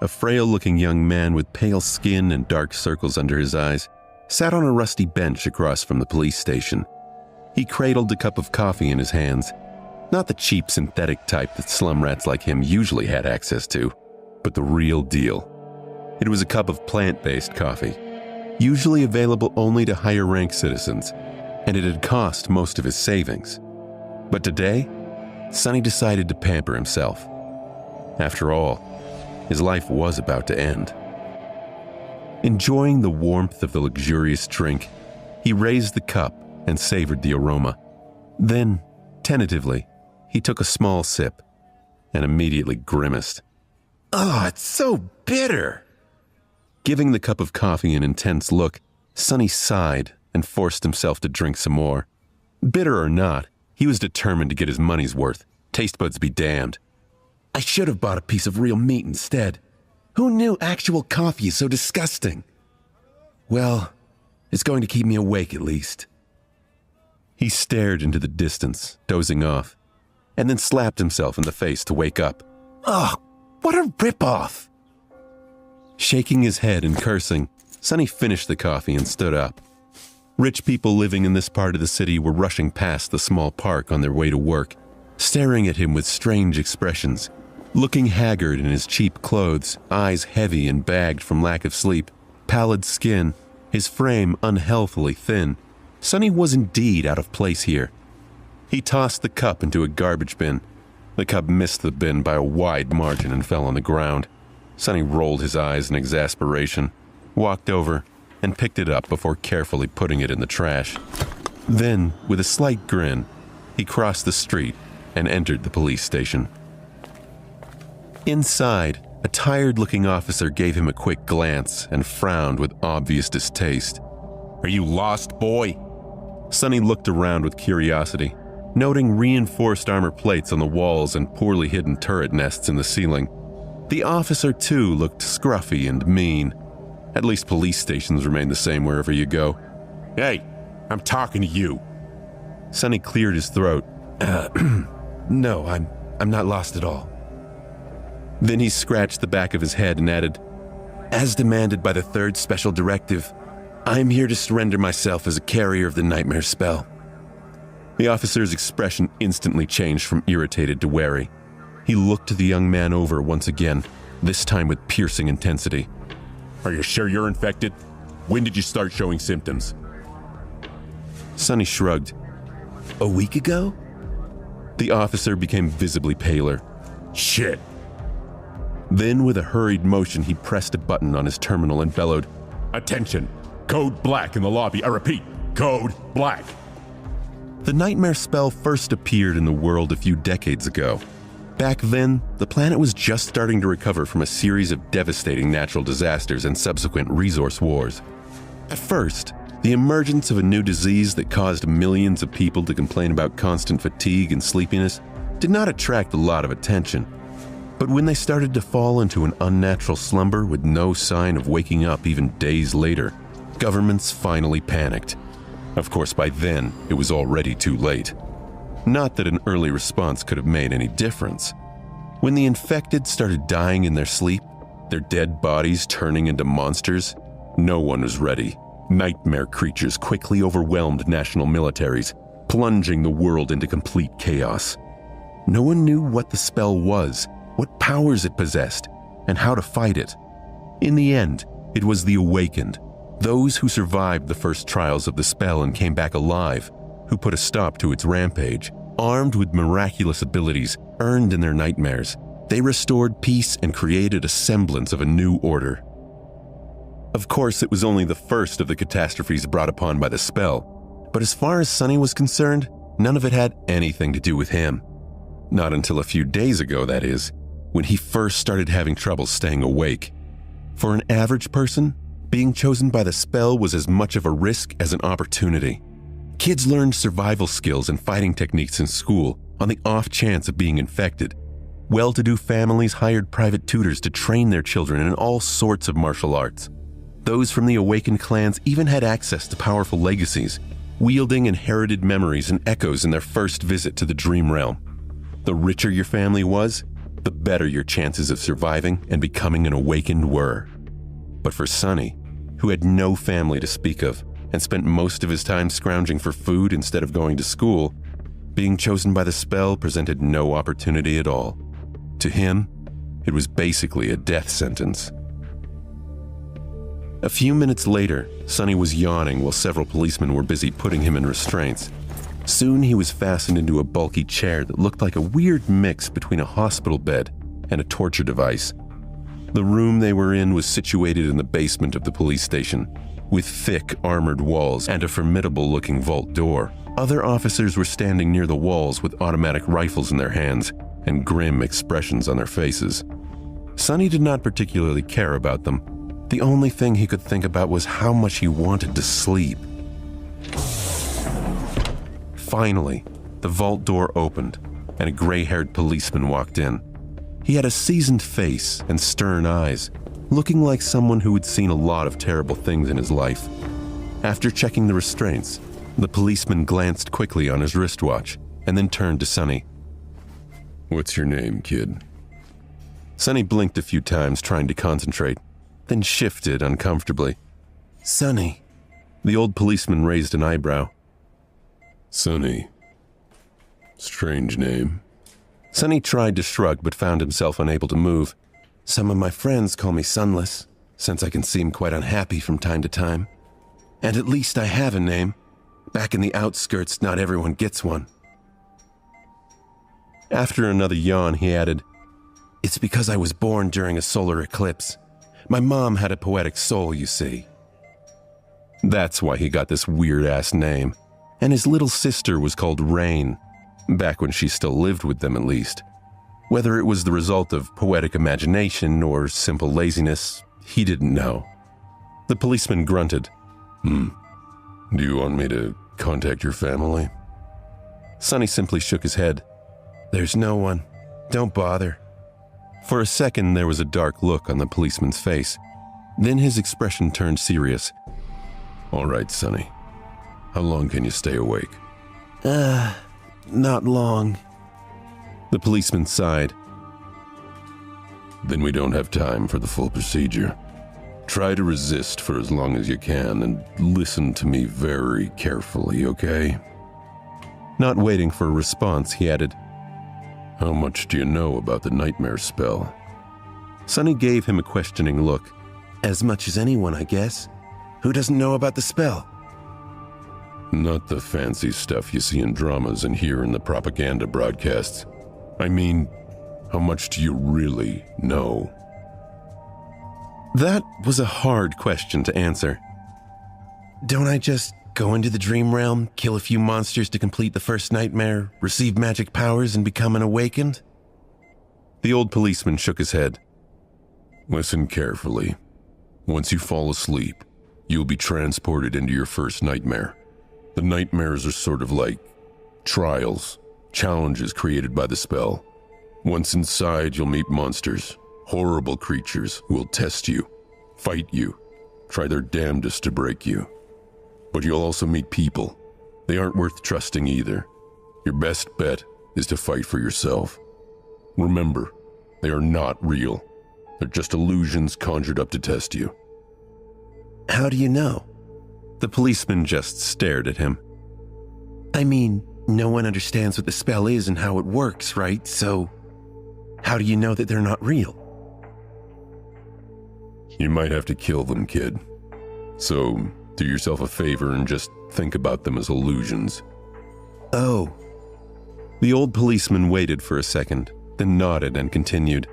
a frail-looking young man with pale skin and dark circles under his eyes, sat on a rusty bench across from the police station. He cradled a cup of coffee in his hands, not the cheap synthetic type that slum rats like him usually had access to, but the real deal. It was a cup of plant-based coffee, usually available only to higher-rank citizens, and it had cost most of his savings. But today, Sonny decided to pamper himself. After all, his life was about to end. Enjoying the warmth of the luxurious drink, he raised the cup and savored the aroma. Then, tentatively, he took a small sip and immediately grimaced. "Oh, it's so bitter!" Giving the cup of coffee an intense look, Sonny sighed and forced himself to drink some more. Bitter or not, he was determined to get his money's worth. Taste buds be damned. "I should have bought a piece of real meat instead. Who knew actual coffee is so disgusting? Well, it's going to keep me awake at least." He stared into the distance, dozing off, and then slapped himself in the face to wake up. "Ugh, what a ripoff!" Shaking his head and cursing, Sonny finished the coffee and stood up. Rich people living in this part of the city were rushing past the small park on their way to work, staring at him with strange expressions. Looking haggard in his cheap clothes, eyes heavy and bagged from lack of sleep, pallid skin, his frame unhealthily thin, Sonny was indeed out of place here. He tossed the cup into a garbage bin. The cup missed the bin by a wide margin and fell on the ground. Sonny rolled his eyes in exasperation, walked over, and picked it up before carefully putting it in the trash. Then, with a slight grin, he crossed the street and entered the police station. Inside, a tired-looking officer gave him a quick glance and frowned with obvious distaste. "Are you lost, boy?" Sonny looked around with curiosity, noting reinforced armor plates on the walls and poorly hidden turret nests in the ceiling. The officer, too, looked scruffy and mean. At least police stations remain the same wherever you go. "Hey, I'm talking to you." Sonny cleared his throat. No, I'm not lost at all." Then he scratched the back of his head and added, "As demanded by the third special directive, I am here to surrender myself as a carrier of the nightmare spell." The officer's expression instantly changed from irritated to wary. He looked the young man over once again, this time with piercing intensity. "Are you sure you're infected? When did you start showing symptoms?" Sonny shrugged. "A week ago?" The officer became visibly paler. "Shit." Then, with a hurried motion, he pressed a button on his terminal and bellowed, "Attention! Code black in the lobby. I repeat, code black." The nightmare spell first appeared in the world a few decades ago. Back then, the planet was just starting to recover from a series of devastating natural disasters and subsequent resource wars. At first, the emergence of a new disease that caused millions of people to complain about constant fatigue and sleepiness did not attract a lot of attention. But when they started to fall into an unnatural slumber with no sign of waking up even days later, governments finally panicked. Of course, by then, it was already too late. Not that an early response could have made any difference. When the infected started dying in their sleep, their dead bodies turning into monsters, no one was ready. Nightmare creatures quickly overwhelmed national militaries, plunging the world into complete chaos. No one knew what the spell was, what powers it possessed, and how to fight it. In the end, it was the awakened, those who survived the first trials of the spell and came back alive, who put a stop to its rampage. Armed with miraculous abilities earned in their nightmares, they restored peace and created a semblance of a new order. Of course, it was only the first of the catastrophes brought upon by the spell, but as far as Sonny was concerned, none of it had anything to do with him. Not until a few days ago, that is, when he first started having trouble staying awake. For an average person, being chosen by the spell was as much of a risk as an opportunity. Kids learned survival skills and fighting techniques in school on the off chance of being infected. Well-to-do families hired private tutors to train their children in all sorts of martial arts. Those from the awakened clans even had access to powerful legacies, wielding inherited memories and echoes in their first visit to the dream realm. The richer your family was, the better your chances of surviving and becoming an awakened were. But for Sonny, who had no family to speak of and spent most of his time scrounging for food instead of going to school, being chosen by the spell presented no opportunity at all. To him, it was basically a death sentence. A few minutes later, Sonny was yawning while several policemen were busy putting him in restraints. Soon he was fastened into a bulky chair that looked like a weird mix between a hospital bed and a torture device. The room they were in was situated in the basement of the police station, with thick armored walls and a formidable-looking vault door. Other officers were standing near the walls with automatic rifles in their hands and grim expressions on their faces. Sonny did not particularly care about them. The only thing he could think about was how much he wanted to sleep. Finally, the vault door opened, and a gray-haired policeman walked in. He had a seasoned face and stern eyes, looking like someone who had seen a lot of terrible things in his life. After checking the restraints, the policeman glanced quickly on his wristwatch and then turned to Sonny. "What's your name, kid?" Sonny blinked a few times, trying to concentrate, then shifted uncomfortably. "Sonny." The old policeman raised an eyebrow. "Sonny. Strange name." Sonny tried to shrug but found himself unable to move. "Some of my friends call me Sunless, since I can seem quite unhappy from time to time. And at least I have a name. Back in the outskirts, not everyone gets one." After another yawn, he added, "It's because I was born during a solar eclipse. My mom had a poetic soul, you see. That's why he got this weird-ass name. And his little sister was called Rain, back when she still lived with them at least. Whether it was the result of poetic imagination or simple laziness, he didn't know." The policeman grunted. Do you want me to contact your family?" Sonny simply shook his head. "There's no one. Don't bother." For a second, there was a dark look on the policeman's face. Then his expression turned serious. "All right, Sonny. How long can you stay awake?" Not long." The policeman sighed. "Then we don't have time for the full procedure. Try to resist for as long as you can and listen to me very carefully, okay?" Not waiting for a response, he added, "How much do you know about the nightmare spell?" Sonny gave him a questioning look. "As much as anyone, I guess. Who doesn't know about the spell?" "Not the fancy stuff you see in dramas and hear in the propaganda broadcasts. I mean, how much do you really know?" That was a hard question to answer. "Don't I just go into the dream realm, kill a few monsters to complete the first nightmare, receive magic powers, and become an awakened?" The old policeman shook his head. "Listen carefully. Once you fall asleep, you'll be transported into your first nightmare. The nightmares are sort of like trials, challenges created by the spell. Once inside, you'll meet monsters, horrible creatures who will test you, fight you, try their damnedest to break you. But you'll also meet people. They aren't worth trusting either. Your best bet is to fight for yourself. Remember, they are not real. They're just illusions conjured up to test you." "How do you know?" The policeman just stared at him. "I mean, no one understands what the spell is and how it works, right? So, how do you know that they're not real?" "You might have to kill them, kid. So, do yourself a favor and just think about them as illusions." "Oh." The old policeman waited for a second, then nodded and continued.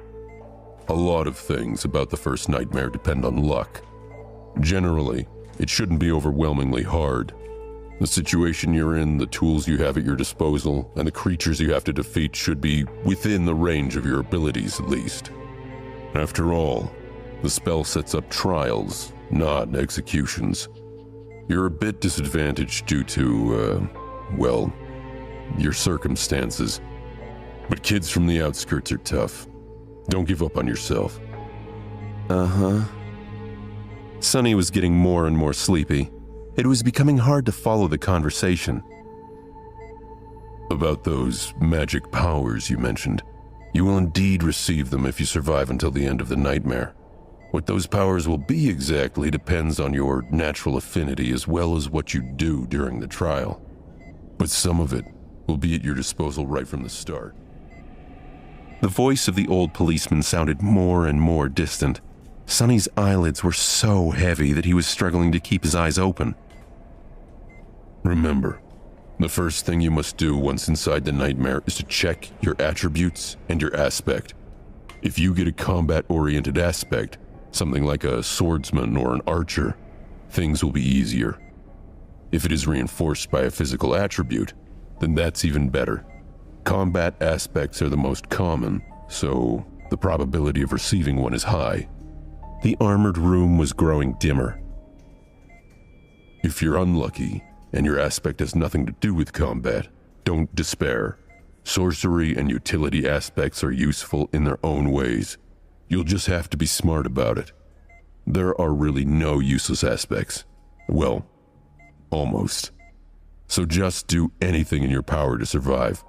"A lot of things about the first nightmare depend on luck. Generally, it shouldn't be overwhelmingly hard. The situation you're in, the tools you have at your disposal, and the creatures you have to defeat should be within the range of your abilities at least. After all, the spell sets up trials, not executions. You're a bit disadvantaged due to, your circumstances. But kids from the outskirts are tough. Don't give up on yourself." Uh-huh. Sonny was getting more and more sleepy. It was becoming hard to follow the conversation. "About those magic powers you mentioned, You will indeed receive them if you survive until the end of the nightmare. What those powers will be exactly depends on your natural affinity as well as what you do during the trial. But some of it will be at your disposal right from the start. The voice of the old policeman sounded more and more distant. Sonny's eyelids were so heavy that he was struggling to keep his eyes open. Remember, the first thing you must do once inside the nightmare is to check your attributes and your aspect. If you get a combat-oriented aspect, something like a swordsman or an archer, things will be easier. If it is reinforced by a physical attribute, then that's even better. Combat aspects are the most common, so the probability of receiving one is high. The armored room was growing dimmer. If you're unlucky, and your aspect has nothing to do with combat, don't despair. Sorcery and utility aspects are useful in their own ways. You'll just have to be smart about it. There are really no useless aspects. Well, almost. So just do anything in your power to survive.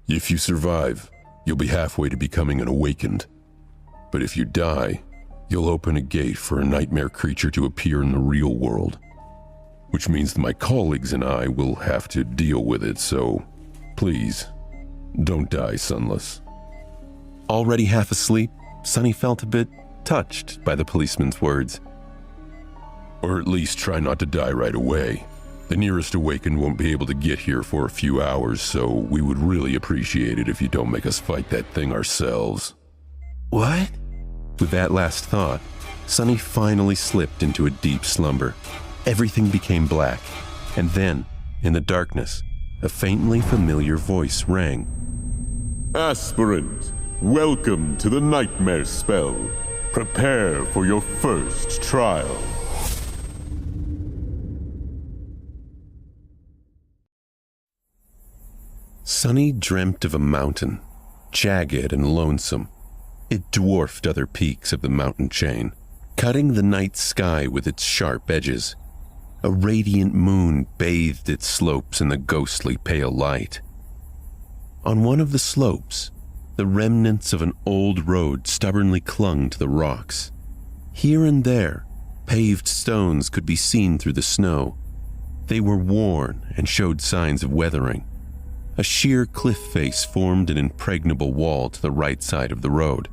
If you survive, you'll be halfway to becoming an awakened. But if you die, you'll open a gate for a nightmare creature to appear in the real world. Which means that my colleagues and I will have to deal with it, so please, don't die sunless. Already half asleep, Sonny felt a bit touched by the policeman's words. Or at least try not to die right away. The nearest awakened won't be able to get here for a few hours, so we would really appreciate it if you don't make us fight that thing ourselves. What? With that last thought, Sonny finally slipped into a deep slumber. Everything became black, and then, in the darkness, a faintly familiar voice rang. Aspirant, welcome to the nightmare spell. Prepare for your first trial. Sonny dreamt of a mountain, jagged and lonesome. It dwarfed other peaks of the mountain chain, cutting the night sky with its sharp edges. A radiant moon bathed its slopes in the ghostly pale light. On one of the slopes, the remnants of an old road stubbornly clung to the rocks. Here and there, paved stones could be seen through the snow. They were worn and showed signs of weathering. A sheer cliff face formed an impregnable wall to the right side of the road.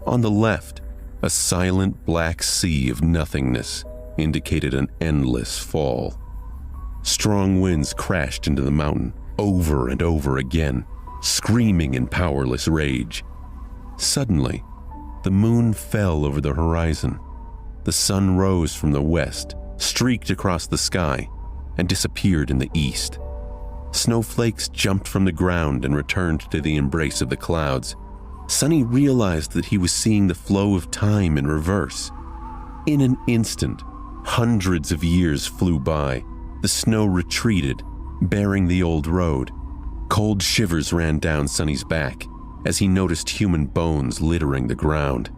On the left, a silent black sea of nothingness indicated an endless fall. Strong winds crashed into the mountain over and over again, screaming in powerless rage. Suddenly, the moon fell over the horizon. The sun rose from the west, streaked across the sky, and disappeared in the east. Snowflakes jumped from the ground and returned to the embrace of the clouds. Sonny realized that he was seeing the flow of time in reverse. In an instant, hundreds of years flew by. The snow retreated, bearing the old road. Cold shivers ran down Sonny's back as he noticed human bones littering the ground.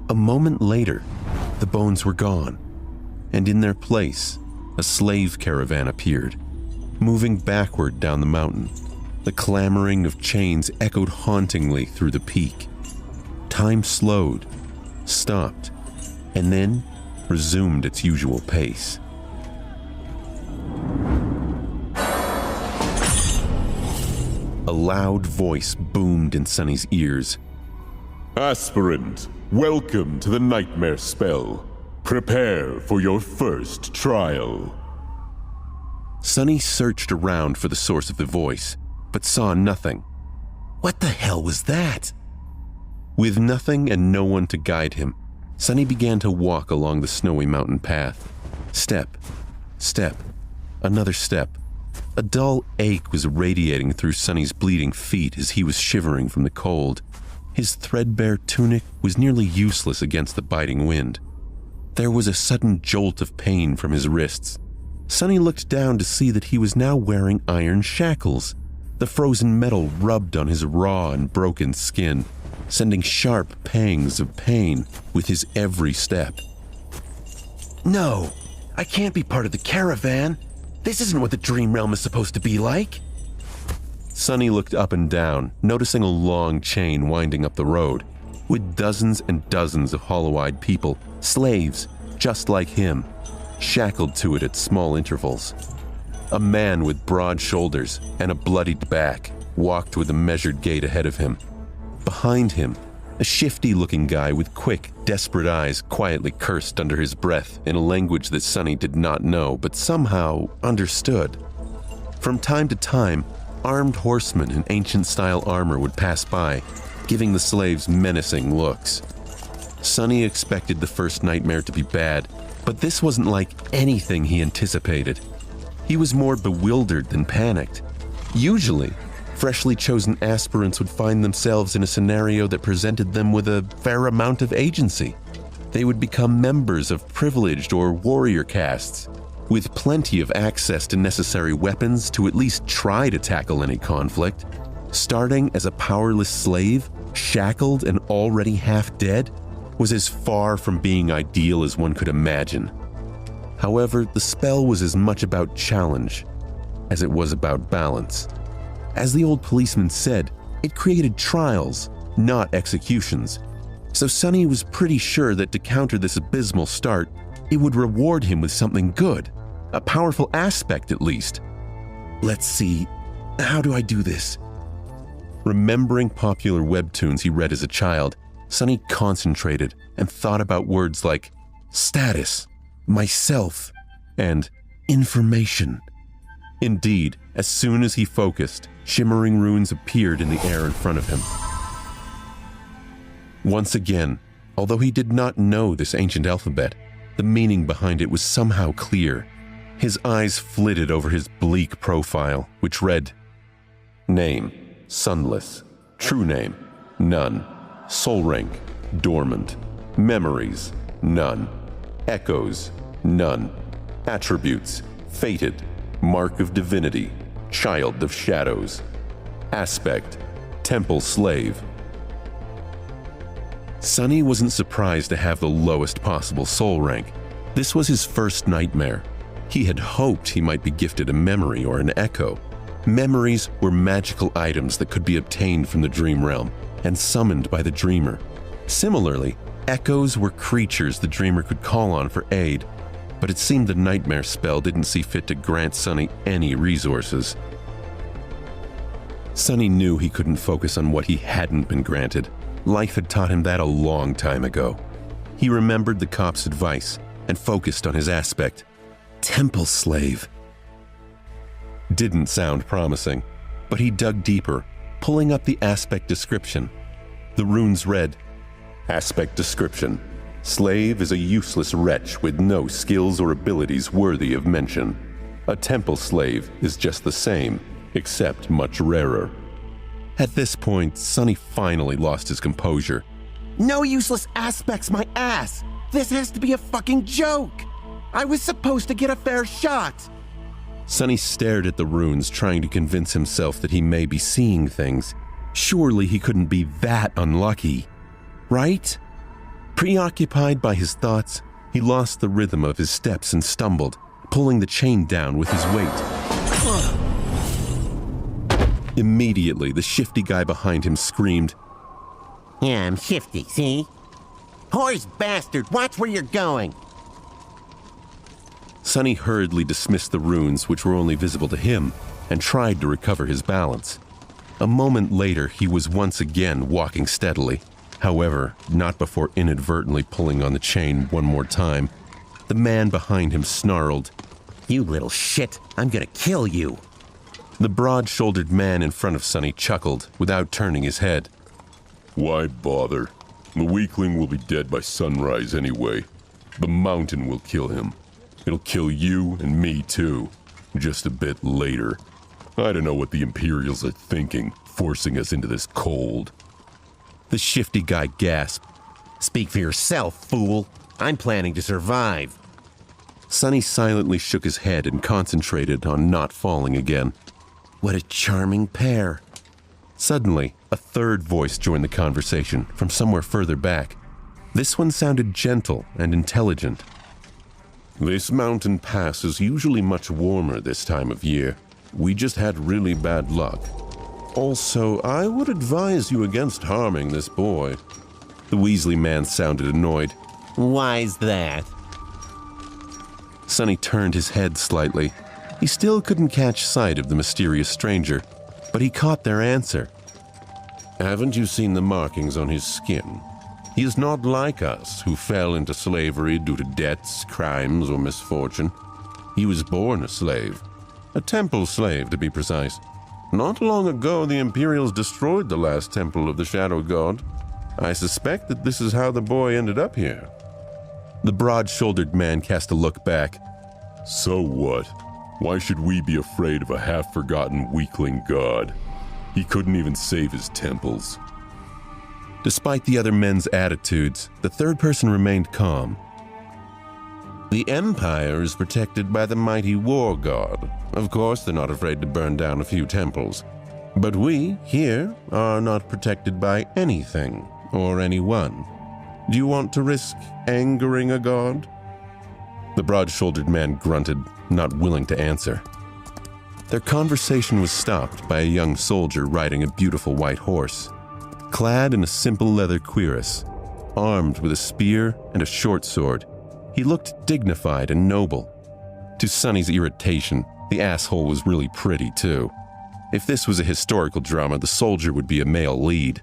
A moment later, the bones were gone, and in their place, a slave caravan appeared, moving backward down the mountain. The clamoring of chains echoed hauntingly through the peak. Time slowed, stopped, and then resumed its usual pace. A loud voice boomed in Sonny's ears. Aspirant, welcome to the nightmare spell. Prepare for your first trial. Sonny searched around for the source of the voice, but saw nothing. What the hell was that? With nothing and no one to guide him, Sonny began to walk along the snowy mountain path. Step, step, another step. A dull ache was radiating through Sonny's bleeding feet as he was shivering from the cold. His threadbare tunic was nearly useless against the biting wind. There was a sudden jolt of pain from his wrists. Sonny looked down to see that he was now wearing iron shackles. The frozen metal rubbed on his raw and broken skin, sending sharp pangs of pain with his every step. No, I can't be part of the caravan. This isn't what the dream realm is supposed to be like. Sonny looked up and down, noticing a long chain winding up the road, with dozens and dozens of hollow-eyed people, slaves, just like him, shackled to it at small intervals. A man with broad shoulders and a bloodied back walked with a measured gait ahead of him. Behind him, a shifty-looking guy with quick, desperate eyes quietly cursed under his breath in a language that Sonny did not know but somehow understood. From time to time, armed horsemen in ancient-style armor would pass by, giving the slaves menacing looks. Sonny expected the first nightmare to be bad, but this wasn't like anything he anticipated. He was more bewildered than panicked. Usually, freshly chosen aspirants would find themselves in a scenario that presented them with a fair amount of agency. They would become members of privileged or warrior castes, with plenty of access to necessary weapons to at least try to tackle any conflict. Starting as a powerless slave, shackled and already half dead, was as far from being ideal as one could imagine. However, the spell was as much about challenge as it was about balance. As the old policeman said, it created trials, not executions. So Sonny was pretty sure that to counter this abysmal start, it would reward him with something good, a powerful aspect at least. Let's see, how do I do this? Remembering popular webtoons he read as a child, Sonny concentrated and thought about words like status, myself, and information. Indeed, as soon as he focused, shimmering runes appeared in the air in front of him. Once again, although he did not know this ancient alphabet, the meaning behind it was somehow clear. His eyes flitted over his bleak profile, which read, Name, sunless. True name, none. Soul rank, dormant. Memories, none. Echoes, none. Attributes, fated. Mark of divinity, child of shadows. Aspect, temple slave. Sonny wasn't surprised to have the lowest possible soul rank. This was his first nightmare. He had hoped he might be gifted a memory or an echo. Memories were magical items that could be obtained from the dream realm and summoned by the dreamer. Similarly, echoes were creatures the dreamer could call on for aid, but it seemed the nightmare spell didn't see fit to grant Sonny any resources. Sonny knew he couldn't focus on what he hadn't been granted. Life had taught him that a long time ago. He remembered the cop's advice and focused on his aspect. Temple slave. Didn't sound promising, but he dug deeper, pulling up the aspect description. The runes read, Aspect description. Slave is a useless wretch with no skills or abilities worthy of mention. A temple slave is just the same, except much rarer. At this point, Sonny finally lost his composure. No useless aspects, my ass! This has to be a fucking joke! I was supposed to get a fair shot! Sonny stared at the runes, trying to convince himself that he may be seeing things. Surely he couldn't be that unlucky, right? Preoccupied by his thoughts, he lost the rhythm of his steps and stumbled, pulling the chain down with his weight. Immediately, the shifty guy behind him screamed, Yeah, I'm shifty, see? Whores bastard, watch where you're going! Sonny hurriedly dismissed the runes, which were only visible to him, and tried to recover his balance. A moment later, he was once again walking steadily. However, not before inadvertently pulling on the chain one more time. The man behind him snarled, You little shit, I'm gonna kill you! The broad-shouldered man in front of Sonny chuckled without turning his head. Why bother? The weakling will be dead by sunrise anyway. The mountain will kill him. It'll kill you and me too, just a bit later. I don't know what the Imperials are thinking, forcing us into this cold. The shifty guy gasped. Speak for yourself, fool. I'm planning to survive. Sonny silently shook his head and concentrated on not falling again. What a charming pair. Suddenly, a third voice joined the conversation from somewhere further back. This one sounded gentle and intelligent. This mountain pass is usually much warmer this time of year. We just had really bad luck. Also, I would advise you against harming this boy. The Weasley man sounded annoyed. Why's that? Sonny turned his head slightly. He still couldn't catch sight of the mysterious stranger, but he caught their answer. Haven't you seen the markings on his skin? He is not like us, who fell into slavery due to debts, crimes, or misfortune. He was born a slave. A temple slave, to be precise. Not long ago, the Imperials destroyed the last temple of the Shadow God. I suspect that this is how the boy ended up here. The broad-shouldered man cast a look back. So what? Why should we be afraid of a half-forgotten weakling god? He couldn't even save his temples. Despite the other men's attitudes, the third person remained calm. The Empire is protected by the mighty War God. Of course, they're not afraid to burn down a few temples. But we, here, are not protected by anything or anyone. Do you want to risk angering a god? The broad-shouldered man grunted, not willing to answer. Their conversation was stopped by a young soldier riding a beautiful white horse. Clad in a simple leather cuirass, armed with a spear and a short sword, he looked dignified and noble. To Sonny's irritation, the asshole was really pretty too. If this was a historical drama, the soldier would be a male lead.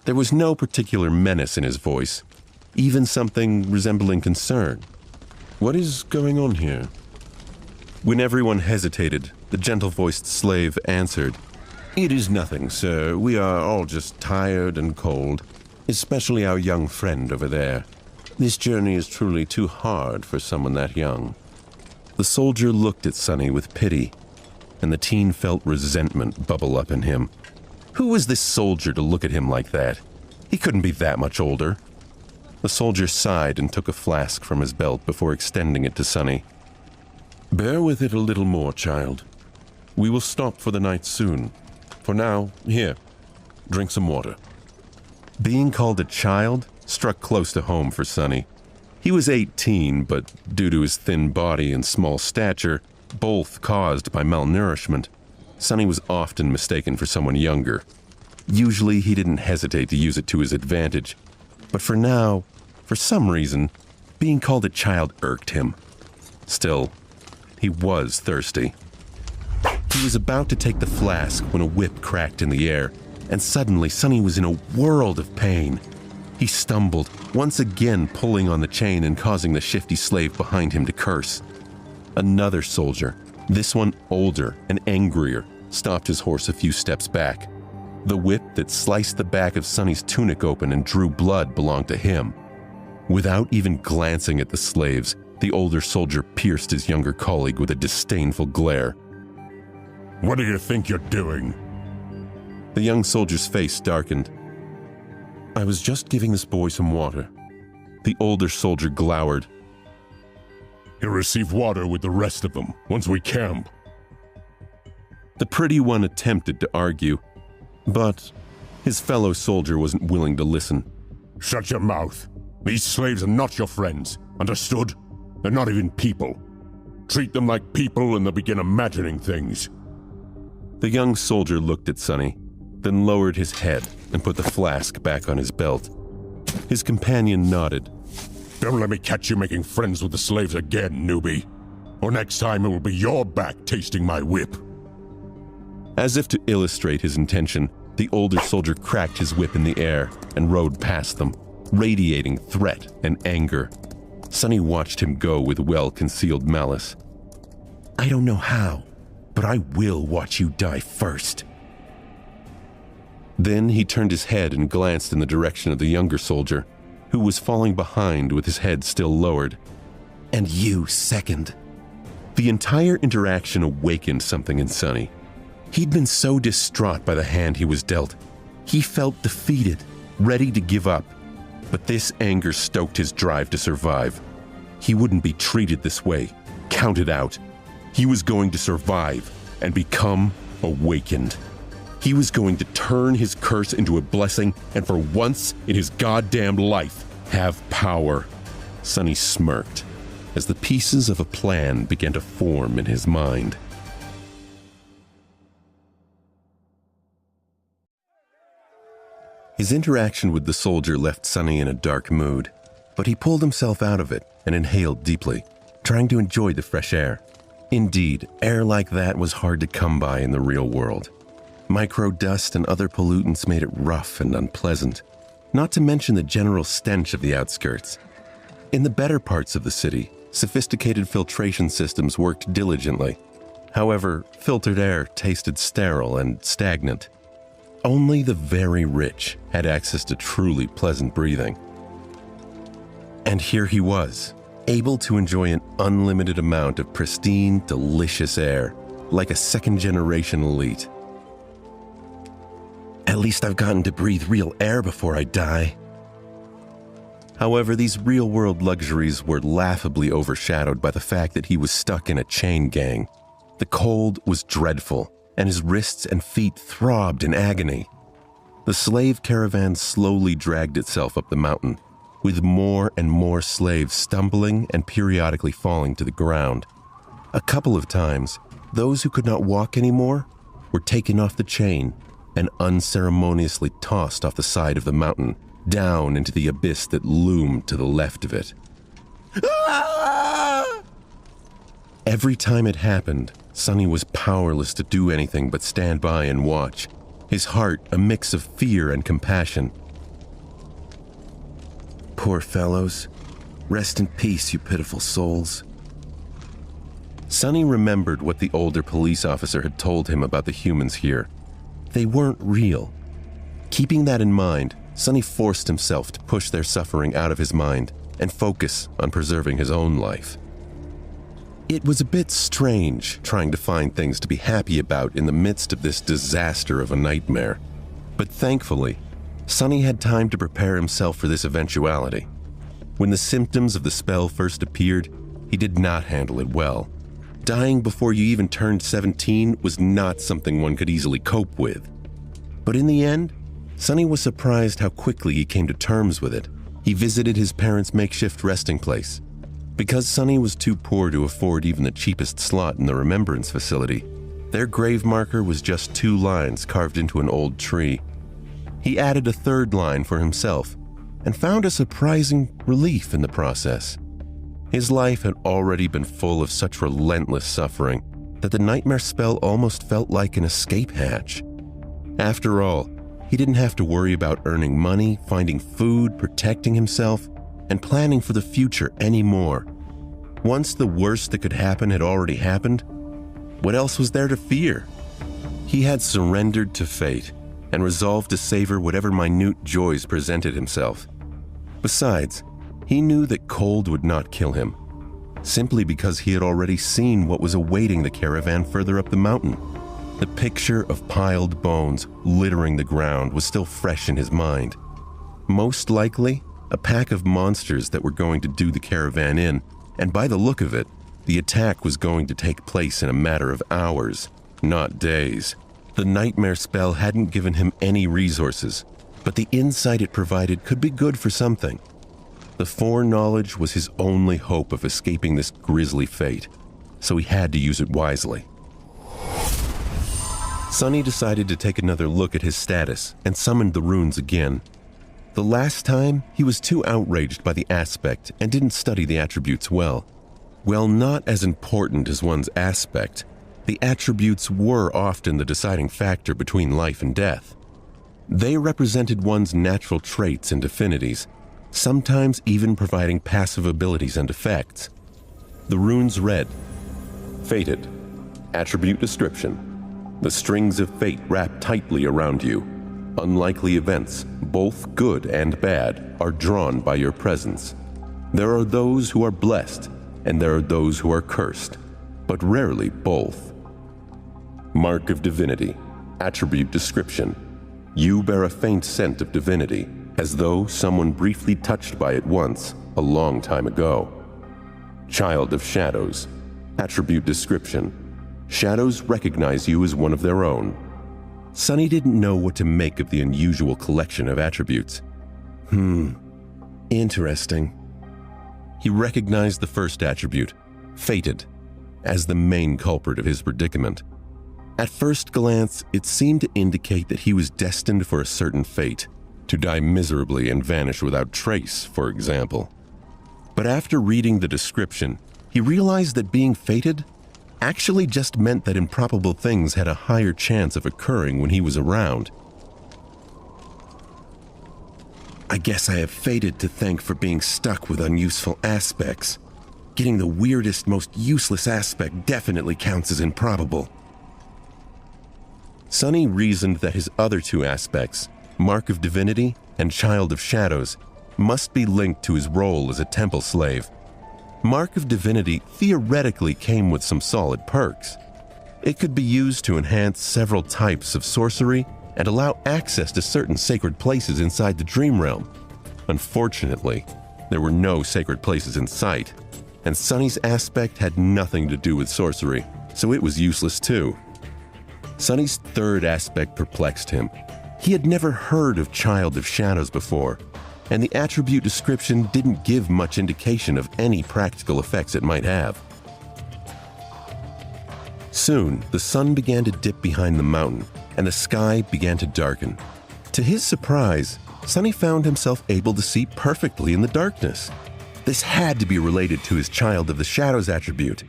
There was no particular menace in his voice, even something resembling concern. What is going on here? When everyone hesitated, the gentle-voiced slave answered, It is nothing, sir. We are all just tired and cold, especially our young friend over there. This journey is truly too hard for someone that young. The soldier looked at Sonny with pity, and the teen felt resentment bubble up in him. Who was this soldier to look at him like that? He couldn't be that much older. The soldier sighed and took a flask from his belt before extending it to Sonny. Bear with it a little more, child. We will stop for the night soon. For now, here, drink some water. Being called a child struck close to home for Sonny. He was 18, but due to his thin body and small stature, both caused by malnourishment, Sonny was often mistaken for someone younger. Usually, he didn't hesitate to use it to his advantage. But for now, for some reason, being called a child irked him. Still, he was thirsty. He was about to take the flask when a whip cracked in the air, and suddenly Sonny was in a world of pain. He stumbled, once again pulling on the chain and causing the shifty slave behind him to curse. Another soldier, this one older and angrier, stopped his horse a few steps back. The whip that sliced the back of Sonny's tunic open and drew blood belonged to him. Without even glancing at the slaves, the older soldier pierced his younger colleague with a disdainful glare. What do you think you're doing? The young soldier's face darkened. I was just giving this boy some water. The older soldier glowered. He'll receive water with the rest of them once we camp. The pretty one attempted to argue, but his fellow soldier wasn't willing to listen. Shut your mouth. These slaves are not your friends. Understood? They're not even people. Treat them like people and they'll begin imagining things. The young soldier looked at Sonny, then lowered his head and put the flask back on his belt. His companion nodded. Don't let me catch you making friends with the slaves again, newbie. Or next time it will be your back tasting my whip. As if to illustrate his intention, the older soldier cracked his whip in the air and rode past them, radiating threat and anger. Sonny watched him go with well-concealed malice. I don't know how, but I will watch you die first. Then he turned his head and glanced in the direction of the younger soldier, who was falling behind with his head still lowered. And you second. The entire interaction awakened something in Sonny. He'd been so distraught by the hand he was dealt. He felt defeated, ready to give up. But this anger stoked his drive to survive. He wouldn't be treated this way, counted out. He was going to survive and become awakened. He was going to turn his curse into a blessing and for once in his goddamn life, have power. Sonny smirked as the pieces of a plan began to form in his mind. His interaction with the soldier left Sonny in a dark mood, but he pulled himself out of it and inhaled deeply, trying to enjoy the fresh air. Indeed, air like that was hard to come by in the real world. Microdust and other pollutants made it rough and unpleasant, not to mention the general stench of the outskirts. In the better parts of the city, sophisticated filtration systems worked diligently. However, filtered air tasted sterile and stagnant. Only the very rich had access to truly pleasant breathing. And here he was, able to enjoy an unlimited amount of pristine, delicious air, like a second-generation elite. At least I've gotten to breathe real air before I die. However, these real-world luxuries were laughably overshadowed by the fact that he was stuck in a chain gang. The cold was dreadful, and his wrists and feet throbbed in agony. The slave caravan slowly dragged itself up the mountain, with more and more slaves stumbling and periodically falling to the ground. A couple of times, those who could not walk anymore were taken off the chain and unceremoniously tossed off the side of the mountain, down into the abyss that loomed to the left of it. Every time it happened, Sonny was powerless to do anything but stand by and watch, his heart a mix of fear and compassion. Poor fellows. Rest in peace, you pitiful souls. Sonny remembered what the older police officer had told him about the humans here. They weren't real. Keeping that in mind, Sonny forced himself to push their suffering out of his mind and focus on preserving his own life. It was a bit strange trying to find things to be happy about in the midst of this disaster of a nightmare. But thankfully, Sonny had time to prepare himself for this eventuality. When the symptoms of the spell first appeared, he did not handle it well. Dying before you even turned 17 was not something one could easily cope with. But in the end, Sonny was surprised how quickly he came to terms with it. He visited his parents' makeshift resting place. Because Sonny was too poor to afford even the cheapest slot in the remembrance facility, their grave marker was just 2 lines carved into an old tree. He added a 3rd line for himself and found a surprising relief in the process. His life had already been full of such relentless suffering that the nightmare spell almost felt like an escape hatch. After all, he didn't have to worry about earning money, finding food, protecting himself, and planning for the future anymore. Once the worst that could happen had already happened, what else was there to fear? He had surrendered to fate and resolved to savor whatever minute joys presented himself. Besides, he knew that cold would not kill him, simply because he had already seen what was awaiting the caravan further up the mountain. The picture of piled bones littering the ground was still fresh in his mind. Most likely, a pack of monsters that were going to do the caravan in, and by the look of it, the attack was going to take place in a matter of hours, not days. The nightmare spell hadn't given him any resources, but the insight it provided could be good for something. The foreknowledge was his only hope of escaping this grisly fate, so he had to use it wisely. Sonny decided to take another look at his status and summoned the runes again. The last time, he was too outraged by the aspect and didn't study the attributes well. While not as important as one's aspect, the attributes were often the deciding factor between life and death. They represented one's natural traits and affinities, sometimes even providing passive abilities and effects. The runes read, Fated. Attribute description. The strings of fate wrap tightly around you. Unlikely events, both good and bad, are drawn by your presence. There are those who are blessed, and there are those who are cursed, but rarely both. Mark of Divinity. Attribute description. You bear a faint scent of divinity, as though someone briefly touched by it once, a long time ago. Child of Shadows. Attribute description. Shadows recognize you as one of their own. Sonny didn't know what to make of the unusual collection of attributes. Interesting. He recognized the first attribute, Fated, as the main culprit of his predicament. At first glance, it seemed to indicate that he was destined for a certain fate, To die miserably and vanish without trace, for example. But after reading the description, he realized that being fated actually just meant that improbable things had a higher chance of occurring when he was around. I guess I have fated to thank for being stuck with unuseful aspects. Getting the weirdest, most useless aspect definitely counts as improbable. Sonny reasoned that his other two aspects, Mark of Divinity and Child of Shadows, must be linked to his role as a temple slave. Mark of Divinity theoretically came with some solid perks. It could be used to enhance several types of sorcery and allow access to certain sacred places inside the Dream Realm. Unfortunately, there were no sacred places in sight, and Sonny's aspect had nothing to do with sorcery, so it was useless too. Sonny's third aspect perplexed him. He had never heard of Child of Shadows before, and the attribute description didn't give much indication of any practical effects it might have. Soon, the sun began to dip behind the mountain, and the sky began to darken. To his surprise, Sonny found himself able to see perfectly in the darkness. This had to be related to his Child of the Shadows attribute.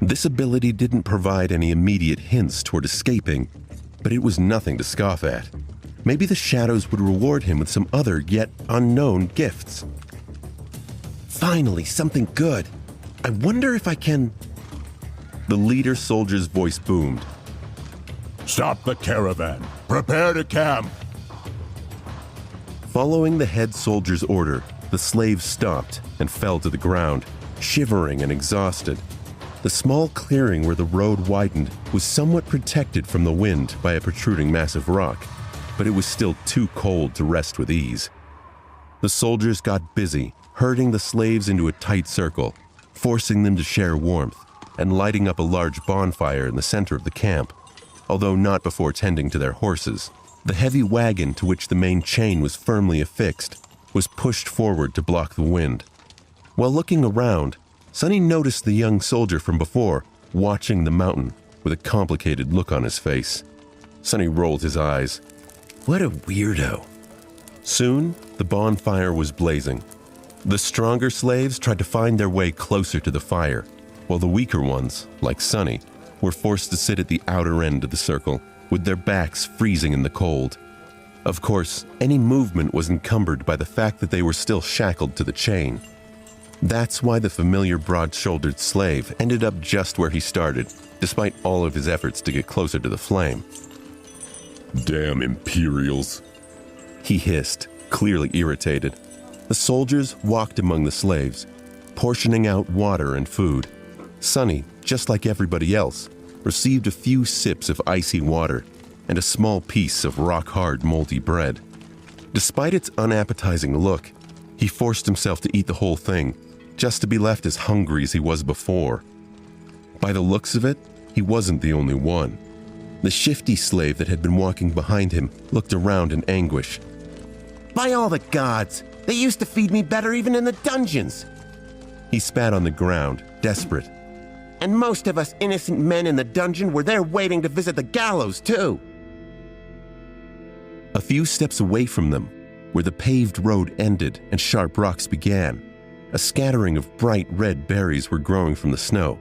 This ability didn't provide any immediate hints toward escaping, but it was nothing to scoff at. Maybe the shadows would reward him with some other yet unknown gifts. Finally, something good. I wonder if I can... The leader soldier's voice boomed. Stop the caravan. Prepare to camp. Following the head soldier's order, the slaves stopped and fell to the ground, shivering and exhausted. The small clearing where the road widened was somewhat protected from the wind by a protruding mass of rock, but it was still too cold to rest with ease. The soldiers got busy, herding the slaves into a tight circle, forcing them to share warmth, and lighting up a large bonfire in the center of the camp, although not before tending to their horses. The heavy wagon to which the main chain was firmly affixed was pushed forward to block the wind. While looking around, Sonny noticed the young soldier from before watching the mountain with a complicated look on his face. Sonny rolled his eyes. What a weirdo. Soon, the bonfire was blazing. The stronger slaves tried to find their way closer to the fire, while the weaker ones, like Sonny, were forced to sit at the outer end of the circle, with their backs freezing in the cold. Of course, any movement was encumbered by the fact that they were still shackled to the chain. That's why the familiar broad-shouldered slave ended up just where he started, despite all of his efforts to get closer to the flame. Damn Imperials, he hissed, clearly irritated. The soldiers walked among the slaves, portioning out water and food. Sonny, just like everybody else, received a few sips of icy water and a small piece of rock-hard moldy bread. Despite its unappetizing look, he forced himself to eat the whole thing, just to be left as hungry as he was before. By the looks of it, he wasn't the only one. The shifty slave that had been walking behind him looked around in anguish. By all the gods, they used to feed me better even in the dungeons. He spat on the ground, desperate. And most of us innocent men in the dungeon were there waiting to visit the gallows, too. A few steps away from them, where the paved road ended and sharp rocks began, a scattering of bright red berries were growing from the snow.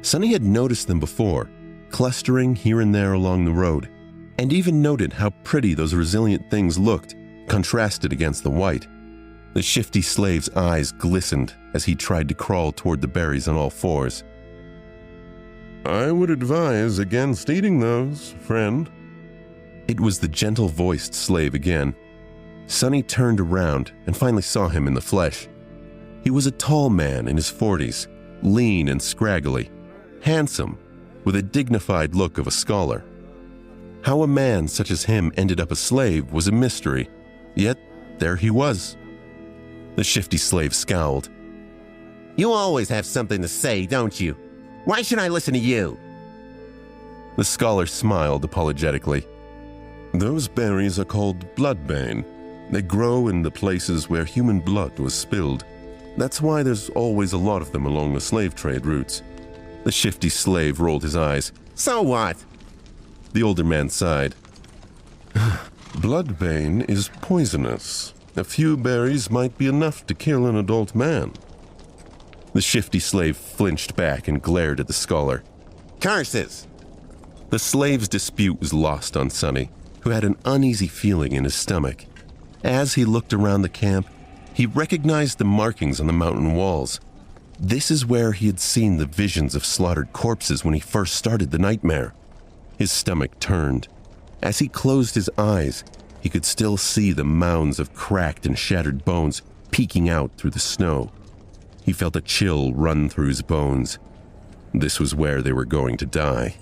Sonny had noticed them before, clustering here and there along the road, and even noted how pretty those resilient things looked, contrasted against the white. The shifty slave's eyes glistened as he tried to crawl toward the berries on all fours. I would advise against eating those, friend. It was the gentle-voiced slave again. Sonny turned around and finally saw him in the flesh. He was a tall man in his 40s, lean and scraggly, handsome, with a dignified look of a scholar. How a man such as him ended up a slave was a mystery, yet there he was. The shifty slave scowled. You always have something to say, don't you? Why should I listen to you? The scholar smiled apologetically. Those berries are called bloodbane. They grow in the places where human blood was spilled. That's why there's always a lot of them along the slave trade routes. The shifty slave rolled his eyes. So what? The older man sighed. Bloodbane is poisonous. A few berries might be enough to kill an adult man. The shifty slave flinched back and glared at the scholar. Curses! The slave's dispute was lost on Sonny, who had an uneasy feeling in his stomach. As he looked around the camp, he recognized the markings on the mountain walls. This is where he had seen the visions of slaughtered corpses when he first started the nightmare. His stomach turned. As he closed his eyes, he could still see the mounds of cracked and shattered bones peeking out through the snow. He felt a chill run through his bones. This was where they were going to die.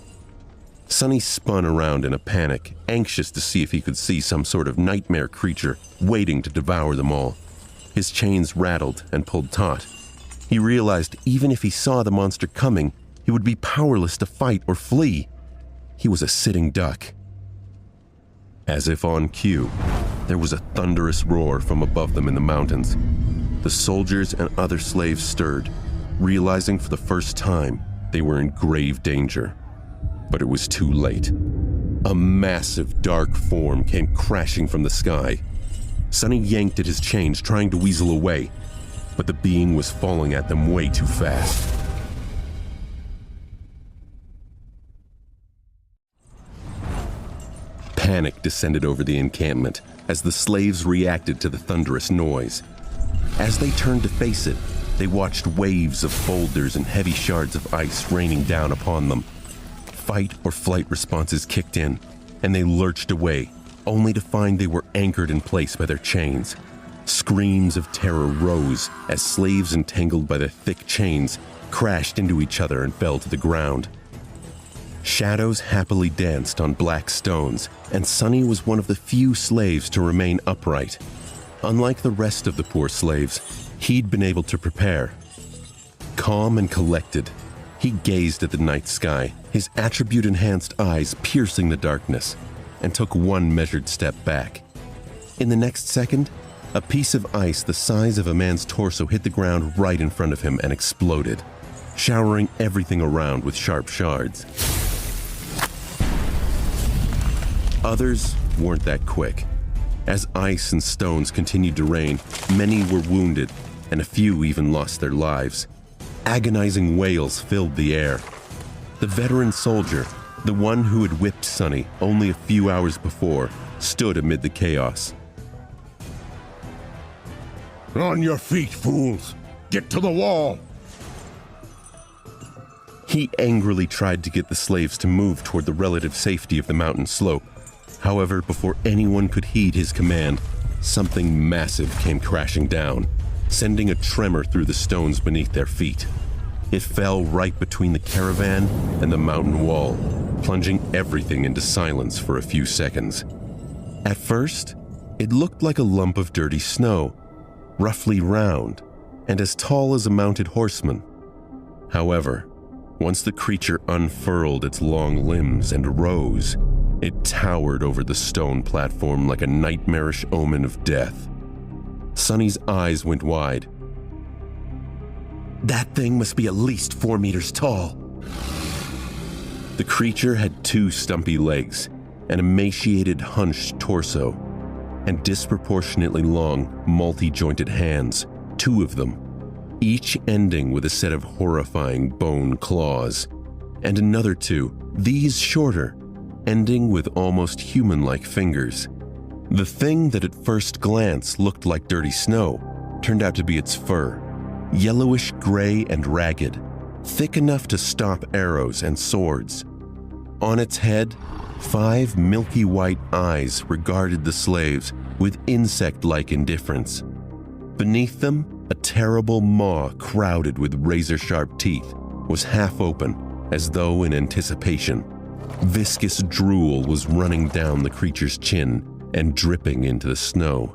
Sonny spun around in a panic, anxious to see if he could see some sort of nightmare creature waiting to devour them all. His chains rattled and pulled taut. He realized even if he saw the monster coming, he would be powerless to fight or flee. He was a sitting duck. As if on cue, there was a thunderous roar from above them in the mountains. The soldiers and other slaves stirred, realizing for the first time they were in grave danger. But it was too late. A massive dark form came crashing from the sky. Sonny yanked at his chains, trying to weasel away, but the being was falling at them way too fast. Panic descended over the encampment as the slaves reacted to the thunderous noise. As they turned to face it, they watched waves of boulders and heavy shards of ice raining down upon them. Fight or flight responses kicked in, and they lurched away, only to find they were anchored in place by their chains. Screams of terror rose as slaves entangled by the thick chains crashed into each other and fell to the ground. Shadows happily danced on black stones, and Sonny was one of the few slaves to remain upright. Unlike the rest of the poor slaves, he'd been able to prepare. Calm and collected, he gazed at the night sky, his attribute-enhanced eyes piercing the darkness, and took one measured step back. In the next second, a piece of ice the size of a man's torso hit the ground right in front of him and exploded, showering everything around with sharp shards. Others weren't that quick. As ice and stones continued to rain, many were wounded, and a few even lost their lives. Agonizing wails filled the air. The veteran soldier, the one who had whipped Sonny only a few hours before, stood amid the chaos. On your feet, fools! Get to the wall! He angrily tried to get the slaves to move toward the relative safety of the mountain slope. However, before anyone could heed his command, something massive came crashing down, sending a tremor through the stones beneath their feet. It fell right between the caravan and the mountain wall, plunging everything into silence for a few seconds. At first, it looked like a lump of dirty snow, roughly round, and as tall as a mounted horseman. However, once the creature unfurled its long limbs and rose, it towered over the stone platform like a nightmarish omen of death. Sonny's eyes went wide. That thing must be at least 4 meters tall. The creature had 2 stumpy legs, an emaciated, hunched torso, and disproportionately long, multi-jointed hands, 2 of them, each ending with a set of horrifying bone claws, and another 2, these shorter, ending with almost human-like fingers. The thing that at first glance looked like dirty snow turned out to be its fur, yellowish gray and ragged, thick enough to stop arrows and swords. On its head, 5 milky white eyes regarded the slaves with insect-like indifference. Beneath them, a terrible maw crowded with razor-sharp teeth was half open, as though in anticipation. Viscous drool was running down the creature's chin and dripping into the snow.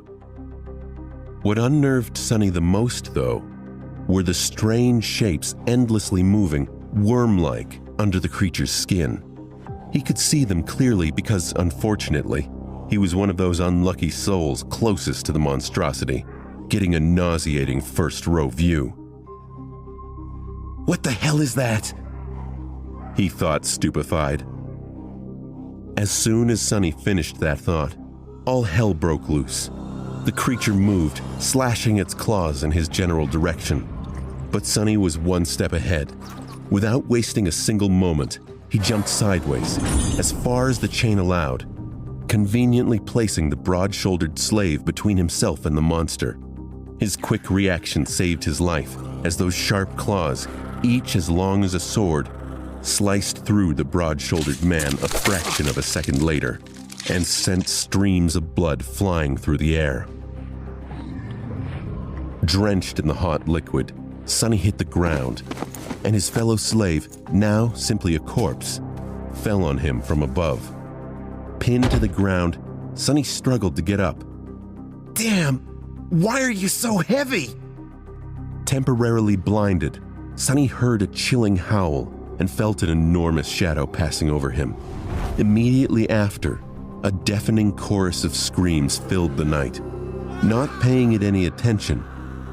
What unnerved Sonny the most, though, were the strange shapes endlessly moving, worm-like, under the creature's skin. He could see them clearly because, unfortunately, he was one of those unlucky souls closest to the monstrosity, getting a nauseating first-row view. "What the hell is that?" he thought, stupefied. As soon as Sonny finished that thought, all hell broke loose. The creature moved, slashing its claws in his general direction. But Sonny was one step ahead. Without wasting a single moment, he jumped sideways, as far as the chain allowed, conveniently placing the broad-shouldered slave between himself and the monster. His quick reaction saved his life, as those sharp claws, each as long as a sword, sliced through the broad-shouldered man a fraction of a second later, and sent streams of blood flying through the air. Drenched in the hot liquid, Sonny hit the ground, and his fellow slave, now simply a corpse, fell on him from above. Pinned to the ground, Sonny struggled to get up. Damn! Why are you so heavy? Temporarily blinded, Sonny heard a chilling howl and felt an enormous shadow passing over him. Immediately after, a deafening chorus of screams filled the night. Not paying it any attention,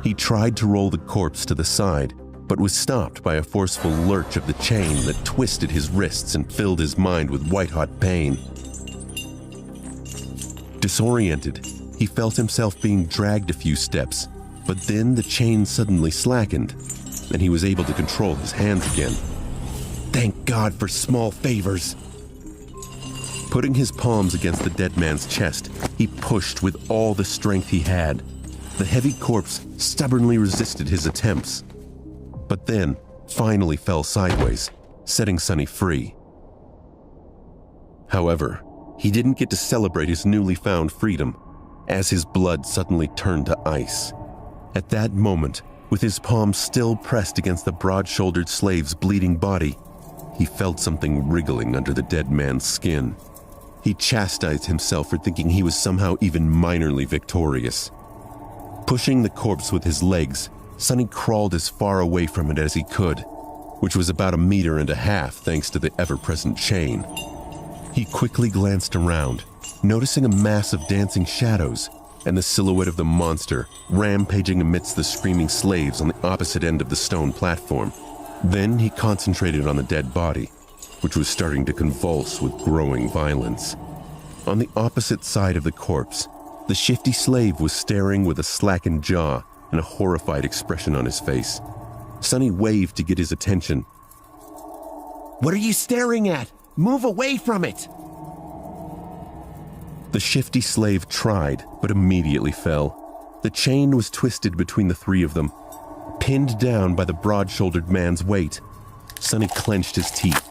he tried to roll the corpse to the side, but was stopped by a forceful lurch of the chain that twisted his wrists and filled his mind with white-hot pain. Disoriented, he felt himself being dragged a few steps, but then the chain suddenly slackened, and he was able to control his hands again. Thank God for small favors. Putting his palms against the dead man's chest, he pushed with all the strength he had. The heavy corpse stubbornly resisted his attempts, but then finally fell sideways, setting Sonny free. However, he didn't get to celebrate his newly found freedom, as his blood suddenly turned to ice. At that moment, with his palms still pressed against the broad-shouldered slave's bleeding body, he felt something wriggling under the dead man's skin. He chastised himself for thinking he was somehow even minorly victorious. Pushing the corpse with his legs, Sonny crawled as far away from it as he could, which was about 1.5 meters thanks to the ever-present chain. He quickly glanced around, noticing a mass of dancing shadows and the silhouette of the monster rampaging amidst the screaming slaves on the opposite end of the stone platform. Then he concentrated on the dead body, which was starting to convulse with growing violence. On the opposite side of the corpse, the shifty slave was staring with a slackened jaw and a horrified expression on his face. Sonny waved to get his attention. What are you staring at? Move away from it! The shifty slave tried, but immediately fell. The chain was twisted between the three of them, pinned down by the broad-shouldered man's weight. Sonny clenched his teeth.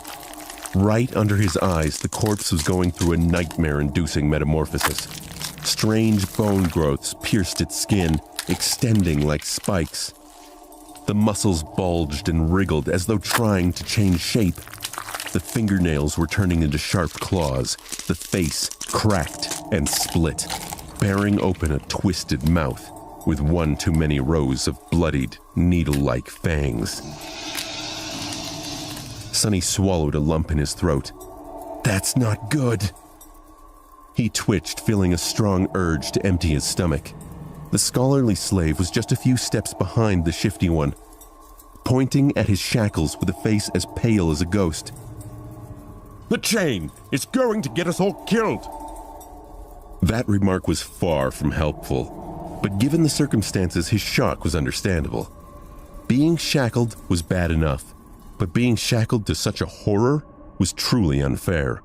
Right under his eyes, the corpse was going through a nightmare-inducing metamorphosis. Strange bone growths pierced its skin, extending like spikes. The muscles bulged and wriggled as though trying to change shape. The fingernails were turning into sharp claws. The face cracked and split, bearing open a twisted mouth with one too many rows of bloodied, needle-like fangs. Sonny swallowed a lump in his throat. That's not good. He twitched, feeling a strong urge to empty his stomach. The scholarly slave was just a few steps behind the shifty one, pointing at his shackles with a face as pale as a ghost. The chain is going to get us all killed. That remark was far from helpful, but given the circumstances, his shock was understandable. Being shackled was bad enough, but being shackled to such a horror was truly unfair.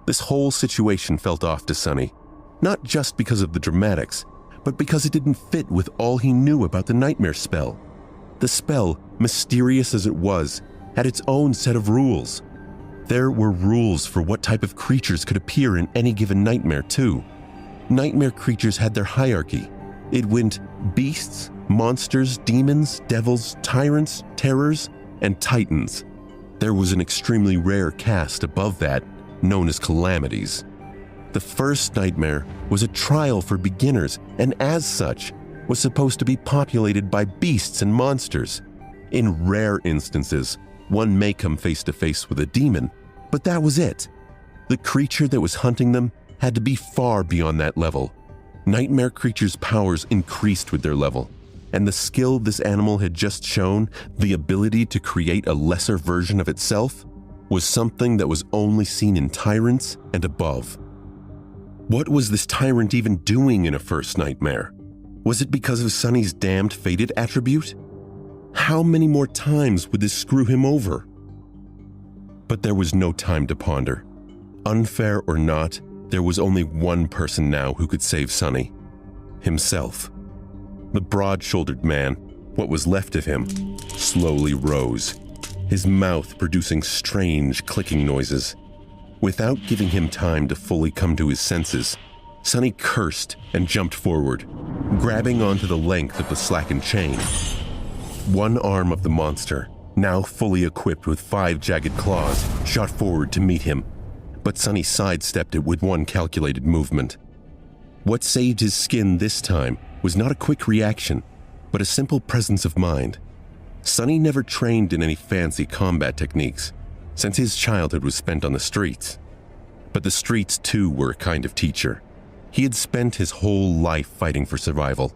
This whole situation felt off to Sonny, not just because of the dramatics, but because it didn't fit with all he knew about the nightmare spell. The spell, mysterious as it was, had its own set of rules. There were rules for what type of creatures could appear in any given nightmare, too. Nightmare creatures had their hierarchy. It went beasts, monsters, demons, devils, tyrants, terrors, and titans. There was an extremely rare caste above that, known as calamities. The first nightmare was a trial for beginners, and as such, was supposed to be populated by beasts and monsters. In rare instances, one may come face to face with a demon, but that was it. The creature that was hunting them had to be far beyond that level. Nightmare creatures' powers increased with their level, and the skill this animal had just shown, the ability to create a lesser version of itself, was something that was only seen in tyrants and above. What was this tyrant even doing in a first nightmare? Was it because of Sonny's damned fated attribute? How many more times would this screw him over? But there was no time to ponder. Unfair or not, there was only one person now who could save Sonny. Himself. The broad-shouldered man, what was left of him, slowly rose, his mouth producing strange clicking noises. Without giving him time to fully come to his senses, Sonny cursed and jumped forward, grabbing onto the length of the slackened chain. One arm of the monster, now fully equipped with 5 jagged claws, shot forward to meet him, but Sonny sidestepped it with one calculated movement. What saved his skin this time was not a quick reaction, but a simple presence of mind. Sonny never trained in any fancy combat techniques, since his childhood was spent on the streets. But the streets too were a kind of teacher. He had spent his whole life fighting for survival,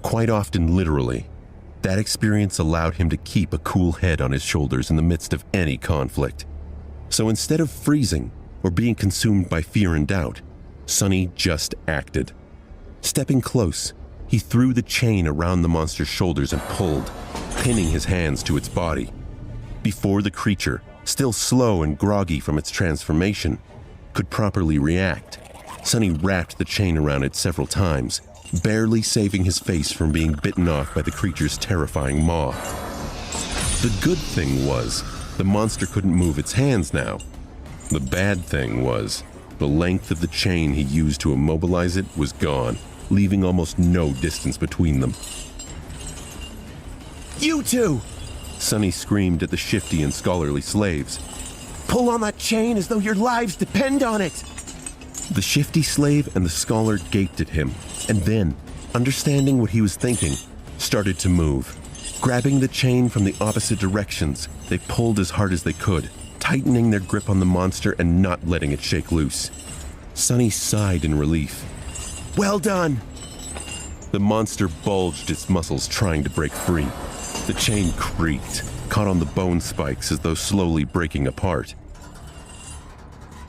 quite often literally. That experience allowed him to keep a cool head on his shoulders in the midst of any conflict. So instead of freezing or being consumed by fear and doubt, Sonny just acted. Stepping close, he threw the chain around the monster's shoulders and pulled, pinning his hands to its body. Before the creature, still slow and groggy from its transformation, could properly react, Sonny wrapped the chain around it several times, barely saving his face from being bitten off by the creature's terrifying maw. The good thing was, the monster couldn't move its hands now. The bad thing was, the length of the chain he used to immobilize it was gone, leaving almost no distance between them. You two! Sonny screamed at the shifty and scholarly slaves. Pull on that chain as though your lives depend on it! The shifty slave and the scholar gaped at him, and then, understanding what he was thinking, started to move. Grabbing the chain from the opposite directions, they pulled as hard as they could, tightening their grip on the monster and not letting it shake loose. Sonny sighed in relief. Well done! The monster bulged its muscles trying to break free. The chain creaked, caught on the bone spikes as though slowly breaking apart.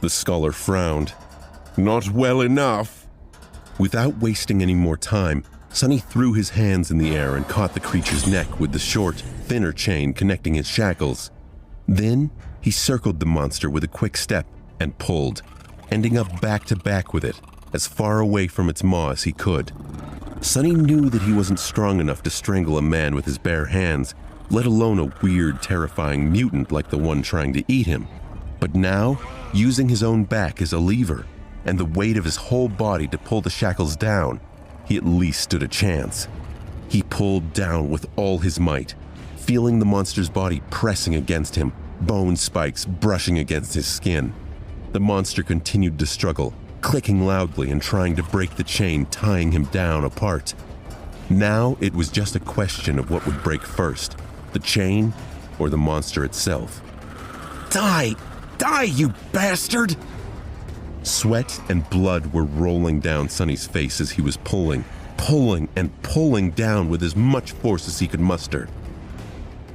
The scholar frowned. Not well enough. Without wasting any more time, Sonny threw his hands in the air and caught the creature's neck with the short, thinner chain connecting his shackles. Then, he circled the monster with a quick step and pulled, ending up back to back with it, as far away from its maw as he could. Sonny knew that he wasn't strong enough to strangle a man with his bare hands, let alone a weird, terrifying mutant like the one trying to eat him. But now, using his own back as a lever, and the weight of his whole body to pull the shackles down, he at least stood a chance. He pulled down with all his might, feeling the monster's body pressing against him, bone spikes brushing against his skin. The monster continued to struggle, clicking loudly and trying to break the chain tying him down apart. Now it was just a question of what would break first, the chain or the monster itself. Die! Die, you bastard! Sweat and blood were rolling down Sonny's face as he was pulling and pulling down with as much force as he could muster.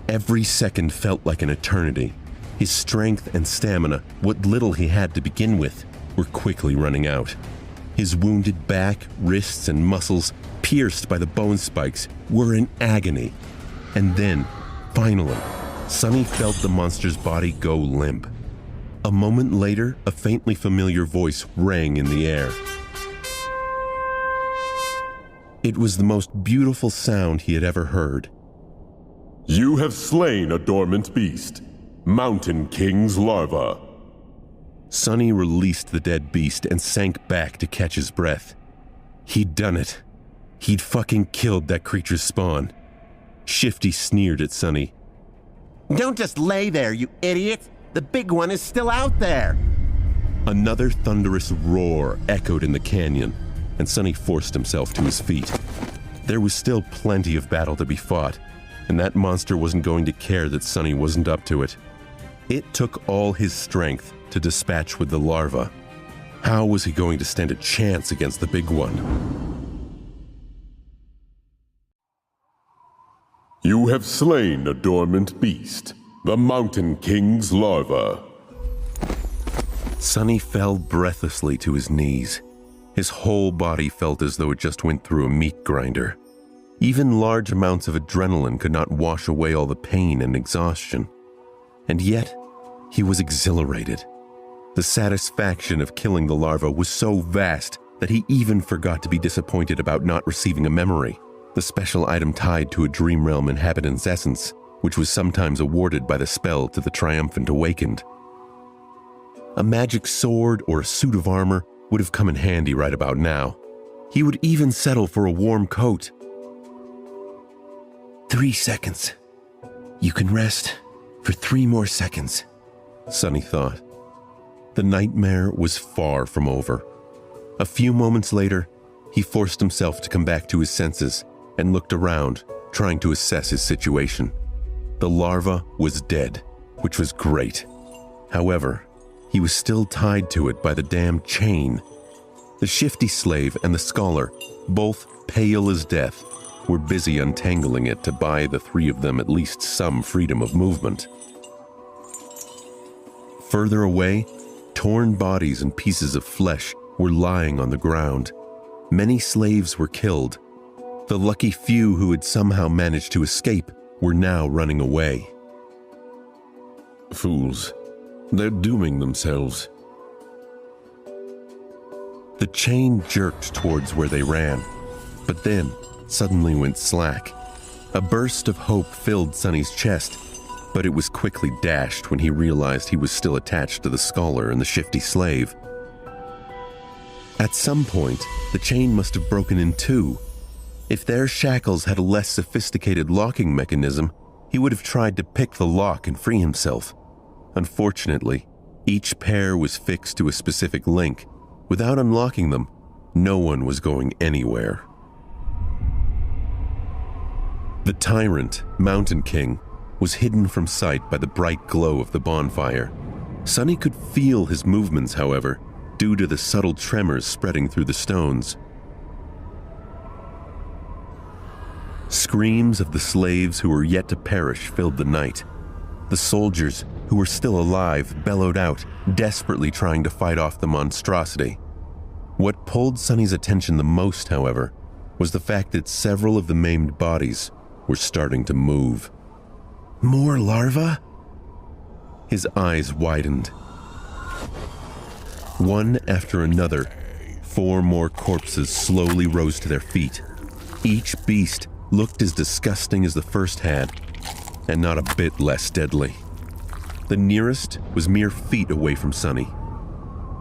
Every second felt like an eternity. His strength and stamina, what little he had to begin with, were quickly running out. His wounded back, wrists, and muscles, pierced by the bone spikes, were in agony. And then, finally, Sonny felt the monster's body go limp. A moment later, a faintly familiar voice rang in the air. It was the most beautiful sound he had ever heard. You have slain a dormant beast, Mountain King's larva. Sonny released the dead beast and sank back to catch his breath. He'd done it. He'd fucking killed that creature's spawn. Shifty sneered at Sonny. Don't just lay there, you idiot! The big one is still out there! Another thunderous roar echoed in the canyon, and Sonny forced himself to his feet. There was still plenty of battle to be fought, and that monster wasn't going to care that Sonny wasn't up to it. It took all his strength to dispatch with the larva. How was he going to stand a chance against the big one? You have slain a dormant beast, the Mountain King's larva. Sonny fell breathlessly to his knees. His whole body felt as though it just went through a meat grinder. Even large amounts of adrenaline could not wash away all the pain and exhaustion. And yet, he was exhilarated. The satisfaction of killing the larva was so vast that he even forgot to be disappointed about not receiving a memory, the special item tied to a Dream Realm inhabitant's essence, which was sometimes awarded by the spell to the triumphant awakened. A magic sword or a suit of armor would have come in handy right about now. He would even settle for a warm coat. 3 seconds. You can rest for 3 more seconds, Sonny thought. The nightmare was far from over. A few moments later, he forced himself to come back to his senses and looked around, trying to assess his situation. The larva was dead, which was great. However, he was still tied to it by the damn chain. The shifty slave and the scholar, both pale as death, were busy untangling it to buy the 3 of them at least some freedom of movement. Further away, torn bodies and pieces of flesh were lying on the ground. Many slaves were killed. The lucky few who had somehow managed to escape were now running away. Fools. They're dooming themselves. The chain jerked towards where they ran, but then suddenly went slack. A burst of hope filled Sonny's chest, but it was quickly dashed when he realized he was still attached to the scholar and the shifty slave. At some point, the chain must have broken in 2. If their shackles had a less sophisticated locking mechanism, he would have tried to pick the lock and free himself. Unfortunately, each pair was fixed to a specific link. Without unlocking them, no one was going anywhere. The tyrant, Mountain King, was hidden from sight by the bright glow of the bonfire. Sonny could feel his movements, however, due to the subtle tremors spreading through the stones. Screams of the slaves who were yet to perish filled the night. The soldiers, who were still alive, bellowed out, desperately trying to fight off the monstrosity. What pulled Sonny's attention the most, however, was the fact that several of the maimed bodies were starting to move. More larvae? His eyes widened. One after another, 4 more corpses slowly rose to their feet. Each beast looked as disgusting as the first had, and not a bit less deadly. The nearest was mere feet away from Sonny.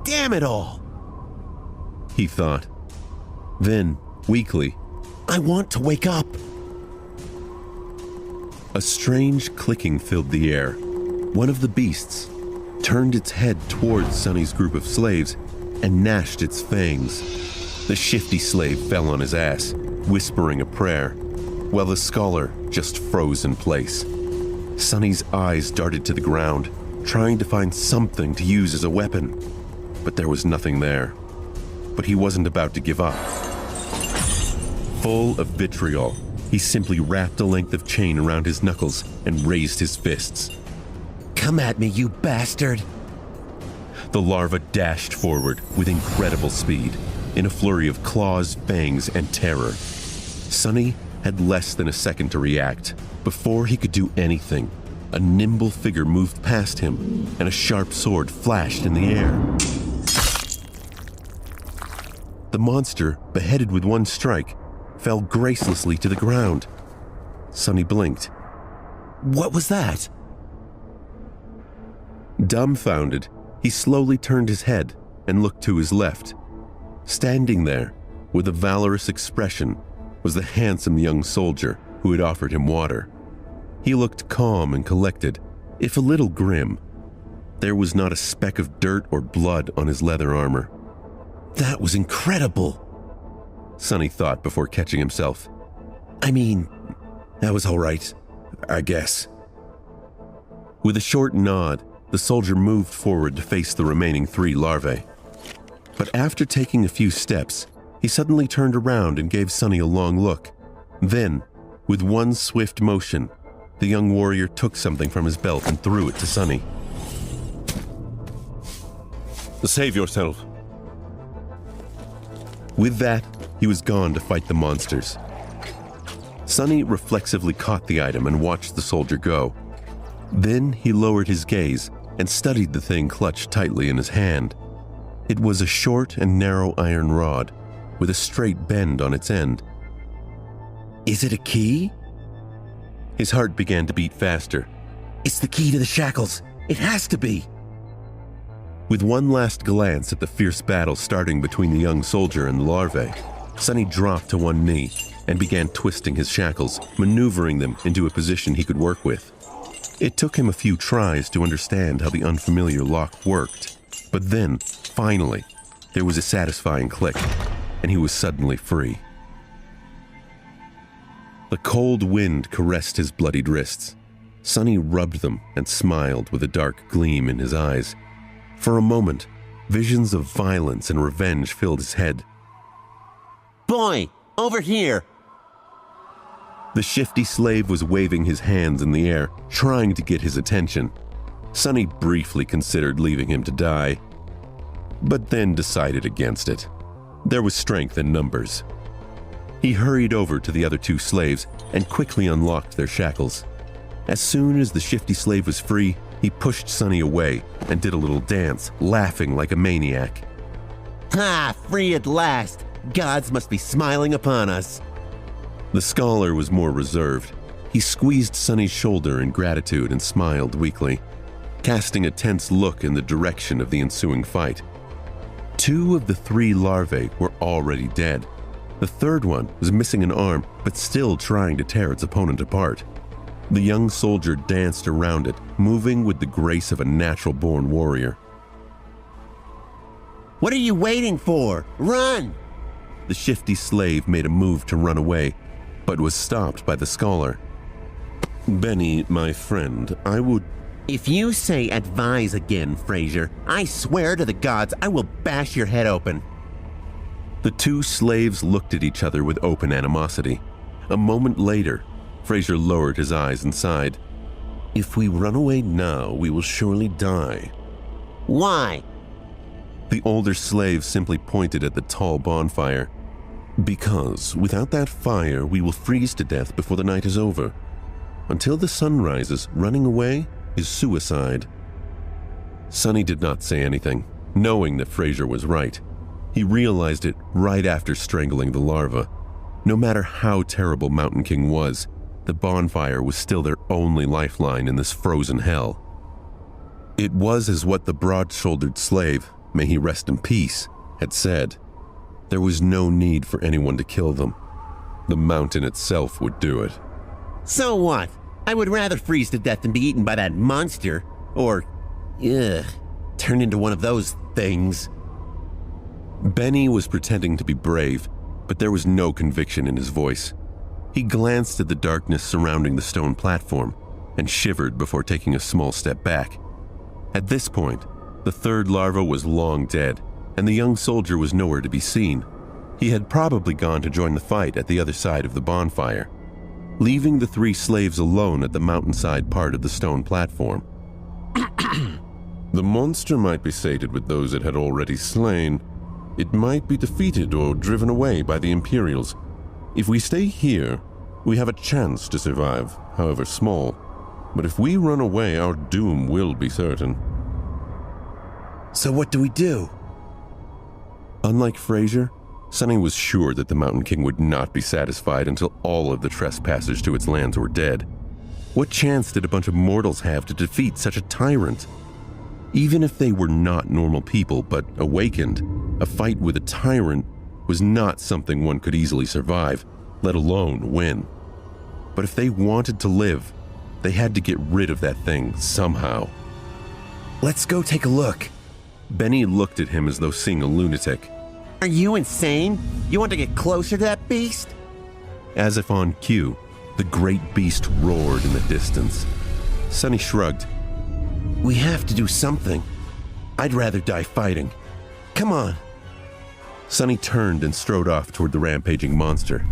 Damn it all! He thought. Then, weakly, I want to wake up. A strange clicking filled the air. One of the beasts turned its head towards Sonny's group of slaves and gnashed its fangs. The shifty slave fell on his ass, whispering a prayer, while the scholar just froze in place. Sonny's eyes darted to the ground, trying to find something to use as a weapon, but there was nothing there. But he wasn't about to give up. Full of vitriol, he simply wrapped a length of chain around his knuckles and raised his fists. Come at me, you bastard! The larva dashed forward with incredible speed, in a flurry of claws, fangs, and terror. Sonny had less than a second to react. Before he could do anything, a nimble figure moved past him, and a sharp sword flashed in the air. The monster, beheaded with one strike, fell gracelessly to the ground. Sonny blinked. What was that? Dumbfounded, he slowly turned his head and looked to his left. Standing there, with a valorous expression, was the handsome young soldier who had offered him water. He looked calm and collected, if a little grim. There was not a speck of dirt or blood on his leather armor. That was incredible, Sonny thought before catching himself. I mean, that was all right, I guess. With a short nod, the soldier moved forward to face the remaining 3 larvae. But after taking a few steps, he suddenly turned around and gave Sonny a long look. Then, with one swift motion, the young warrior took something from his belt and threw it to Sonny. Save yourself. With that, he was gone to fight the monsters. Sonny reflexively caught the item and watched the soldier go. Then he lowered his gaze and studied the thing clutched tightly in his hand. It was a short and narrow iron rod with a straight bend on its end. Is it a key? His heart began to beat faster. It's the key to the shackles. It has to be. With one last glance at the fierce battle starting between the young soldier and the larvae, Sonny dropped to one knee and began twisting his shackles, maneuvering them into a position he could work with. It took him a few tries to understand how the unfamiliar lock worked, but then, finally, there was a satisfying click, and he was suddenly free. The cold wind caressed his bloodied wrists. Sonny rubbed them and smiled with a dark gleam in his eyes. For a moment, visions of violence and revenge filled his head. Boy, over here! The shifty slave was waving his hands in the air, trying to get his attention. Sonny briefly considered leaving him to die, but then decided against it. There was strength in numbers. He hurried over to the other two slaves and quickly unlocked their shackles. As soon as the shifty slave was free, he pushed Sonny away and did a little dance, laughing like a maniac. Ha! Free at last! Gods must be smiling upon us. The scholar was more reserved. He squeezed Sonny's shoulder in gratitude and smiled weakly, casting a tense look in the direction of the ensuing fight. 2 of the 3 larvae were already dead. The third one was missing an arm, but still trying to tear its opponent apart. The young soldier danced around it, moving with the grace of a natural-born warrior. What are you waiting for? Run! The shifty slave made a move to run away, but was stopped by the scholar. Benny, my friend, I would... If you say advise again, Fraser, I swear to the gods I will bash your head open. The 2 slaves looked at each other with open animosity. A moment later, Fraser lowered his eyes and sighed. If we run away now, we will surely die. Why? The older slave simply pointed at the tall bonfire. Because without that fire, we will freeze to death before the night is over. Until the sun rises, running away is suicide. Sonny did not say anything, knowing that Fraser was right. He realized it right after strangling the larva. No matter how terrible Mountain King was, the bonfire was still their only lifeline in this frozen hell. It was as what the broad-shouldered slave, may he rest in peace, had said. There was no need for anyone to kill them. The mountain itself would do it. So what? I would rather freeze to death than be eaten by that monster. Or, turn into one of those things. Benny was pretending to be brave, but there was no conviction in his voice. He glanced at the darkness surrounding the stone platform and shivered before taking a small step back. At this point, the third larva was long dead, and the young soldier was nowhere to be seen. He had probably gone to join the fight at the other side of the bonfire, leaving the 3 slaves alone at the mountainside part of the stone platform. The monster might be sated with those it had already slain. It might be defeated or driven away by the Imperials. If we stay here, we have a chance to survive, however small. But if we run away, our doom will be certain. So what do we do? Unlike Fraser, Sonny was sure that the Mountain King would not be satisfied until all of the trespassers to its lands were dead. What chance did a bunch of mortals have to defeat such a tyrant? Even if they were not normal people but awakened, a fight with a tyrant was not something one could easily survive, let alone win. But if they wanted to live, they had to get rid of that thing somehow. Let's go take a look. Benny looked at him as though seeing a lunatic. Are you insane? You want to get closer to that beast? As if on cue, the great beast roared in the distance. Sonny shrugged. We have to do something. I'd rather die fighting. Come on. Sonny turned and strode off toward the rampaging monster.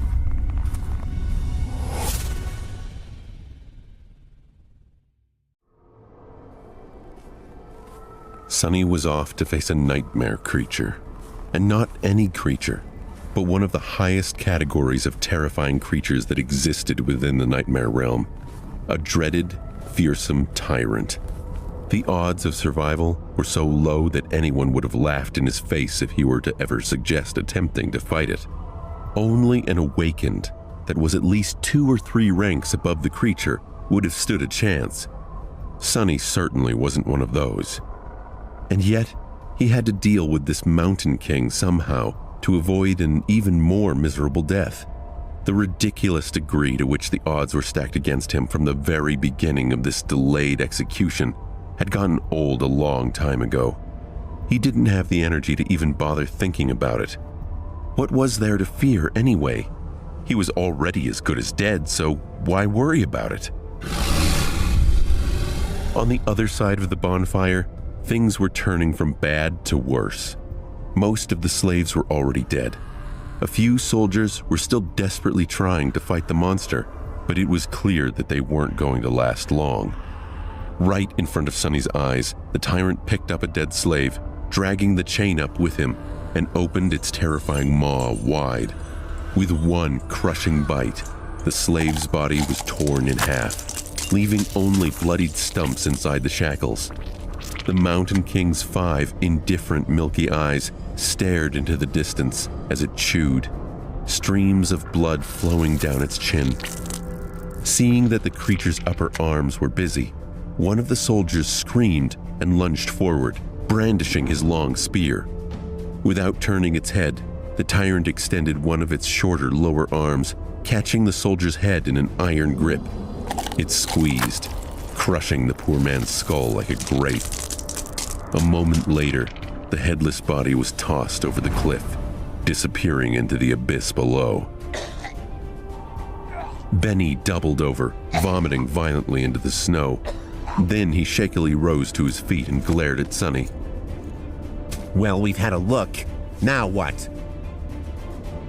Sonny was off to face a nightmare creature. And not any creature. but one of the highest categories of terrifying creatures that existed within the nightmare realm. A dreaded, fearsome tyrant. The odds of survival were so low that anyone would have laughed in his face if he were to ever suggest attempting to fight it. Only an awakened that was at least 2 or 3 ranks above the creature would have stood a chance. Sonny certainly wasn't one of those. And yet, he had to deal with this Mountain King somehow to avoid an even more miserable death. The ridiculous degree to which the odds were stacked against him from the very beginning of this delayed execution had gotten old a long time ago. He didn't have the energy to even bother thinking about it. What was there to fear anyway? He was already as good as dead, so why worry about it? On the other side of the bonfire, things were turning from bad to worse. Most of the slaves were already dead. A few soldiers were still desperately trying to fight the monster, but it was clear that they weren't going to last long. Right in front of Sonny's eyes, the tyrant picked up a dead slave, dragging the chain up with him, and opened its terrifying maw wide. With one crushing bite, the slave's body was torn in half, leaving only bloodied stumps inside the shackles. The Mountain King's 5 indifferent milky eyes stared into the distance as it chewed, streams of blood flowing down its chin. Seeing that the creature's upper arms were busy, one of the soldiers screamed and lunged forward, brandishing his long spear. Without turning its head, the tyrant extended one of its shorter lower arms, catching the soldier's head in an iron grip. It squeezed, crushing the poor man's skull like a grape. A moment later, the headless body was tossed over the cliff, disappearing into the abyss below. Benny doubled over, vomiting violently into the snow. Then he shakily rose to his feet and glared at Sonny. Well, we've had a look. Now what?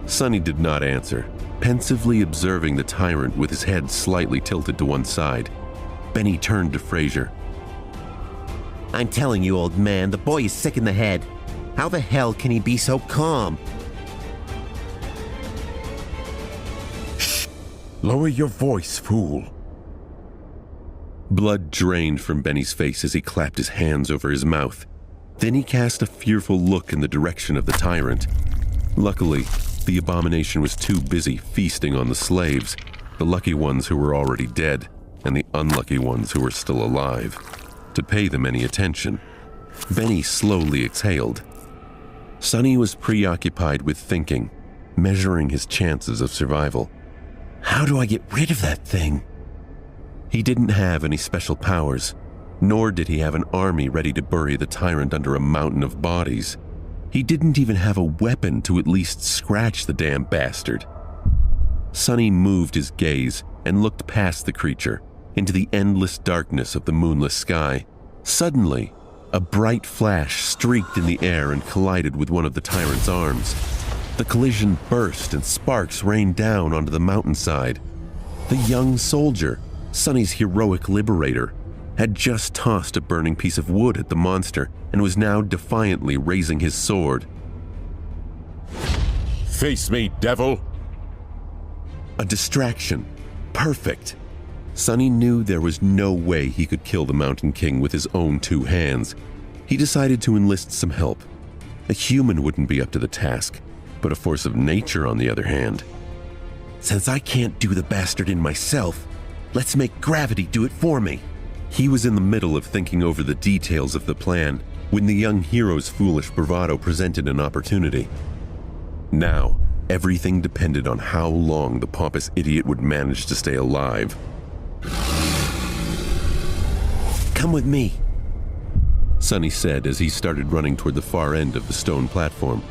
Sonny did not answer, pensively observing the tyrant with his head slightly tilted to one side. Benny turned to Fraser. I'm telling you, old man, the boy is sick in the head. How the hell can he be so calm? Shh! Lower your voice, fool. Blood drained from Benny's face as he clapped his hands over his mouth. Then he cast a fearful look in the direction of the tyrant. Luckily, the abomination was too busy feasting on the slaves, the lucky ones who were already dead, and the unlucky ones who were still alive, to pay them any attention. Benny slowly exhaled. Sonny was preoccupied with thinking, measuring his chances of survival. How do I get rid of that thing? He didn't have any special powers, nor did he have an army ready to bury the tyrant under a mountain of bodies. He didn't even have a weapon to at least scratch the damn bastard. Sonny moved his gaze and looked past the creature into the endless darkness of the moonless sky. Suddenly, a bright flash streaked in the air and collided with one of the tyrant's arms. The collision burst and sparks rained down onto the mountainside. The young soldier, Sonny's heroic liberator, had just tossed a burning piece of wood at the monster and was now defiantly raising his sword. Face me, devil! A distraction. Perfect. Sonny knew there was no way he could kill the Mountain King with his own 2 hands. He decided to enlist some help. A human wouldn't be up to the task, but a force of nature on the other hand. Since I can't do the bastard in myself, let's make gravity do it for me. He was in the middle of thinking over the details of the plan when the young hero's foolish bravado presented an opportunity. Now, everything depended on how long the pompous idiot would manage to stay alive. Come with me, Sonny said as he started running toward the far end of the stone platform,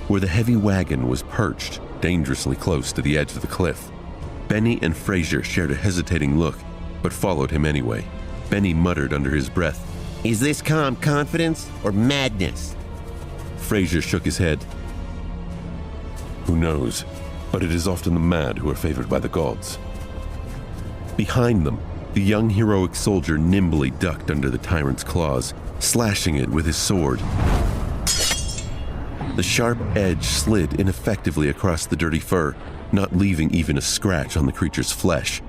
where the heavy wagon was perched dangerously close to the edge of the cliff. Benny and Fraser shared a hesitating look, but followed him anyway. Benny muttered under his breath, Is this calm confidence or madness? Fraser shook his head. Who knows, but it is often the mad who are favored by the gods. Behind them, the young heroic soldier nimbly ducked under the tyrant's claws, slashing it with his sword. The sharp edge slid ineffectively across the dirty fur, not leaving even a scratch on the creature's flesh.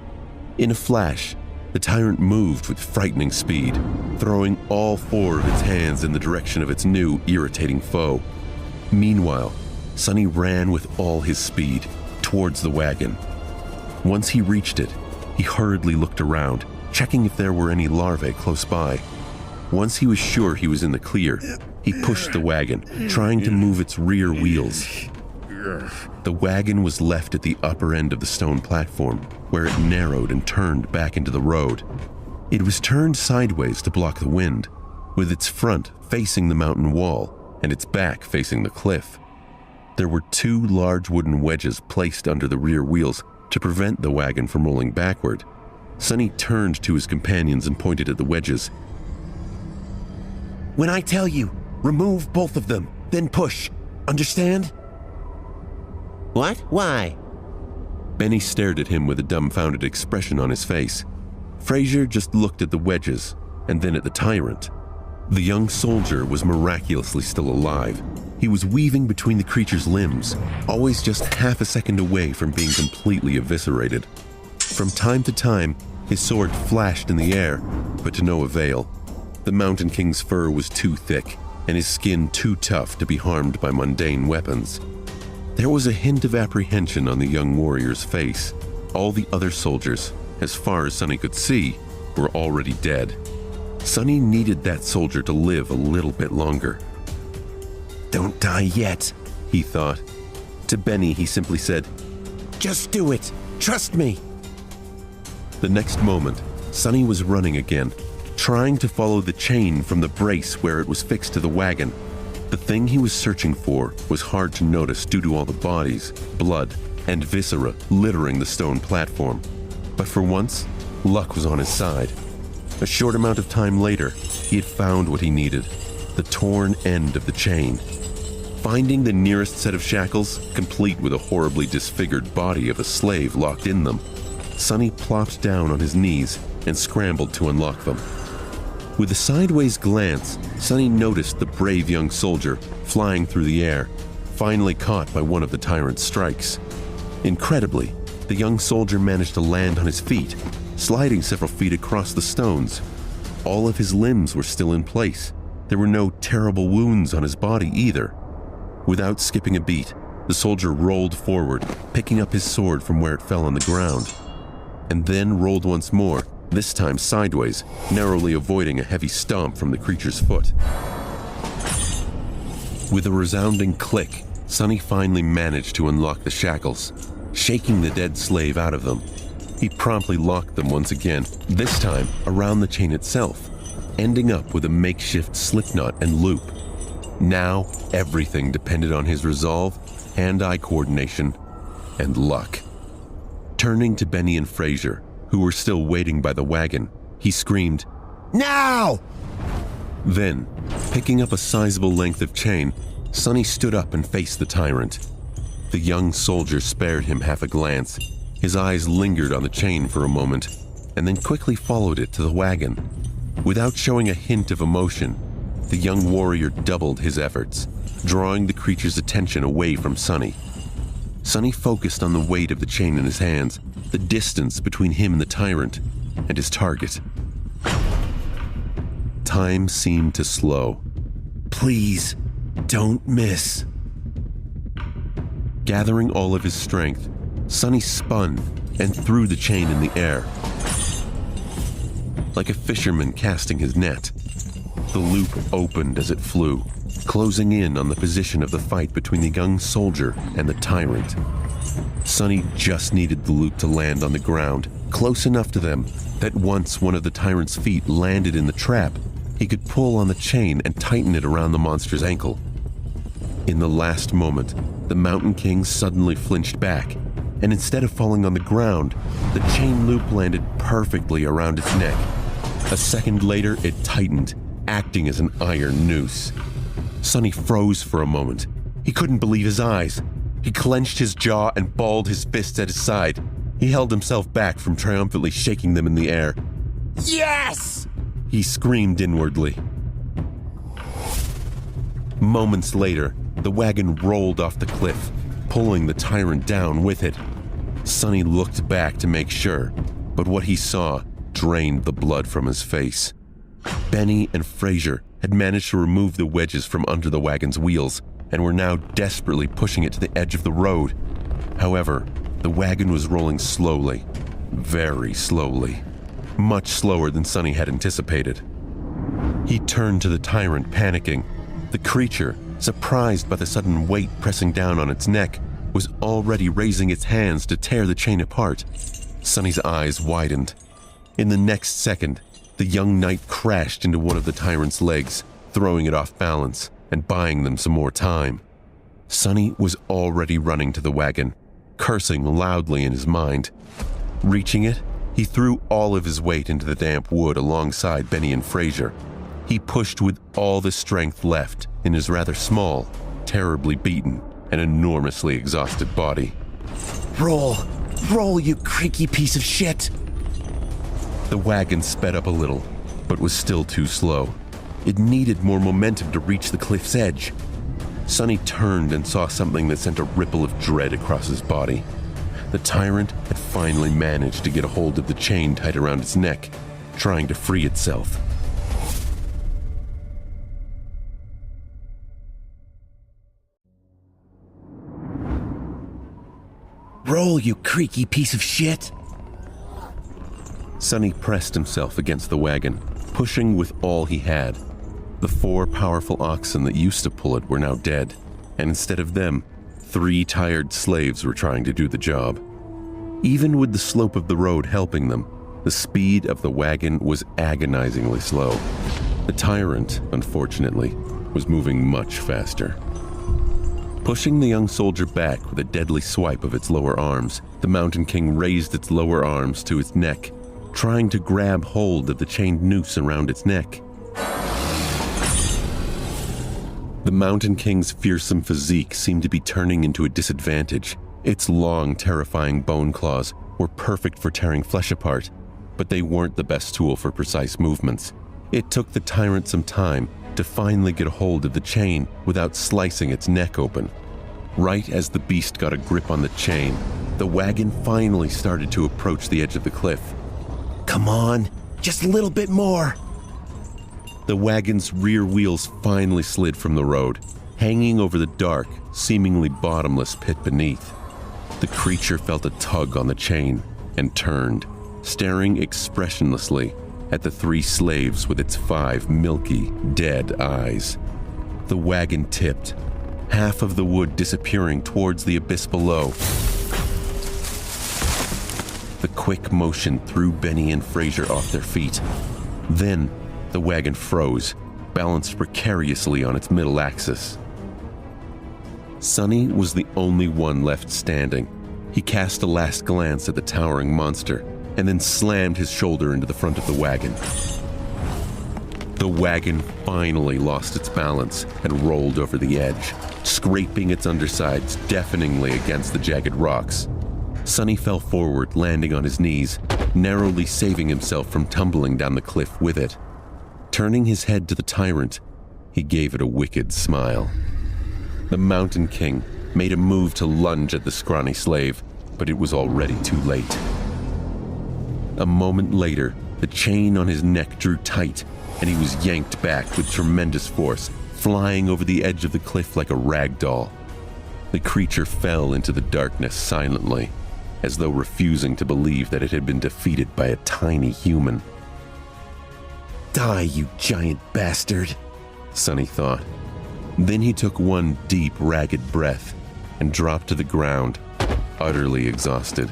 In a flash, the tyrant moved with frightening speed, throwing all 4 of its hands in the direction of its new, irritating foe. Meanwhile, Sonny ran with all his speed towards the wagon. Once he reached it, he hurriedly looked around, checking if there were any larvae close by. Once he was sure he was in the clear, he pushed the wagon, trying to move its rear wheels. The wagon was left at the upper end of the stone platform, where it narrowed and turned back into the road. It was turned sideways to block the wind, with its front facing the mountain wall and its back facing the cliff. There were 2 large wooden wedges placed under the rear wheels to prevent the wagon from rolling backward. Sonny turned to his companions and pointed at the wedges. When I tell you, remove both of them, then push. Understand? What? Why? Benny stared at him with a dumbfounded expression on his face. Fraser just looked at the wedges and then at the tyrant. The young soldier was miraculously still alive. He was weaving between the creature's limbs, always just half a second away from being completely eviscerated. From time to time, his sword flashed in the air, but to no avail. The Mountain King's fur was too thick, and his skin too tough to be harmed by mundane weapons. There was a hint of apprehension on the young warrior's face. All the other soldiers, as far as Sonny could see, were already dead. Sonny needed that soldier to live a little bit longer. Don't die yet, he thought. To Benny, he simply said, just do it. Trust me. The next moment, Sonny was running again, trying to follow the chain from the brace where it was fixed to the wagon. The thing he was searching for was hard to notice due to all the bodies, blood, and viscera littering the stone platform. But for once, luck was on his side. A short amount of time later, he had found what he needed, the torn end of the chain. Finding the nearest set of shackles, complete with a horribly disfigured body of a slave locked in them, Sonny plopped down on his knees and scrambled to unlock them. With a sideways glance, Sonny noticed the brave young soldier flying through the air, finally caught by one of the tyrant's strikes. Incredibly, the young soldier managed to land on his feet, sliding several feet across the stones. All of his limbs were still in place. There were no terrible wounds on his body either. Without skipping a beat, the soldier rolled forward, picking up his sword from where it fell on the ground, and then rolled once more, this time sideways, narrowly avoiding a heavy stomp from the creature's foot. With a resounding click, Sonny finally managed to unlock the shackles, shaking the dead slave out of them. He promptly locked them once again, this time around the chain itself, ending up with a makeshift slipknot and loop. Now, everything depended on his resolve, hand-eye coordination, and luck. Turning to Benny and Fraser, who were still waiting by the wagon, he screamed, Now! Then, picking up a sizable length of chain, Sonny stood up and faced the tyrant. The young soldier spared him half a glance. His eyes lingered on the chain for a moment, and then quickly followed it to the wagon. Without showing a hint of emotion, the young warrior doubled his efforts, drawing the creature's attention away from Sonny. Sonny focused on the weight of the chain in his hands, the distance between him and the tyrant, and his target. Time seemed to slow. Please, don't miss. Gathering all of his strength, Sonny spun and threw the chain in the air. Like a fisherman casting his net, the loop opened as it flew, closing in on the position of the fight between the young soldier and the tyrant. Sonny just needed the loop to land on the ground, close enough to them that once one of the tyrant's feet landed in the trap, he could pull on the chain and tighten it around the monster's ankle. In the last moment, the Mountain King suddenly flinched back, and instead of falling on the ground, the chain loop landed perfectly around its neck. A second later, it tightened, acting as an iron noose. Sonny froze for a moment. He couldn't believe his eyes. He clenched his jaw and balled his fists at his side. He held himself back from triumphantly shaking them in the air. Yes! He screamed inwardly. Moments later, The wagon rolled off the cliff, pulling the tyrant down with it. Sonny looked back to make sure, but what he saw drained the blood from his face. Benny and Fraser had managed to remove the wedges from under the wagon's wheels and were now desperately pushing it to the edge of the road. However, the wagon was rolling slowly, very slowly, much slower than Sonny had anticipated. He turned to the tyrant, panicking. The creature, surprised by the sudden weight pressing down on its neck, was already raising its hands to tear the chain apart. Sonny's eyes widened. In the next second, the young knight crashed into one of the tyrant's legs, throwing it off balance and buying them some more time. Sonny was already running to the wagon, cursing loudly in his mind. Reaching it, he threw all of his weight into the damp wood alongside Benny and Fraser. He pushed with all the strength left in his rather small, terribly beaten, and enormously exhausted body. Roll! Roll, you creaky piece of shit! The wagon sped up a little, but was still too slow. It needed more momentum to reach the cliff's edge. Sonny turned and saw something that sent a ripple of dread across his body. The tyrant had finally managed to get a hold of the chain tied around its neck, trying to free itself. Roll, you creaky piece of shit! Sonny pressed himself against the wagon, pushing with all he had. The 4 powerful oxen that used to pull it were now dead, and instead of them, 3 tired slaves were trying to do the job. Even with the slope of the road helping them, the speed of the wagon was agonizingly slow. The tyrant, unfortunately, was moving much faster. Pushing the young soldier back with a deadly swipe of its lower arms, the Mountain King raised its lower arms to its neck, trying to grab hold of the chained noose around its neck. The Mountain King's fearsome physique seemed to be turning into a disadvantage. Its long, terrifying bone claws were perfect for tearing flesh apart, but they weren't the best tool for precise movements. It took the tyrant some time to finally get a hold of the chain without slicing its neck open. Right as the beast got a grip on the chain, the wagon finally started to approach the edge of the cliff. Come on, just a little bit more! The wagon's rear wheels finally slid from the road, hanging over the dark, seemingly bottomless pit beneath. The creature felt a tug on the chain and turned, staring expressionlessly at the 3 slaves with its 5 milky, dead eyes. The wagon tipped, half of the wood disappearing towards the abyss below. The quick motion threw Benny and Fraser off their feet. Then, the wagon froze, balanced precariously on its middle axis. Sonny was the only one left standing. He cast a last glance at the towering monster and then slammed his shoulder into the front of the wagon. The wagon finally lost its balance and rolled over the edge, scraping its undersides deafeningly against the jagged rocks. Sonny fell forward, landing on his knees, narrowly saving himself from tumbling down the cliff with it. Turning his head to the tyrant, he gave it a wicked smile. The Mountain King made a move to lunge at the scrawny slave, but it was already too late. A moment later, the chain on his neck drew tight, and he was yanked back with tremendous force, flying over the edge of the cliff like a rag doll. The creature fell into the darkness silently, as though refusing to believe that it had been defeated by a tiny human. Die, you giant bastard, Sonny thought. Then he took one deep, ragged breath and dropped to the ground, utterly exhausted.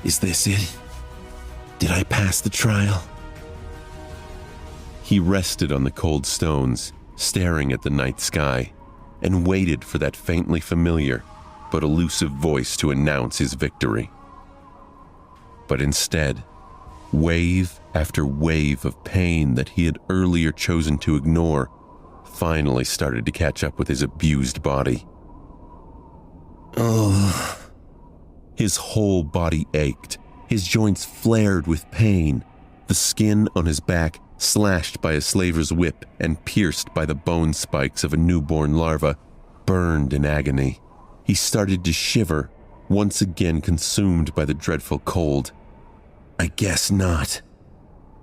Is this it? Did I pass the trial? He rested on the cold stones, staring at the night sky, and waited for that faintly familiar but elusive voice to announce his victory. But instead, wave after wave of pain that he had earlier chosen to ignore finally started to catch up with his abused body. Oh. His whole body ached, his joints flared with pain, the skin on his back slashed by a slaver's whip and pierced by the bone spikes of a newborn larva, burned in agony. He started to shiver, once again consumed by the dreadful cold. I guess not.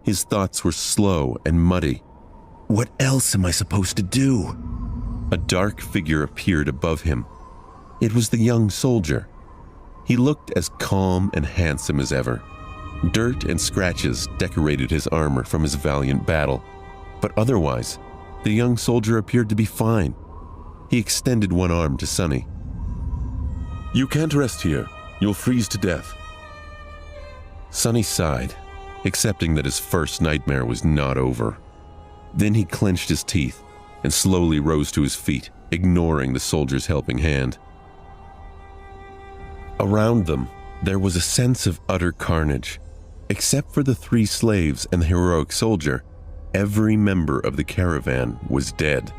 His thoughts were slow and muddy. What else am I supposed to do? A dark figure appeared above him. It was the young soldier. He looked as calm and handsome as ever. Dirt and scratches decorated his armor from his valiant battle, but otherwise, the young soldier appeared to be fine. He extended one arm to Sonny. You can't rest here. You'll freeze to death. Sonny sighed, accepting that his first nightmare was not over. Then he clenched his teeth and slowly rose to his feet, ignoring the soldier's helping hand. Around them, there was a sense of utter carnage. Except for the 3 slaves and the heroic soldier, every member of the caravan was dead.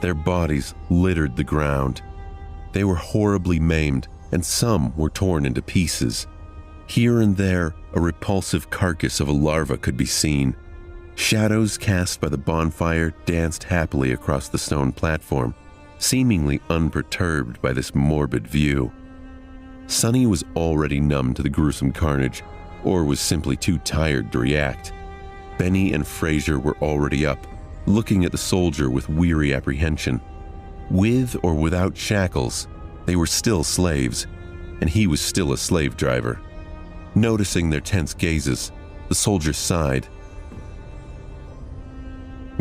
Their bodies littered the ground. They were horribly maimed, and some were torn into pieces. Here and there, a repulsive carcass of a larva could be seen. Shadows cast by the bonfire danced happily across the stone platform, seemingly unperturbed by this morbid view. Sonny was already numb to the gruesome carnage, or was simply too tired to react. Benny and Fraser were already up, looking at the soldier with weary apprehension. With or without shackles, they were still slaves, and he was still a slave driver. Noticing their tense gazes, the soldier sighed.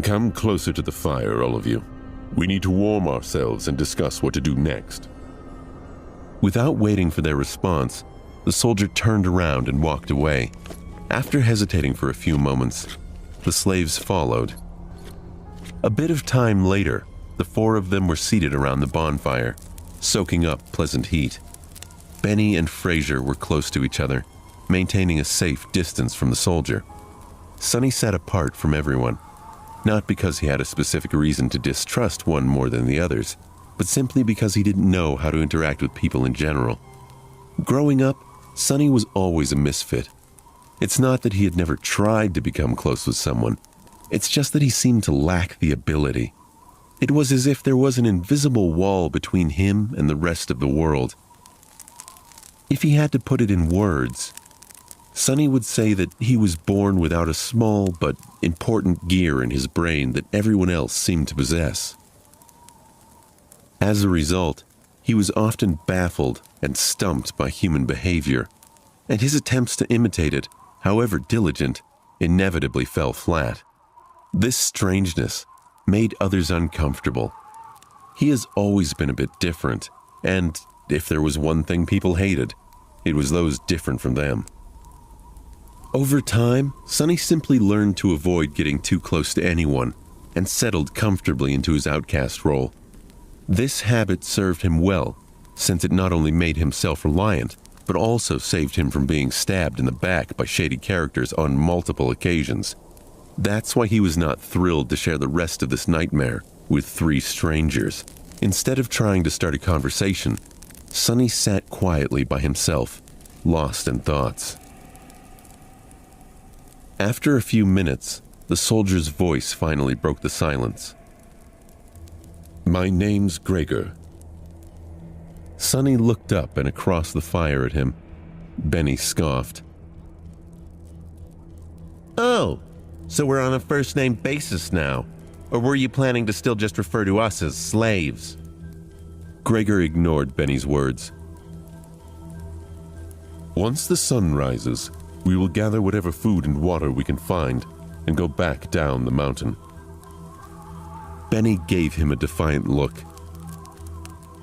Come closer to the fire, all of you. We need to warm ourselves and discuss what to do next. Without waiting for their response, the soldier turned around and walked away. After hesitating for a few moments, the slaves followed. A bit of time later, the 4 of them were seated around the bonfire, soaking up pleasant heat. Benny and Fraser were close to each other, maintaining a safe distance from the soldier. Sonny sat apart from everyone, not because he had a specific reason to distrust one more than the others, but simply because he didn't know how to interact with people in general. Growing up, Sonny was always a misfit. It's not that he had never tried to become close with someone. It's just that he seemed to lack the ability. It was as if there was an invisible wall between him and the rest of the world. If he had to put it in words, Sonny would say that he was born without a small but important gear in his brain that everyone else seemed to possess. As a result, he was often baffled and stumped by human behavior, and his attempts to imitate it, however diligent, inevitably fell flat. This strangeness made others uncomfortable. He has always been a bit different, and if there was one thing people hated, it was those different from them. Over time, Sonny simply learned to avoid getting too close to anyone and settled comfortably into his outcast role. This habit served him well, since it not only made him self-reliant, but also saved him from being stabbed in the back by shady characters on multiple occasions. That's why he was not thrilled to share the rest of this nightmare with 3 strangers. Instead of trying to start a conversation, Sonny sat quietly by himself, lost in thoughts. After a few minutes, the soldier's voice finally broke the silence. My name's Gregor. Sonny looked up and across the fire at him. Benny scoffed. Oh, so we're on a first-name basis now. Or were you planning to still just refer to us as slaves? Gregor ignored Benny's words. Once the sun rises, we will gather whatever food and water we can find and go back down the mountain. Benny gave him a defiant look.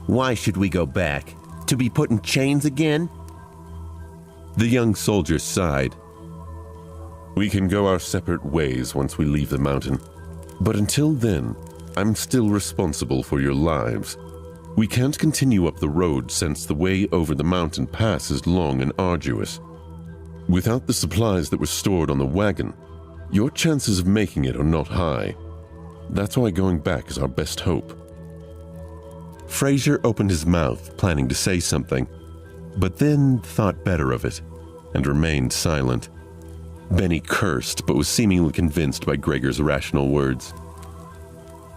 Why should we go back? To be put in chains again? The young soldier sighed. We can go our separate ways once we leave the mountain. But until then, I'm still responsible for your lives. We can't continue up the road since the way over the mountain pass is long and arduous. Without the supplies that were stored on the wagon, your chances of making it are not high. That's why going back is our best hope. Fraser opened his mouth, planning to say something, but then thought better of it and remained silent. Benny cursed, but was seemingly convinced by Gregor's irrational words.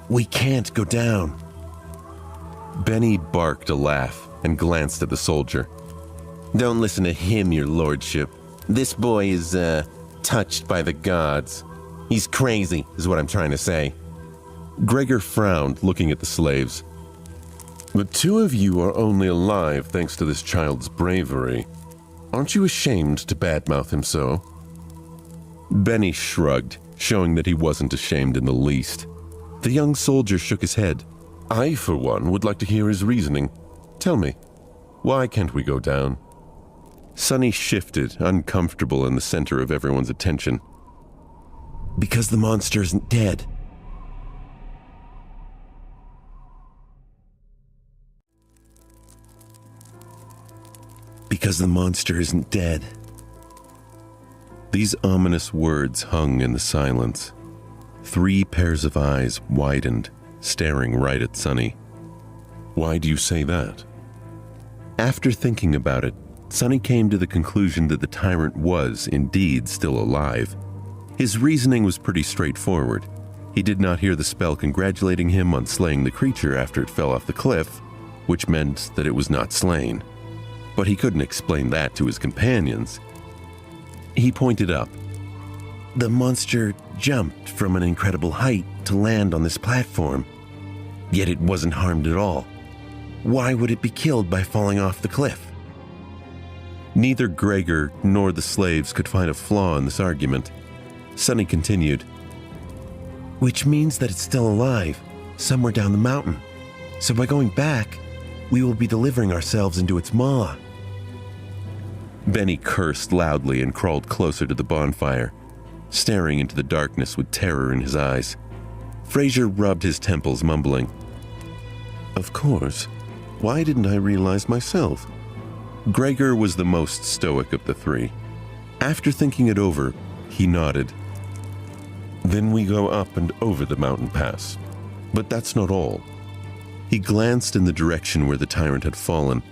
We can't go down. Benny barked a laugh and glanced at the soldier. Don't listen to him, your lordship. This boy is, touched by the gods. He's crazy, is what I'm trying to say. Gregor frowned, looking at the slaves. The two of you are only alive thanks to this child's bravery. Aren't you ashamed to badmouth him so? Benny shrugged, showing that he wasn't ashamed in the least. The young soldier shook his head. I, for one, would like to hear his reasoning. Tell me, why can't we go down? Sonny shifted, uncomfortable in the center of everyone's attention. Because the monster isn't dead. Because the monster isn't dead. These ominous words hung in the silence. 3 pairs of eyes widened, staring right at Sonny. Why do you say that? After thinking about it, Sonny came to the conclusion that the tyrant was indeed still alive. His reasoning was pretty straightforward. He did not hear the spell congratulating him on slaying the creature after it fell off the cliff, which meant that it was not slain. But he couldn't explain that to his companions. He pointed up. The monster jumped from an incredible height to land on this platform, yet it wasn't harmed at all. Why would it be killed by falling off the cliff? Neither Gregor nor the slaves could find a flaw in this argument. Sonny continued. Which means that it's still alive, somewhere down the mountain. So by going back, we will be delivering ourselves into its maw. Benny cursed loudly and crawled closer to the bonfire, staring into the darkness with terror in his eyes. Fraser rubbed his temples, mumbling, Of course. Why didn't I realize myself? Gregor was the most stoic of the 3. After thinking it over, he nodded. Then we go up and over the mountain pass. But that's not all. He glanced in the direction where the tyrant had fallen.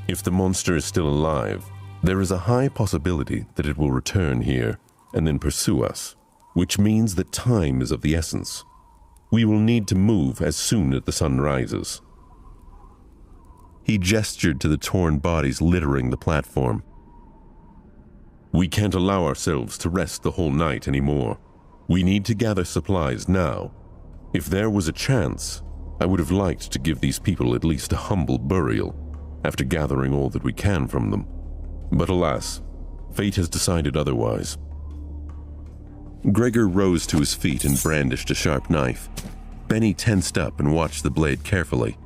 If the monster is still alive, there is a high possibility that it will return here and then pursue us, which means that time is of the essence. We will need to move as soon as the sun rises. He gestured to the torn bodies littering the platform. We can't allow ourselves to rest the whole night anymore. We need to gather supplies now. If there was a chance, I would have liked to give these people at least a humble burial after gathering all that we can from them. But alas, fate has decided otherwise. Gregor rose to his feet and brandished a sharp knife. Benny tensed up and watched the blade carefully,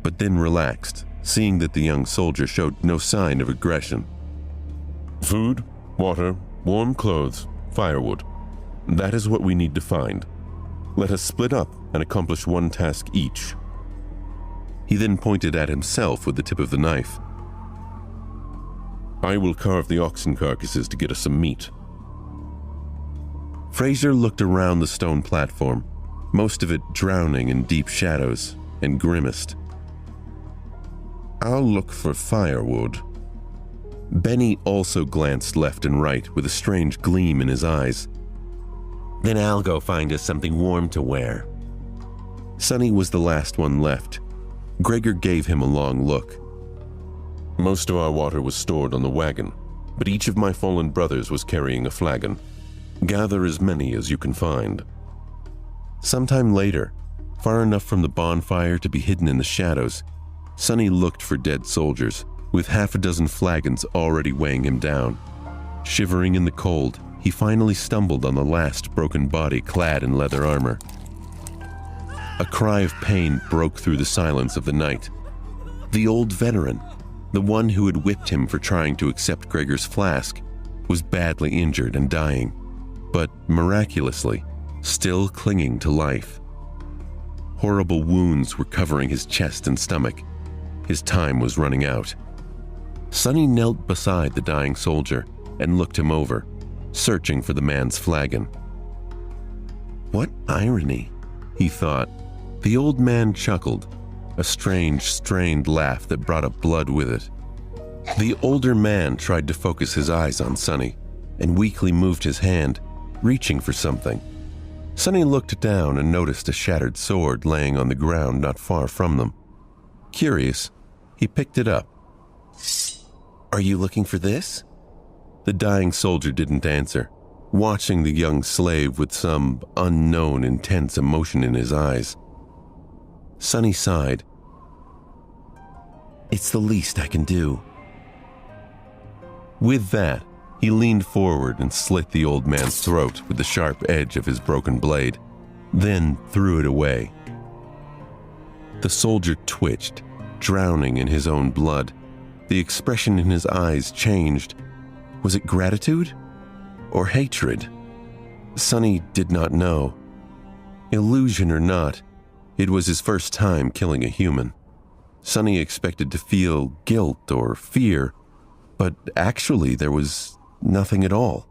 but then relaxed, seeing that the young soldier showed no sign of aggression. Food, water, warm clothes, firewood. That is what we need to find. Let us split up and accomplish one task each. He then pointed at himself with the tip of the knife. I will carve the oxen carcasses to get us some meat. Fraser looked around the stone platform, most of it drowning in deep shadows, and grimaced. I'll look for firewood. Benny also glanced left and right with a strange gleam in his eyes. Then I'll go find us something warm to wear. Sonny was the last one left. Gregor gave him a long look. Most of our water was stored on the wagon, but each of my fallen brothers was carrying a flagon. Gather as many as you can find. Sometime later, far enough from the bonfire to be hidden in the shadows, Sonny looked for dead soldiers, with 6 flagons already weighing him down. Shivering in the cold, he finally stumbled on the last broken body clad in leather armor. A cry of pain broke through the silence of the night. The old veteran, the one who had whipped him for trying to accept Gregor's flask, was badly injured and dying, but miraculously, still clinging to life. Horrible wounds were covering his chest and stomach. His time was running out. Sonny knelt beside the dying soldier and looked him over, searching for the man's flagon. What irony, he thought. The old man chuckled, a strange, strained laugh that brought up blood with it. The older man tried to focus his eyes on Sonny, and weakly moved his hand, reaching for something. Sonny looked down and noticed a shattered sword laying on the ground not far from them. Curious, he picked it up. "Are you looking for this?" The dying soldier didn't answer, watching the young slave with some unknown intense emotion in his eyes. Sonny sighed. "It's the least I can do." With that, he leaned forward and slit the old man's throat with the sharp edge of his broken blade, then threw it away. The soldier twitched, drowning in his own blood. The expression in his eyes changed. Was it gratitude or hatred? Sonny did not know. Illusion or not, it was his first time killing a human. Sonny expected to feel guilt or fear, but actually there was nothing at all.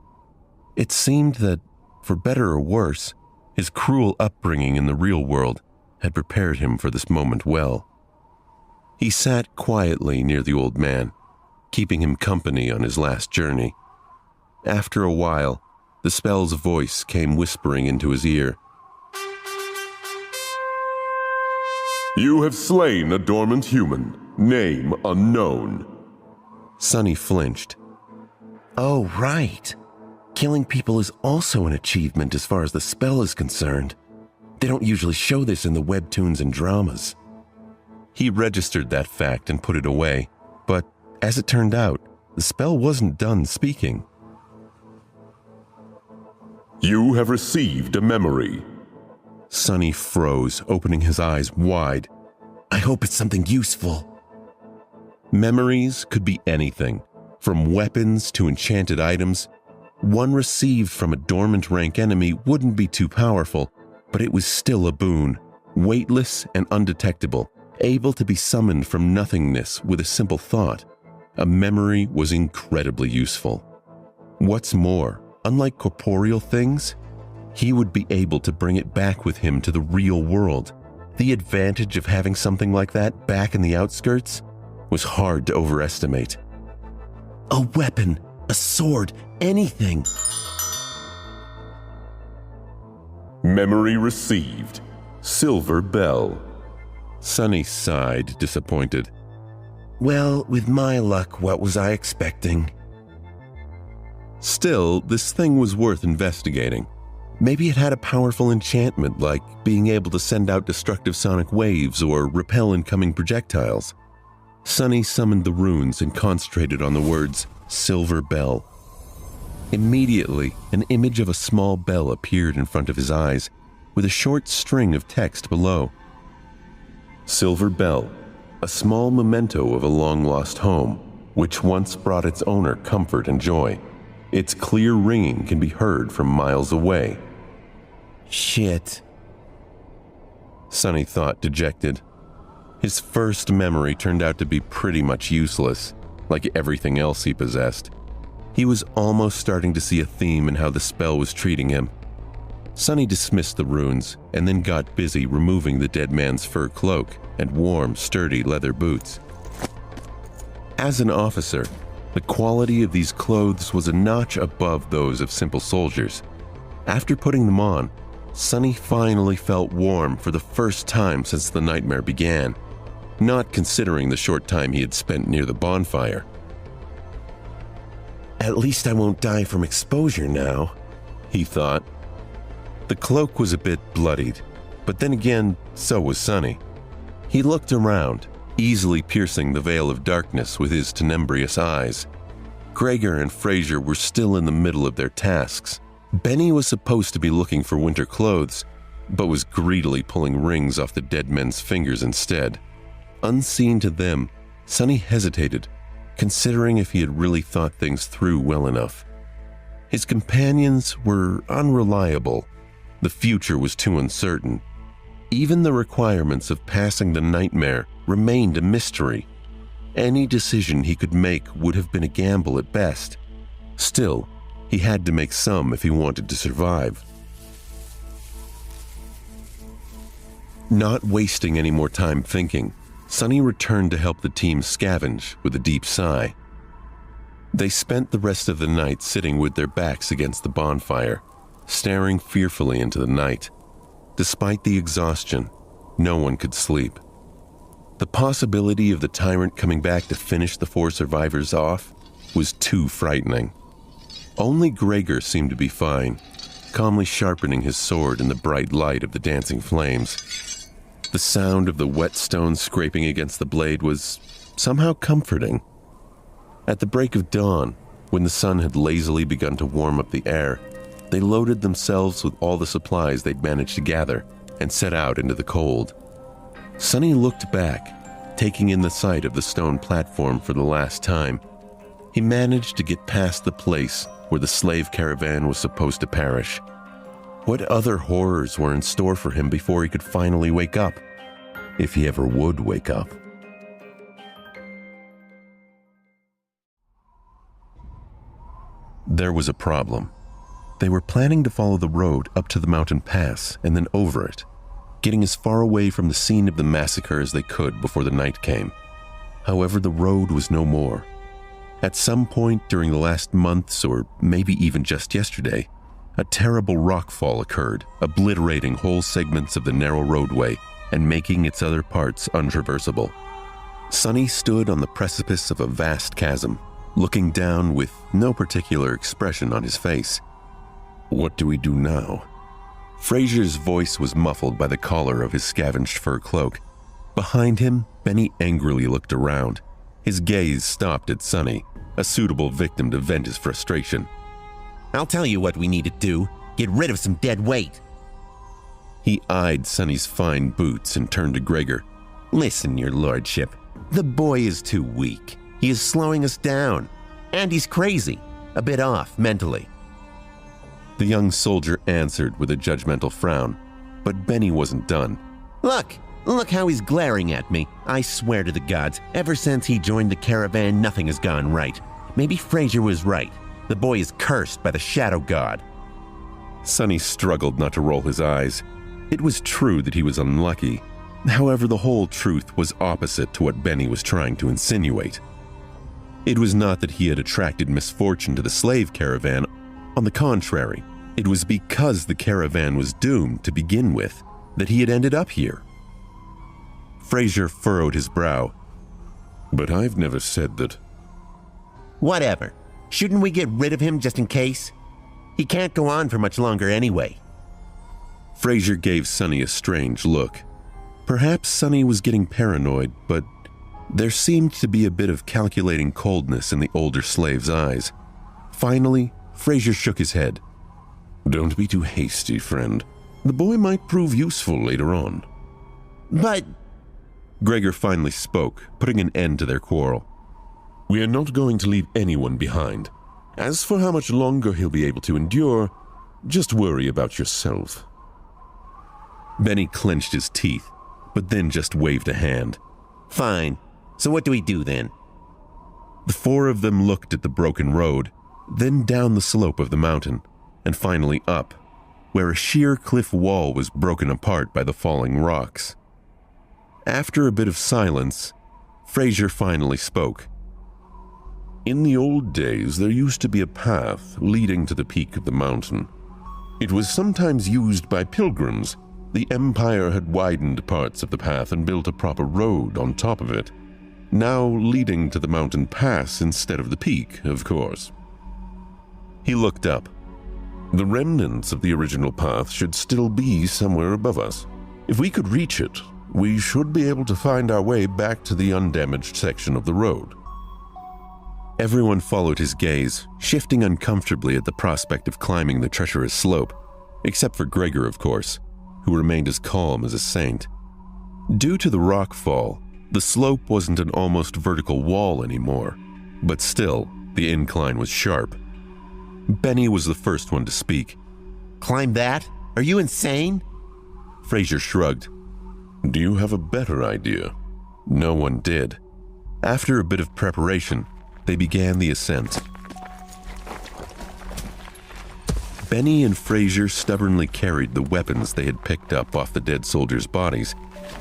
It seemed that, for better or worse, his cruel upbringing in the real world had prepared him for this moment well. He sat quietly near the old man, keeping him company on his last journey. After a while, the spell's voice came whispering into his ear. You have slain a dormant human, name unknown. Sonny flinched. "Oh, right. Killing people is also an achievement as far as the spell is concerned. They don't usually show this in the webtoons and dramas." He registered that fact and put it away, but as it turned out, the spell wasn't done speaking. You have received a memory. Sonny froze, opening his eyes wide. "I hope it's something useful." Memories could be anything, from weapons to enchanted items. One received from a dormant rank enemy wouldn't be too powerful, but it was still a boon, weightless and undetectable, able to be summoned from nothingness with a simple thought. A memory was incredibly useful. What's more, unlike corporeal things, he would be able to bring it back with him to the real world. The advantage of having something like that back in the outskirts was hard to overestimate. A weapon, a sword, anything. Memory received. Silver Bell. Sonny sighed, disappointed. "Well, with my luck, what was I expecting?" Still, this thing was worth investigating. Maybe it had a powerful enchantment like being able to send out destructive sonic waves or repel incoming projectiles. Sonny summoned the runes and concentrated on the words, Silver Bell. Immediately, an image of a small bell appeared in front of his eyes, with a short string of text below. Silver Bell, a small memento of a long-lost home, which once brought its owner comfort and joy. Its clear ringing can be heard from miles away. Shit, Sonny thought, dejected. His first memory turned out to be pretty much useless, like everything else he possessed. He was almost starting to see a theme in how the spell was treating him. Sonny dismissed the runes and then got busy removing the dead man's fur cloak and warm, sturdy leather boots. As an officer, the quality of these clothes was a notch above those of simple soldiers. After putting them on, Sonny finally felt warm for the first time since the nightmare began, not considering the short time he had spent near the bonfire. At least I won't die from exposure now, he thought. The cloak was a bit bloodied, but then again, so was Sonny. He looked around, easily piercing the veil of darkness with his tenebrious eyes. Gregor and Fraser were still in the middle of their tasks. Benny was supposed to be looking for winter clothes, but was greedily pulling rings off the dead men's fingers instead. Unseen to them, Sonny hesitated, considering if he had really thought things through well enough. His companions were unreliable. The future was too uncertain. Even the requirements of passing the nightmare remained a mystery. Any decision he could make would have been a gamble at best. Still, he had to make some if he wanted to survive. Not wasting any more time thinking, Sonny returned to help the team scavenge with a deep sigh. They spent the rest of the night sitting with their backs against the bonfire, staring fearfully into the night. Despite the exhaustion, no one could sleep. The possibility of the tyrant coming back to finish the 4 survivors off was too frightening. Only Gregor seemed to be fine, calmly sharpening his sword in the bright light of the dancing flames. The sound of the wet stone scraping against the blade was somehow comforting. At the break of dawn, when the sun had lazily begun to warm up the air, they loaded themselves with all the supplies they'd managed to gather and set out into the cold. Sonny looked back, taking in the sight of the stone platform for the last time. He managed to get past the place where the slave caravan was supposed to perish. What other horrors were in store for him before he could finally wake up? If he ever would wake up. There was a problem. They were planning to follow the road up to the mountain pass and then over it, getting as far away from the scene of the massacre as they could before the night came. However, the road was no more. At some point during the last months, or maybe even just yesterday, a terrible rockfall occurred, obliterating whole segments of the narrow roadway and making its other parts untraversable. Sonny stood on the precipice of a vast chasm, looking down with no particular expression on his face. What do we do now? Fraser's voice was muffled by the collar of his scavenged fur cloak. Behind him, Benny angrily looked around. His gaze stopped at Sonny, a suitable victim to vent his frustration. I'll tell you what we need to do. Get rid of some dead weight. He eyed Sonny's fine boots and turned to Gregor. Listen, your lordship. The boy is too weak. He is slowing us down. And he's crazy. A bit off mentally. The young soldier answered with a judgmental frown, but Benny wasn't done. Look how he's glaring at me. I swear to the gods, ever since he joined the caravan, nothing has gone right. Maybe Fraser was right. The boy is cursed by the shadow god. Sonny struggled not to roll his eyes. It was true that he was unlucky. However, the whole truth was opposite to what Benny was trying to insinuate. It was not that he had attracted misfortune to the slave caravan. On the contrary, it was because the caravan was doomed to begin with that he had ended up here. Fraser furrowed his brow. But I've never said that. Whatever. Shouldn't we get rid of him just in case? He can't go on for much longer anyway. Fraser gave Sonny a strange look. Perhaps Sonny was getting paranoid, but there seemed to be a bit of calculating coldness in the older slave's eyes. Finally, Fraser shook his head. Don't be too hasty, friend. The boy might prove useful later on. But... Gregor finally spoke, putting an end to their quarrel. We are not going to leave anyone behind. As for how much longer he'll be able to endure, just worry about yourself. Benny clenched his teeth, but then just waved a hand. Fine. So what do we do then? The 4 of them looked at the broken road, then down the slope of the mountain, and finally up, where a sheer cliff wall was broken apart by the falling rocks. After a bit of silence, Fraser finally spoke. In the old days, there used to be a path leading to the peak of the mountain. It was sometimes used by pilgrims. The Empire had widened parts of the path and built a proper road on top of it, now leading to the mountain pass instead of the peak, of course. He looked up. The remnants of the original path should still be somewhere above us. If we could reach it, we should be able to find our way back to the undamaged section of the road. Everyone followed his gaze, shifting uncomfortably at the prospect of climbing the treacherous slope, except for Gregor, of course, who remained as calm as a saint. Due to the rockfall, the slope wasn't an almost vertical wall anymore, but still, the incline was sharp. Benny was the first one to speak. Climb that? Are you insane? Fraser shrugged. Do you have a better idea? No one did. After a bit of preparation, they began the ascent. Benny and Fraser stubbornly carried the weapons they had picked up off the dead soldiers' bodies,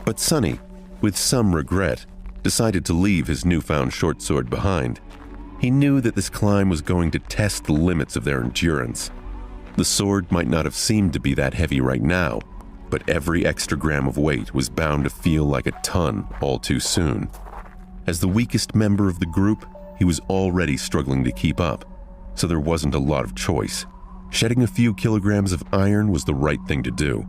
but Sonny, with some regret, decided to leave his newfound short sword behind. He knew that this climb was going to test the limits of their endurance. The sword might not have seemed to be that heavy right now, but every extra gram of weight was bound to feel like a ton all too soon. As the weakest member of the group, he was already struggling to keep up, so there wasn't a lot of choice. Shedding a few kilograms of iron was the right thing to do.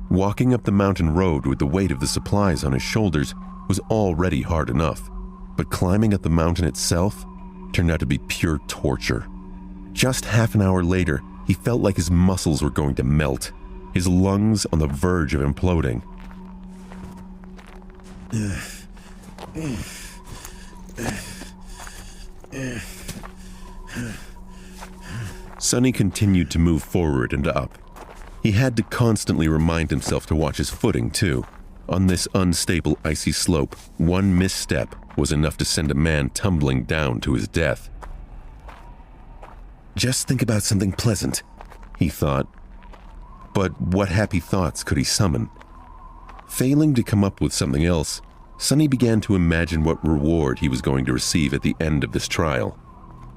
Walking up the mountain road with the weight of the supplies on his shoulders was already hard enough, but climbing up the mountain itself turned out to be pure torture. Just half an hour later, he felt like his muscles were going to melt, his lungs on the verge of imploding. Sonny continued to move forward and up. He had to constantly remind himself to watch his footing, too. On this unstable, icy slope, one misstep was enough to send a man tumbling down to his death. Just think about something pleasant, he thought. But what happy thoughts could he summon? Failing to come up with something else, Sonny began to imagine what reward he was going to receive at the end of this trial.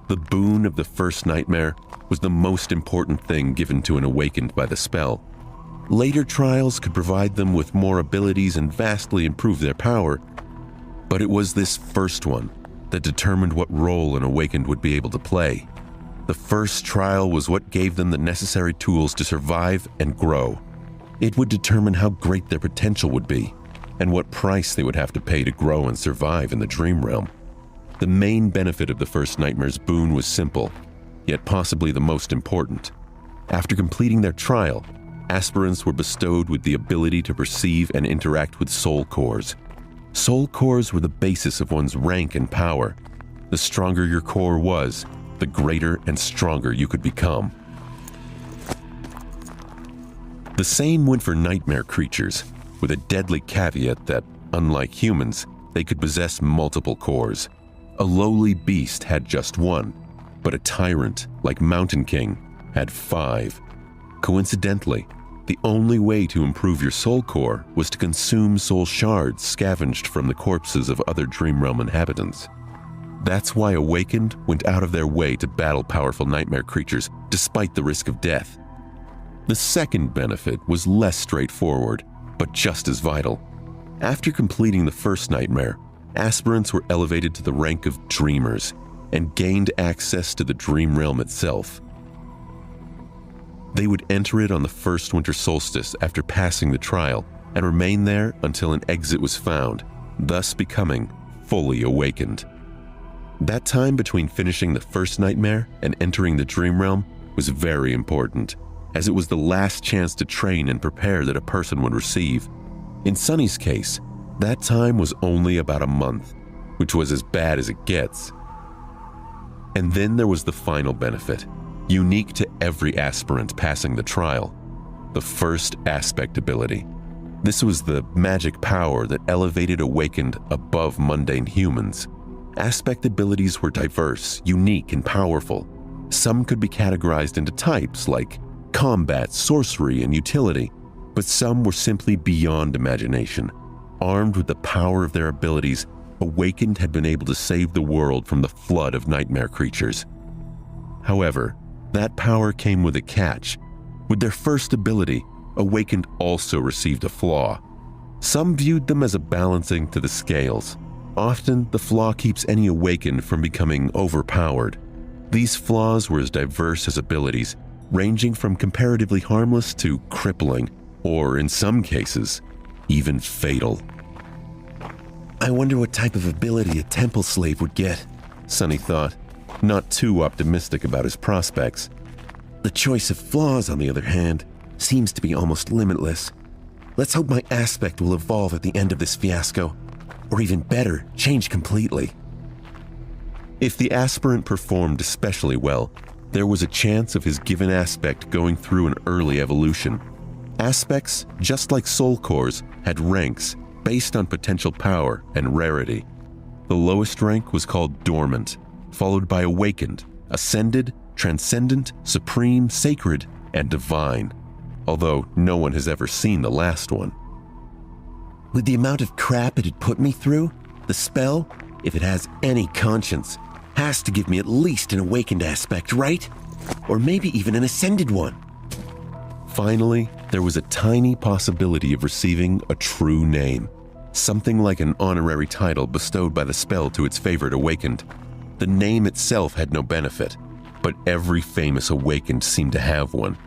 The boon of the first nightmare was the most important thing given to an awakened by the spell. Later trials could provide them with more abilities and vastly improve their power, but it was this first one that determined what role an awakened would be able to play. The first trial was what gave them the necessary tools to survive and grow. It would determine how great their potential would be, and what price they would have to pay to grow and survive in the dream realm. The main benefit of the first nightmare's boon was simple, yet possibly the most important. After completing their trial, aspirants were bestowed with the ability to perceive and interact with soul cores. Soul cores were the basis of one's rank and power. The stronger your core was, the greater and stronger you could become. The same went for nightmare creatures, with a deadly caveat that, unlike humans, they could possess multiple cores. A lowly beast had just one, but a tyrant, like Mountain King, had 5. Coincidentally, the only way to improve your soul core was to consume soul shards scavenged from the corpses of other Dream Realm inhabitants. That's why Awakened went out of their way to battle powerful nightmare creatures despite the risk of death. The second benefit was less straightforward, but just as vital. After completing the first nightmare, aspirants were elevated to the rank of Dreamers and gained access to the Dream Realm itself. They would enter it on the first winter solstice after passing the trial and remain there until an exit was found, thus becoming fully awakened. That time between finishing the first nightmare and entering the Dream Realm was very important, as it was the last chance to train and prepare that a person would receive. In Sonny's case, that time was only about a month, which was as bad as it gets. And then there was the final benefit, unique to every aspirant passing the trial: the first aspect ability. This was the magic power that elevated Awakened above mundane humans. Aspect abilities were diverse, unique, and powerful. Some could be categorized into types like combat, sorcery, and utility, but some were simply beyond imagination. Armed with the power of their abilities, Awakened had been able to save the world from the flood of nightmare creatures. However, that power came with a catch. With their first ability, Awakened also received a flaw. Some viewed them as a balancing to the scales. Often, the flaw keeps any Awakened from becoming overpowered. These flaws were as diverse as abilities, ranging from comparatively harmless to crippling, or in some cases, even fatal. I wonder what type of ability a temple slave would get, Sonny thought, not too optimistic about his prospects. The choice of flaws, on the other hand, seems to be almost limitless. Let's hope my aspect will evolve at the end of this fiasco, or even better, change completely. If the aspirant performed especially well, there was a chance of his given aspect going through an early evolution. Aspects, just like soul cores, had ranks based on potential power and rarity. The lowest rank was called Dormant, followed by Awakened, Ascended, Transcendent, Supreme, Sacred, and Divine, although no one has ever seen the last one. With the amount of crap it had put me through, the spell, if it has any conscience, has to give me at least an awakened aspect, right? Or maybe even an ascended one. Finally, there was a tiny possibility of receiving a true name, something like an honorary title bestowed by the spell to its favorite awakened. The name itself had no benefit, but every famous awakened seemed to have one.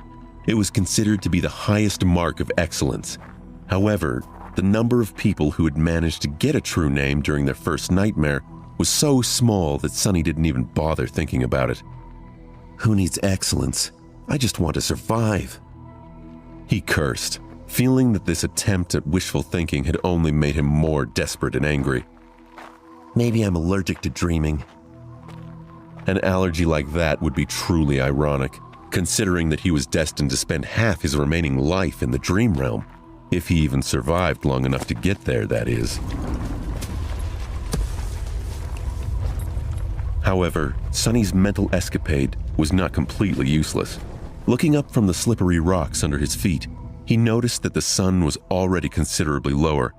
It was considered to be the highest mark of excellence. However, the number of people who had managed to get a true name during their first nightmare was so small that Sonny didn't even bother thinking about it. Who needs excellence? I just want to survive. He cursed, feeling that this attempt at wishful thinking had only made him more desperate and angry. Maybe I'm allergic to dreaming. An allergy like that would be truly ironic, considering that he was destined to spend half his remaining life in the dream realm, if he even survived long enough to get there, that is. However, Sonny's mental escapade was not completely useless. Looking up from the slippery rocks under his feet, he noticed that the sun was already considerably lower.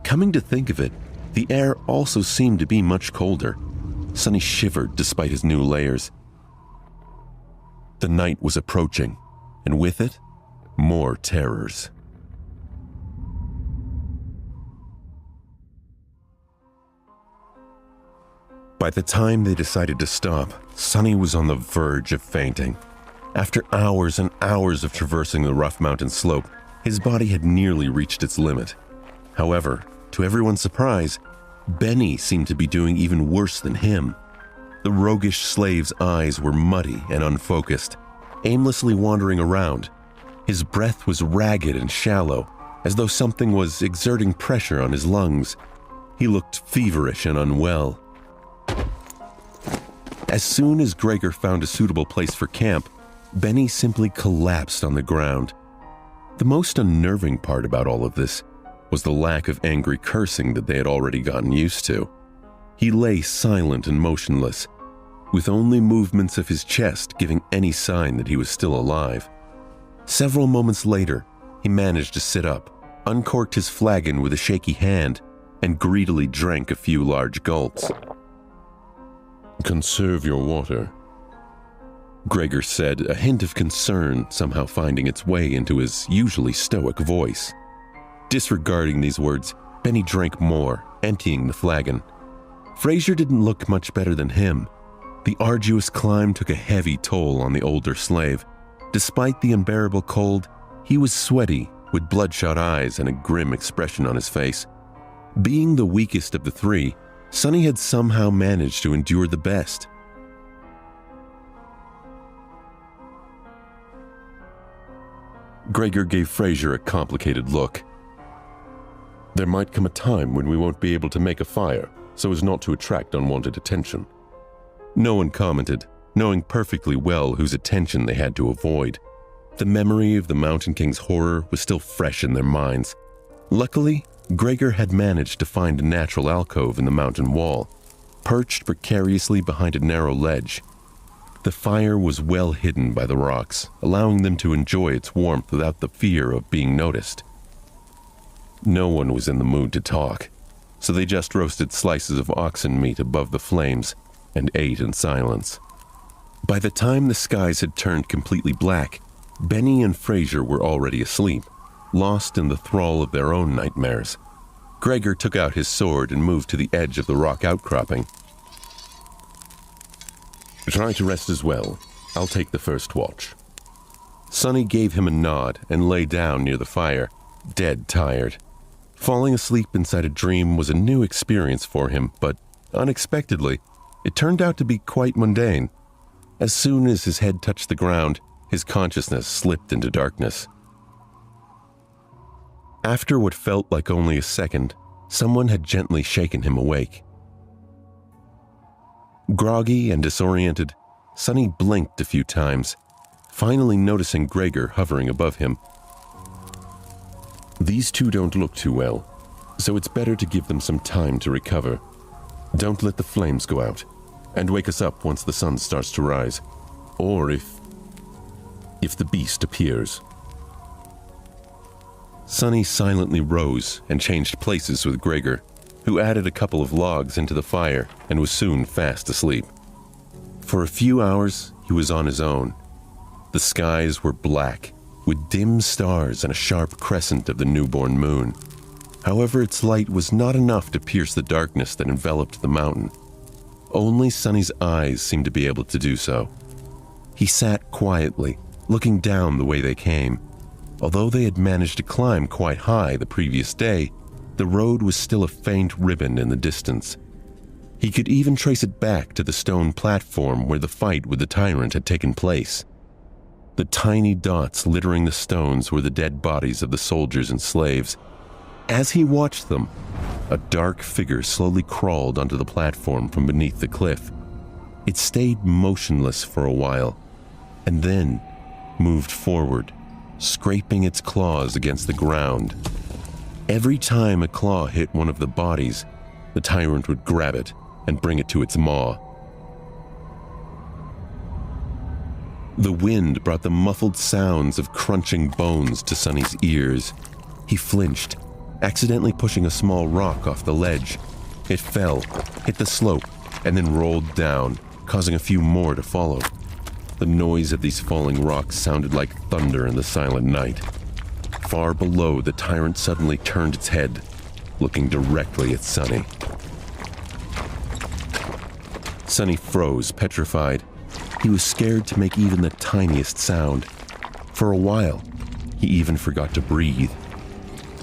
Coming to think of it, the air also seemed to be much colder. Sonny shivered despite his new layers. The night was approaching, and with it, more terrors. By the time they decided to stop, Sonny was on the verge of fainting. After hours and hours of traversing the rough mountain slope, his body had nearly reached its limit. However, to everyone's surprise, Benny seemed to be doing even worse than him. The roguish slave's eyes were muddy and unfocused, aimlessly wandering around. His breath was ragged and shallow, as though something was exerting pressure on his lungs. He looked feverish and unwell. As soon as Gregor found a suitable place for camp, Benny simply collapsed on the ground. The most unnerving part about all of this was the lack of angry cursing that they had already gotten used to. He lay silent and motionless, with only movements of his chest giving any sign that he was still alive. Several moments later, he managed to sit up, uncorked his flagon with a shaky hand, and greedily drank a few large gulps. "Conserve your water," Gregor said, a hint of concern somehow finding its way into his usually stoic voice. Disregarding these words, Benny drank more, emptying the flagon. Fraser didn't look much better than him. The arduous climb took a heavy toll on the older slave. Despite the unbearable cold, he was sweaty, with bloodshot eyes and a grim expression on his face. Being the weakest of the three, Sonny had somehow managed to endure the best. Gregor gave Fraser a complicated look. "There might come a time when we won't be able to make a fire, so as not to attract unwanted attention." No one commented, knowing perfectly well whose attention they had to avoid. The memory of the Mountain King's horror was still fresh in their minds. Luckily, Gregor had managed to find a natural alcove in the mountain wall, perched precariously behind a narrow ledge. The fire was well hidden by the rocks, allowing them to enjoy its warmth without the fear of being noticed. No one was in the mood to talk, so they just roasted slices of oxen meat above the flames and ate in silence. By the time the skies had turned completely black, Benny and Fraser were already asleep, lost in the thrall of their own nightmares. Gregor took out his sword and moved to the edge of the rock outcropping. "Try to rest as well. I'll take the first watch." Sonny gave him a nod and lay down near the fire, dead tired. Falling asleep inside a dream was a new experience for him, but unexpectedly, it turned out to be quite mundane. As soon as his head touched the ground, his consciousness slipped into darkness. After what felt like only a second, someone had gently shaken him awake. Groggy and disoriented, Sonny blinked a few times, finally noticing Gregor hovering above him. "These two don't look too well, so it's better to give them some time to recover. Don't let the flames go out, and wake us up once the sun starts to rise, or if the beast appears." Sonny silently rose and changed places with Gregor, who added a couple of logs into the fire and was soon fast asleep. For a few hours, he was on his own. The skies were black, with dim stars and a sharp crescent of the newborn moon. However, its light was not enough to pierce the darkness that enveloped the mountain. Only Sonny's eyes seemed to be able to do so. He sat quietly, looking down the way they came. Although they had managed to climb quite high the previous day, the road was still a faint ribbon in the distance. He could even trace it back to the stone platform where the fight with the tyrant had taken place. The tiny dots littering the stones were the dead bodies of the soldiers and slaves. As he watched them, a dark figure slowly crawled onto the platform from beneath the cliff. It stayed motionless for a while, and then moved forward, scraping its claws against the ground. Every time a claw hit one of the bodies, the tyrant would grab it and bring it to its maw. The wind brought the muffled sounds of crunching bones to Sonny's ears. He flinched, accidentally pushing a small rock off the ledge. It fell, hit the slope, and then rolled down, causing a few more to follow. The noise of these falling rocks sounded like thunder in the silent night. Far below, the tyrant suddenly turned its head, looking directly at Sonny. Sonny froze, petrified. He was scared to make even the tiniest sound. For a while, he even forgot to breathe.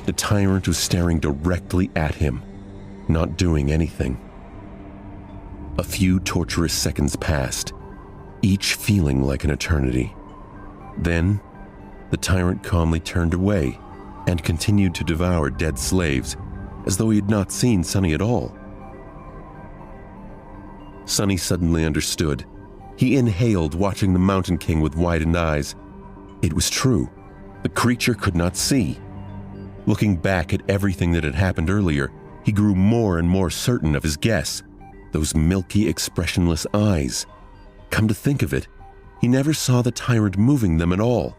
The tyrant was staring directly at him, not doing anything. A few torturous seconds passed, each feeling like an eternity. Then, the tyrant calmly turned away and continued to devour dead slaves as though he had not seen Sonny at all. Sonny suddenly understood. He inhaled, watching the Mountain King with widened eyes. It was true. The creature could not see. Looking back at everything that had happened earlier, he grew more and more certain of his guess. Those milky, expressionless eyes. Come to think of it, he never saw the tyrant moving them at all.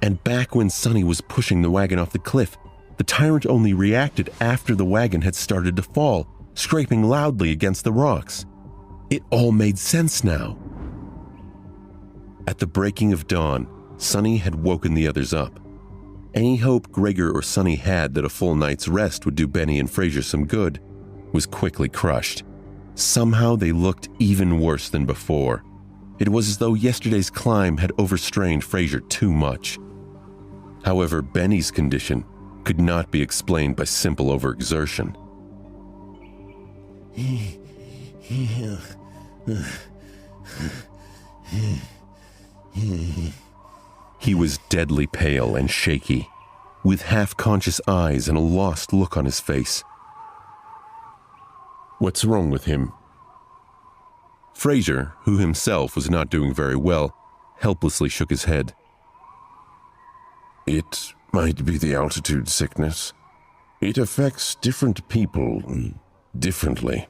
And back when Sonny was pushing the wagon off the cliff, the tyrant only reacted after the wagon had started to fall, scraping loudly against the rocks. It all made sense now. At the breaking of dawn, Sonny had woken the others up. Any hope Gregor or Sonny had that a full night's rest would do Benny and Fraser some good was quickly crushed. Somehow they looked even worse than before. It was as though yesterday's climb had overstrained Fraser too much. However, Benny's condition could not be explained by simple overexertion. He was deadly pale and shaky, with half-conscious eyes and a lost look on his face. What's wrong with him? Fraser, who himself was not doing very well, helplessly shook his head. It might be the altitude sickness. It affects different people differently.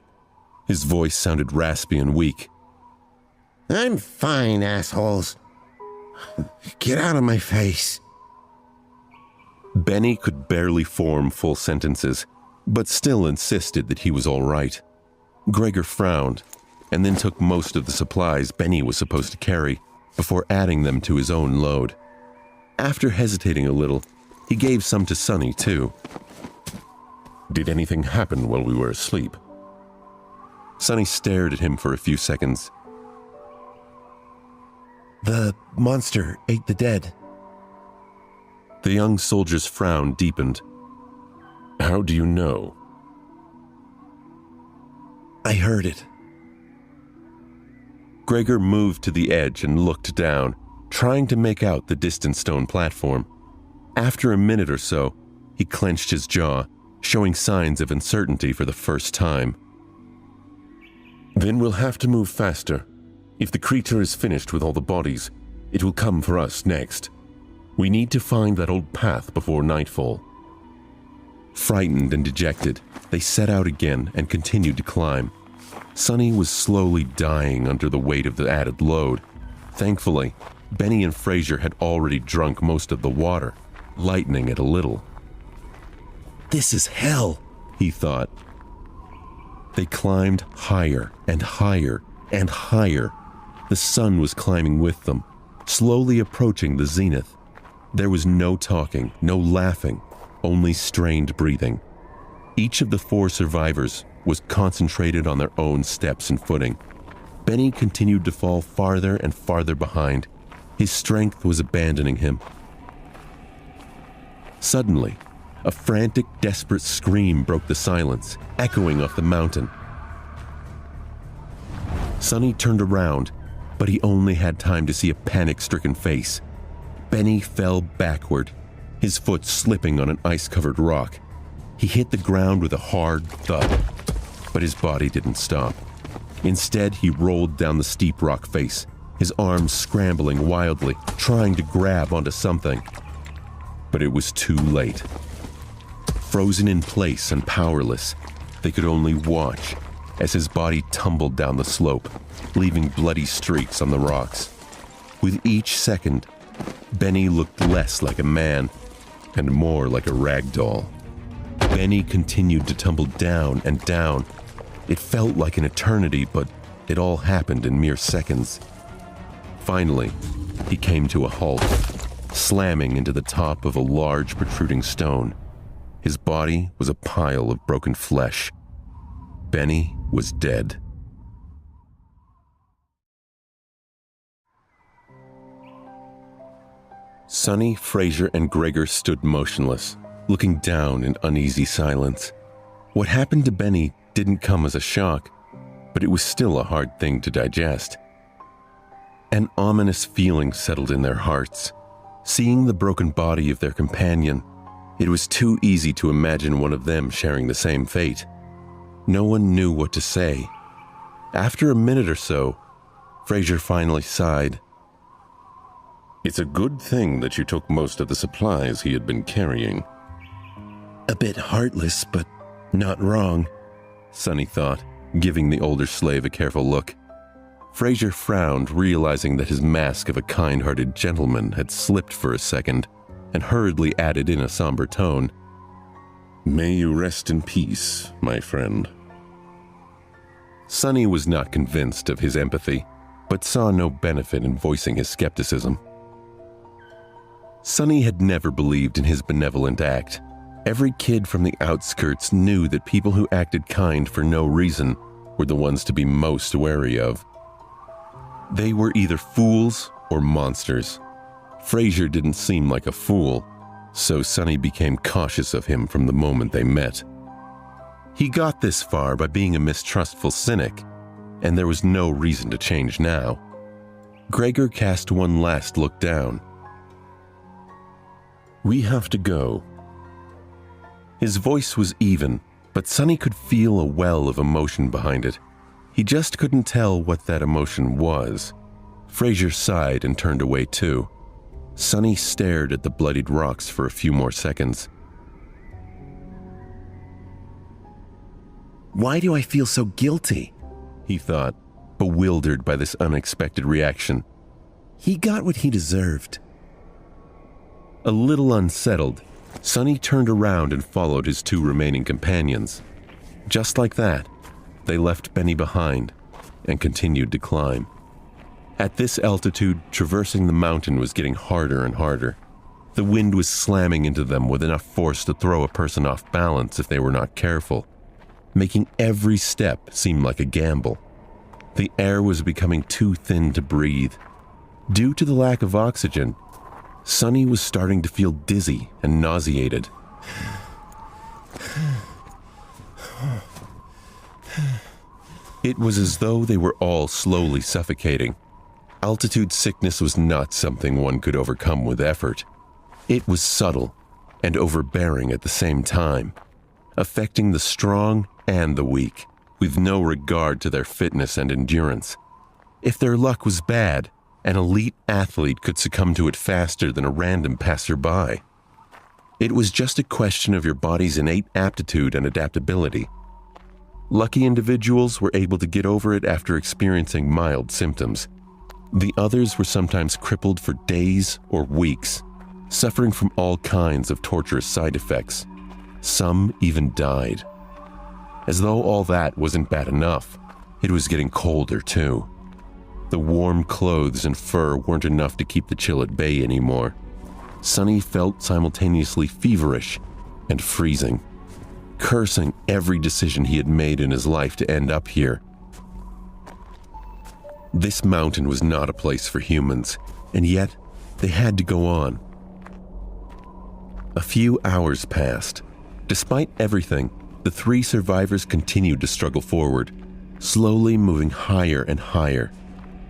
His voice sounded raspy and weak. I'm fine, assholes. Get out of my face. Benny could barely form full sentences, but still insisted that he was all right. Gregor frowned, and then took most of the supplies Benny was supposed to carry before adding them to his own load. After hesitating a little, he gave some to Sonny, too. Did anything happen while we were asleep? Sonny stared at him for a few seconds. The monster ate the dead. The young soldier's frown deepened. How do you know? I heard it. Gregor moved to the edge and looked down, trying to make out the distant stone platform. After a minute or so, he clenched his jaw, showing signs of uncertainty for the first time. Then we'll have to move faster. If the creature is finished with all the bodies, it will come for us next. We need to find that old path before nightfall. Frightened and dejected, they set out again and continued to climb. Sonny was slowly dying under the weight of the added load. Thankfully, Benny and Fraser had already drunk most of the water, lightening it a little. This is hell, he thought. They climbed higher and higher and higher The sun was climbing with them, slowly approaching the zenith. There was no talking, no laughing, only strained breathing. Each of the 4 survivors was concentrated on their own steps and footing. Benny continued to fall farther and farther behind. His strength was abandoning him. Suddenly, a frantic, desperate scream broke the silence, echoing off the mountain. Sonny turned around, but he only had time to see a panic-stricken face. Benny fell backward, his foot slipping on an ice-covered rock. He hit the ground with a hard thud, but his body didn't stop. Instead, he rolled down the steep rock face, his arms scrambling wildly, trying to grab onto something. But it was too late. Frozen in place and powerless, they could only watch as his body tumbled down the slope, leaving bloody streaks on the rocks. With each second, Benny looked less like a man and more like a rag doll. Benny continued to tumble down and down. It felt like an eternity, but it all happened in mere seconds. Finally, he came to a halt, slamming into the top of a large protruding stone. His body was a pile of broken flesh. Benny was dead. Sonny, Fraser, and Gregor stood motionless, looking down in uneasy silence. What happened to Benny didn't come as a shock, but it was still a hard thing to digest. An ominous feeling settled in their hearts. Seeing the broken body of their companion, it was too easy to imagine one of them sharing the same fate. No one knew what to say. After a minute or so, Fraser finally sighed. It's a good thing that you took most of the supplies he had been carrying. A bit heartless, but not wrong, Sonny thought, giving the older slave a careful look. Fraser frowned, realizing that his mask of a kind-hearted gentleman had slipped for a second, and hurriedly added in a somber tone, May you rest in peace, my friend. Sonny was not convinced of his empathy, but saw no benefit in voicing his skepticism. Sonny had never believed in his benevolent act. Every kid from the outskirts knew that people who acted kind for no reason were the ones to be most wary of. They were either fools or monsters. Fraser didn't seem like a fool, so Sonny became cautious of him from the moment they met. He got this far by being a mistrustful cynic, and there was no reason to change now. Gregor cast one last look down. We have to go. His voice was even, but Sonny could feel a well of emotion behind it. He just couldn't tell what that emotion was. Fraser sighed and turned away too. Sonny stared at the bloodied rocks for a few more seconds. Why do I feel so guilty? He thought, bewildered by this unexpected reaction. He got what he deserved. A little unsettled, Sonny turned around and followed his 2 remaining companions. Just like that, they left Benny behind and continued to climb. At this altitude, traversing the mountain was getting harder and harder. The wind was slamming into them with enough force to throw a person off balance if they were not careful, making every step seem like a gamble. The air was becoming too thin to breathe. Due to the lack of oxygen, Sonny was starting to feel dizzy and nauseated. It was as though they were all slowly suffocating. Altitude sickness was not something one could overcome with effort. It was subtle and overbearing at the same time, affecting the strong and the weak, with no regard to their fitness and endurance. If their luck was bad, an elite athlete could succumb to it faster than a random passerby. It was just a question of your body's innate aptitude and adaptability. Lucky individuals were able to get over it after experiencing mild symptoms. The others were sometimes crippled for days or weeks, suffering from all kinds of torturous side effects. Some even died. As though all that wasn't bad enough, it was getting colder too. The warm clothes and fur weren't enough to keep the chill at bay anymore. Sonny felt simultaneously feverish and freezing, cursing every decision he had made in his life to end up here. This mountain was not a place for humans, and yet they had to go on. A few hours passed. Despite everything, the three survivors continued to struggle forward, slowly moving higher and higher.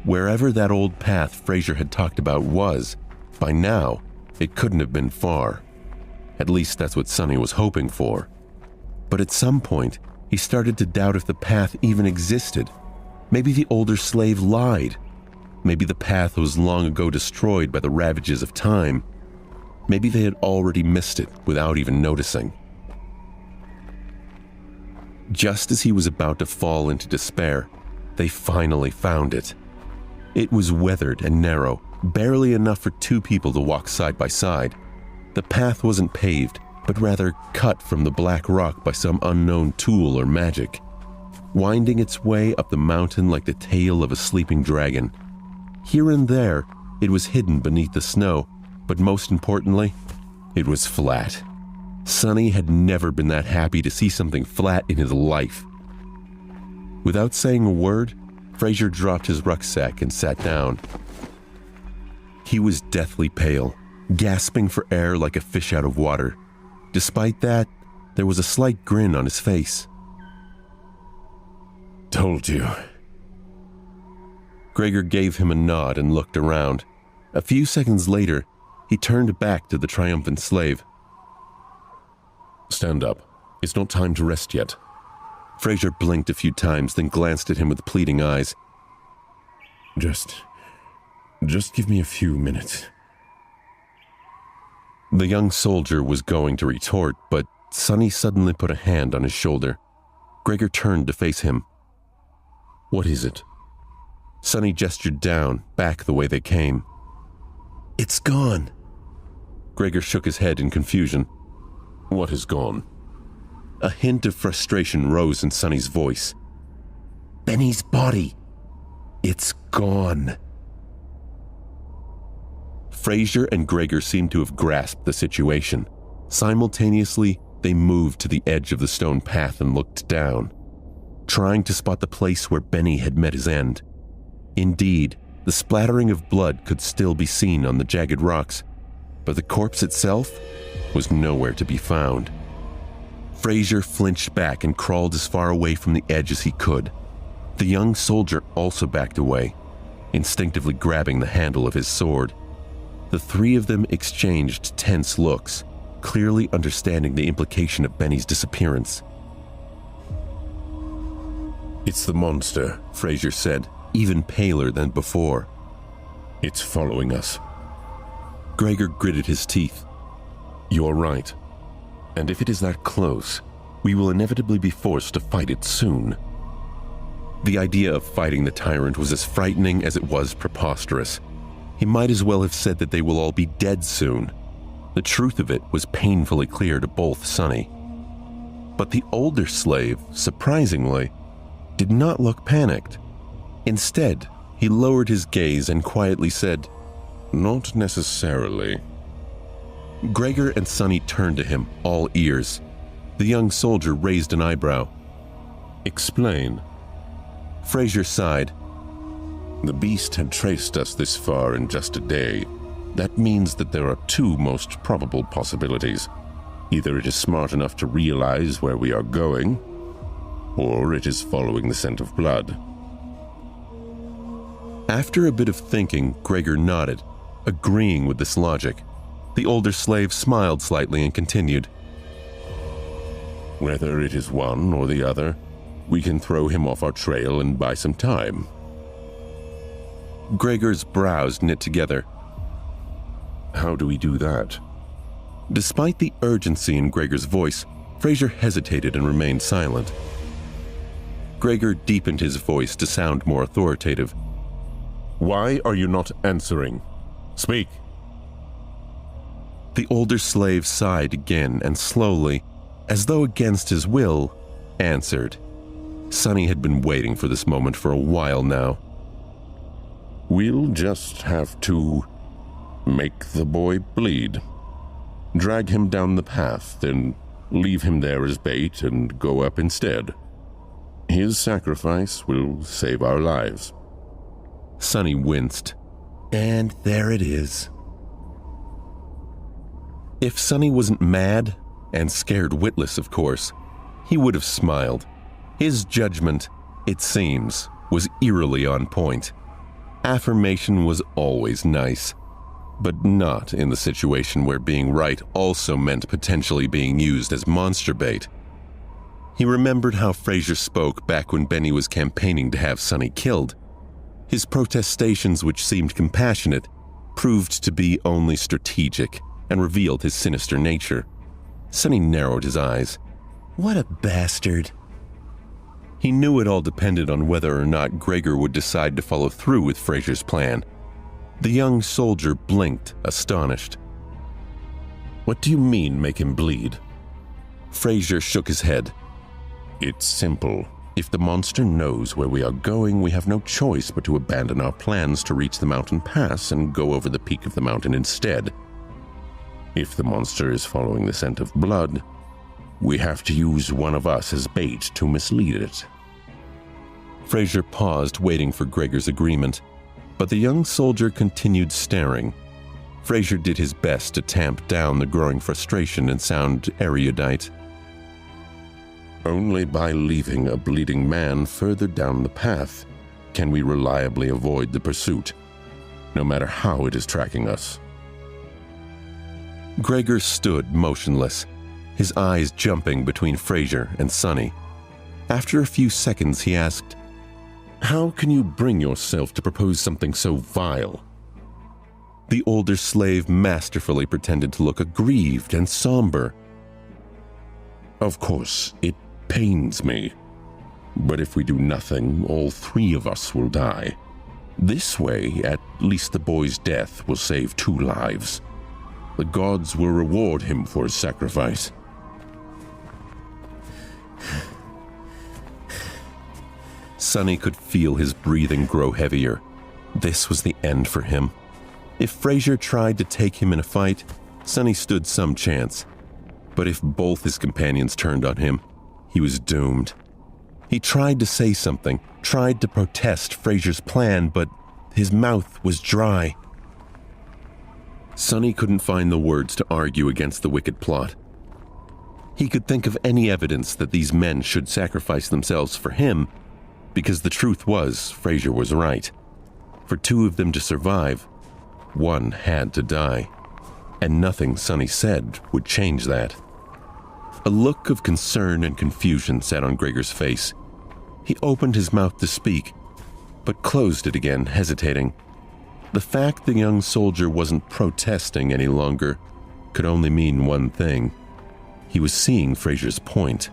Wherever that old path Fraser had talked about was, by now, it couldn't have been far. At least that's what Sonny was hoping for. But at some point, he started to doubt if the path even existed. Maybe the older slave lied. Maybe the path was long ago destroyed by the ravages of time. Maybe they had already missed it without even noticing. Just as he was about to fall into despair, they finally found it. It was weathered and narrow, barely enough for two people to walk side by side. The path wasn't paved, but rather cut from the black rock by some unknown tool or magic, winding its way up the mountain like the tail of a sleeping dragon. Here and there, it was hidden beneath the snow, but most importantly, it was flat. Sonny had never been that happy to see something flat in his life. Without saying a word, Fraser dropped his rucksack and sat down. He was deathly pale, gasping for air like a fish out of water. Despite that, there was a slight grin on his face. Told you. Gregor gave him a nod and looked around. A few seconds later, he turned back to the triumphant slave. Stand up. It's not time to rest yet. Fraser blinked a few times, then glanced at him with pleading eyes. Just give me a few minutes. The young soldier was going to retort, but Sonny suddenly put a hand on his shoulder. Gregor turned to face him. What is it? Sonny gestured down, back the way they came. It's gone. Gregor shook his head in confusion. What is gone? A hint of frustration rose in Sonny's voice. Benny's body. It's gone. Fraser and Gregor seemed to have grasped the situation. Simultaneously, they moved to the edge of the stone path and looked down, trying to spot the place where Benny had met his end. Indeed, the splattering of blood could still be seen on the jagged rocks, but the corpse itself was nowhere to be found. Fraser flinched back and crawled as far away from the edge as he could. The young soldier also backed away, instinctively grabbing the handle of his sword. The three of them exchanged tense looks, clearly understanding the implication of Benny's disappearance. It's the monster, Fraser said, even paler than before. It's following us. Gregor gritted his teeth. You're right. And if it is that close, we will inevitably be forced to fight it soon. The idea of fighting the tyrant was as frightening as it was preposterous. He might as well have said that they will all be dead soon. The truth of it was painfully clear to both Sonny. But the older slave, surprisingly, did not look panicked. Instead, he lowered his gaze and quietly said, Not necessarily. Gregor and Sonny turned to him, all ears. The young soldier raised an eyebrow. Explain. Fraser sighed. The beast had traced us this far in just a day. That means that there are two most probable possibilities. Either it is smart enough to realize where we are going, or it is following the scent of blood. After a bit of thinking, Gregor nodded, agreeing with this logic. The older slave smiled slightly and continued. Whether it is one or the other, we can throw him off our trail and buy some time. Gregor's brows knit together. How do we do that? Despite the urgency in Gregor's voice, Fraser hesitated and remained silent. Gregor deepened his voice to sound more authoritative. Why are you not answering? Speak. The older slave sighed again and slowly, as though against his will, answered. Sonny had been waiting for this moment for a while now. We'll just have to make the boy bleed. Drag him down the path, then leave him there as bait and go up instead. His sacrifice will save our lives. Sonny winced. And there it is. If Sonny wasn't mad, and scared witless, of course, he would have smiled. His judgment, it seems, was eerily on point. Affirmation was always nice, but not in the situation where being right also meant potentially being used as monster bait. He remembered how Frazier spoke back when Benny was campaigning to have Sonny killed. His protestations, which seemed compassionate, proved to be only strategic and revealed his sinister nature. Sonny narrowed his eyes. What a bastard. He knew it all depended on whether or not Gregor would decide to follow through with Frazier's plan. The young soldier blinked, astonished. What do you mean, make him bleed? Frazier shook his head. It's simple. If the monster knows where we are going, we have no choice but to abandon our plans to reach the mountain pass and go over the peak of the mountain instead. If the monster is following the scent of blood, we have to use one of us as bait to mislead it. Frazier paused, waiting for Gregor's agreement, but the young soldier continued staring. Frazier did his best to tamp down the growing frustration and sound erudite. Only by leaving a bleeding man further down the path can we reliably avoid the pursuit, no matter how it is tracking us. Gregor stood motionless, his eyes jumping between Frazier and Sonny. After a few seconds, he asked, "How can you bring yourself to propose something so vile?" The older slave masterfully pretended to look aggrieved and somber. "Of course, it pains me. But if we do nothing, all three of us will die. This way, at least the boy's death will save 2 lives. The gods will reward him for his sacrifice." Sonny could feel his breathing grow heavier. This was the end for him. If Frazier tried to take him in a fight, Sonny stood some chance. But if both his companions turned on him, he was doomed. He tried to say something, tried to protest Frazier's plan, but his mouth was dry. Sonny couldn't find the words to argue against the wicked plot. He could think of any evidence that these men should sacrifice themselves for him, because the truth was, Frazier was right. For 2 of them to survive, 1 had to die, and nothing Sonny said would change that. A look of concern and confusion sat on Gregor's face. He opened his mouth to speak, but closed it again, hesitating. The fact the young soldier wasn't protesting any longer could only mean one thing. He was seeing Frazier's point.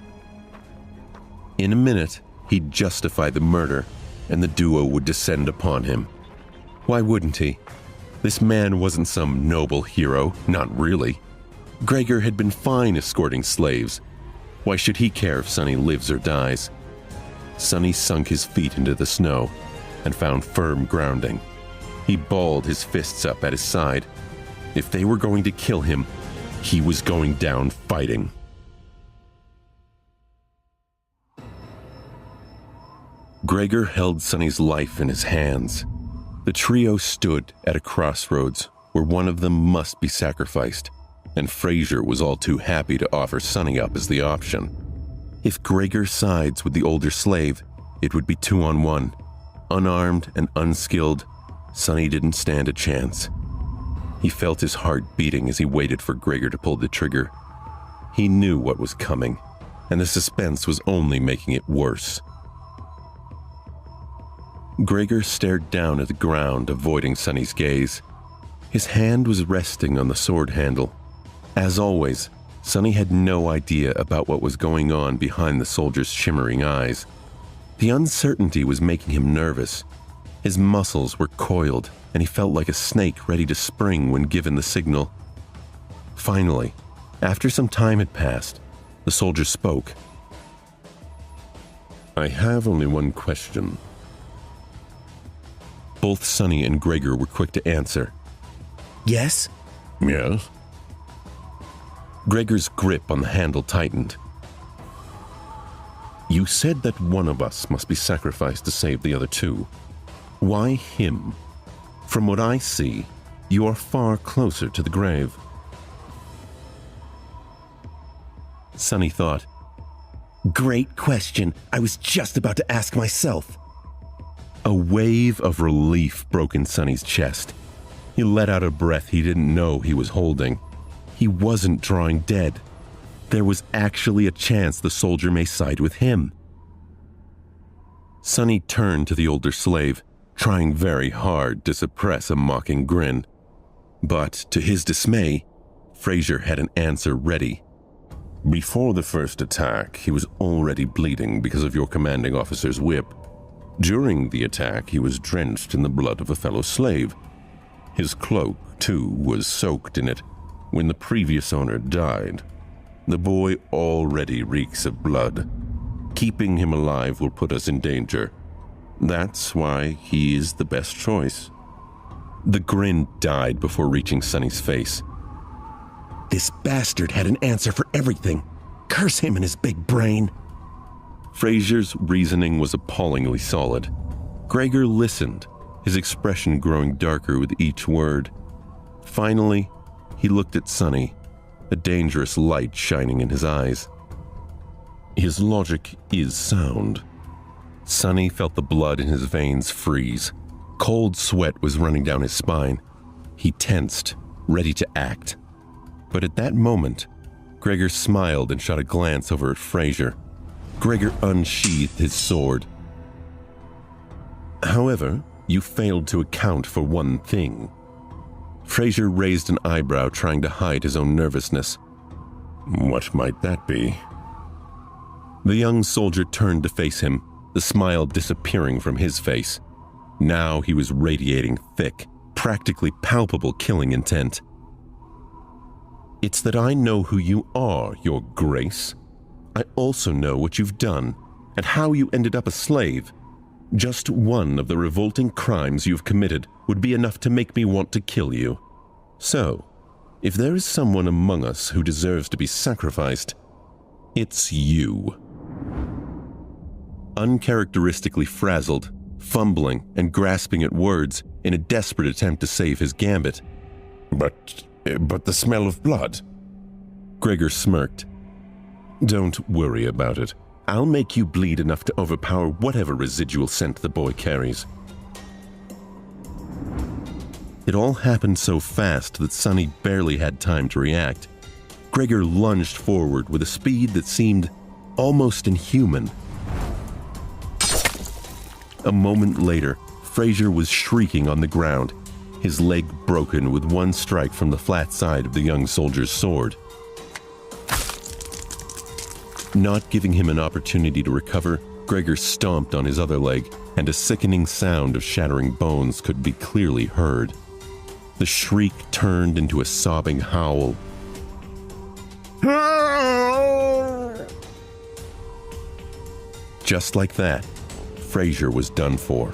In a minute, he'd justify the murder, and the duo would descend upon him. Why wouldn't he? This man wasn't some noble hero, not really. Gregor had been fine escorting slaves. Why should he care if Sonny lives or dies? Sonny sunk his feet into the snow and found firm grounding. He balled his fists up at his side. If they were going to kill him, he was going down fighting. Gregor held Sonny's life in his hands. The trio stood at a crossroads where one of them must be sacrificed, and Frazier was all too happy to offer Sonny up as the option. If Gregor sides with the older slave, it would be 2-on-1. Unarmed and unskilled, Sonny didn't stand a chance. He felt his heart beating as he waited for Gregor to pull the trigger. He knew what was coming, and the suspense was only making it worse. Gregor stared down at the ground, avoiding Sonny's gaze. His hand was resting on the sword handle. As always, Sonny had no idea about what was going on behind the soldier's shimmering eyes. The uncertainty was making him nervous. His muscles were coiled, and he felt like a snake ready to spring when given the signal. Finally, after some time had passed, the soldier spoke. "I have only one question." Both Sonny and Gregor were quick to answer. Yes? Yes? Gregor's grip on the handle tightened. You said that one of us must be sacrificed to save the other two. Why him? From what I see, you are far closer to the grave. Sonny thought, Great question. I was just about to ask myself. a wave of relief broke in Sonny's chest. He let out a breath he didn't know he was holding. He wasn't drawing dead. There was actually a chance the soldier may side with him. Sonny turned to the older slave, trying very hard to suppress a mocking grin. But to his dismay, Fraser had an answer ready. Before the first attack, he was already bleeding because of your commanding officer's whip. During the attack, he was drenched in the blood of a fellow slave. His cloak, too, was soaked in it when the previous owner died. The boy already reeks of blood. Keeping him alive will put us in danger. That's why he is the best choice. The grin died before reaching Sonny's face. This bastard had an answer for everything. Curse him and his big brain. Fraser's reasoning was appallingly solid. Gregor listened, his expression growing darker with each word. Finally, he looked at Sonny, a dangerous light shining in his eyes. His logic is sound. Sonny felt the blood in his veins freeze. Cold sweat was running down his spine. He tensed, ready to act. But at that moment, Gregor smiled and shot a glance over at Fraser. Gregor unsheathed his sword. However, you failed to account for one thing. Fraser raised an eyebrow, trying to hide his own nervousness. What might that be? The young soldier turned to face him, the smile disappearing from his face. Now he was radiating thick, practically palpable killing intent. It's that I know who you are, Your Grace. I also know what you've done, and how you ended up a slave. Just one of the revolting crimes you've committed would be enough to make me want to kill you. So, if there is someone among us who deserves to be sacrificed, it's you. Uncharacteristically frazzled, fumbling and grasping at words in a desperate attempt to save his gambit. But the smell of blood. Gregor smirked. Don't worry about it. I'll make you bleed enough to overpower whatever residual scent the boy carries. It all happened so fast that Sonny barely had time to react. Gregor lunged forward with a speed that seemed almost inhuman. A moment later, Fraser was shrieking on the ground, his leg broken with one strike from the flat side of the young soldier's sword. Not giving him an opportunity to recover, Gregor stomped on his other leg, and a sickening sound of shattering bones could be clearly heard. The shriek turned into a sobbing howl. Just like that, Fraser was done for.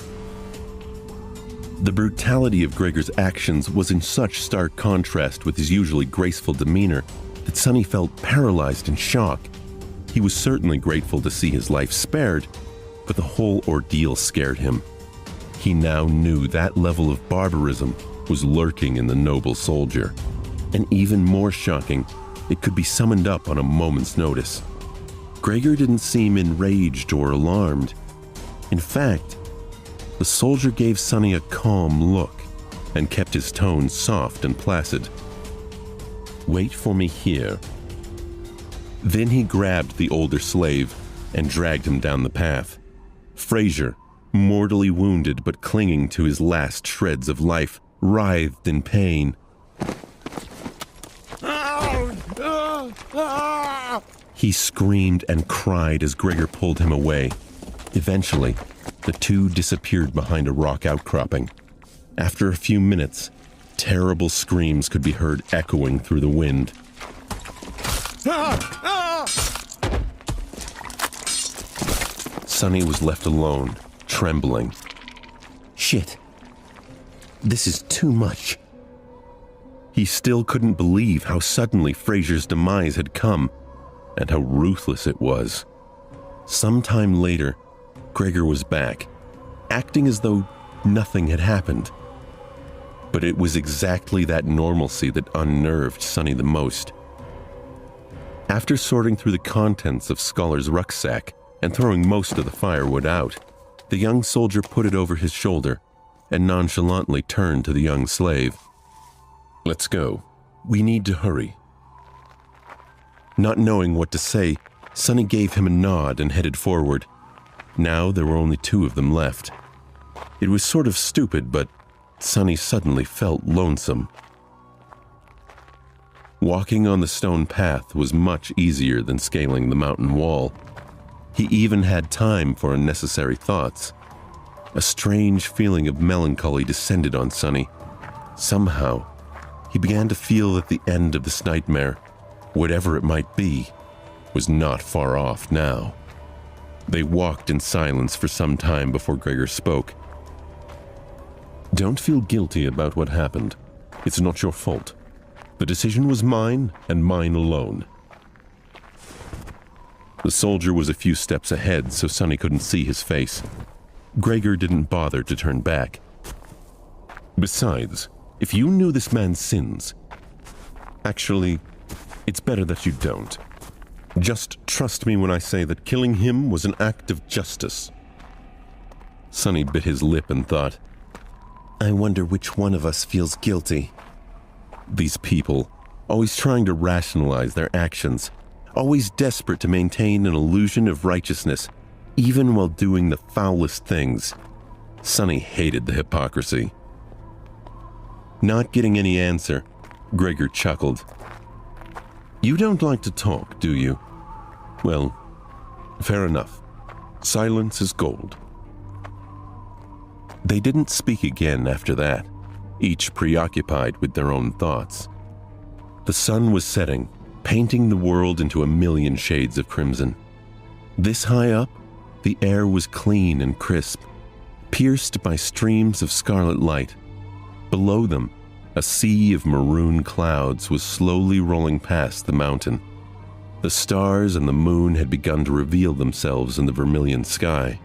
The brutality of Gregor's actions was in such stark contrast with his usually graceful demeanor that Sonny felt paralyzed in shock. He was certainly grateful to see his life spared, but the whole ordeal scared him. He now knew that level of barbarism was lurking in the noble soldier. And even more shocking, it could be summoned up on a moment's notice. Gregor didn't seem enraged or alarmed. In fact, the soldier gave Sonny a calm look and kept his tone soft and placid. Wait for me here. Then he grabbed the older slave and dragged him down the path. Fraser, mortally wounded but clinging to his last shreds of life, writhed in pain. He screamed and cried as Gregor pulled him away. Eventually, the two disappeared behind a rock outcropping. After a few minutes, terrible screams could be heard echoing through the wind. Sonny was left alone, trembling. Shit. This is too much. He still couldn't believe how suddenly Fraser's demise had come, and how ruthless it was. Sometime later, Gregor was back, acting as though nothing had happened. But it was exactly that normalcy that unnerved Sonny the most. After sorting through the contents of Scholar's rucksack and throwing most of the firewood out, the young soldier put it over his shoulder and nonchalantly turned to the young slave. "Let's go. We need to hurry." Not knowing what to say, Sonny gave him a nod and headed forward. Now there were only two of them left. It was sort of stupid, but Sonny suddenly felt lonesome. Walking on the stone path was much easier than scaling the mountain wall. He even had time for unnecessary thoughts. A strange feeling of melancholy descended on Sonny. Somehow, he began to feel that the end of this nightmare, whatever it might be, was not far off now. They walked in silence for some time before Gregor spoke. "Don't feel guilty about what happened. It's not your fault. The decision was mine and mine alone." The soldier was a few steps ahead, so Sonny couldn't see his face. Gregor didn't bother to turn back. "Besides, if you knew this man's sins... Actually, it's better that you don't. Just trust me when I say that killing him was an act of justice." Sonny bit his lip and thought, "I wonder which one of us feels guilty." These people, always trying to rationalize their actions, always desperate to maintain an illusion of righteousness, even while doing the foulest things. Sonny hated the hypocrisy. Not getting any answer, Gregor chuckled. "You don't like to talk, do you? Well, fair enough. Silence is gold." They didn't speak again after that, each preoccupied with their own thoughts. The sun was setting, painting the world into a million shades of crimson. This high up, the air was clean and crisp, pierced by streams of scarlet light. Below them, a sea of maroon clouds was slowly rolling past the mountain. The stars and the moon had begun to reveal themselves in the vermilion sky.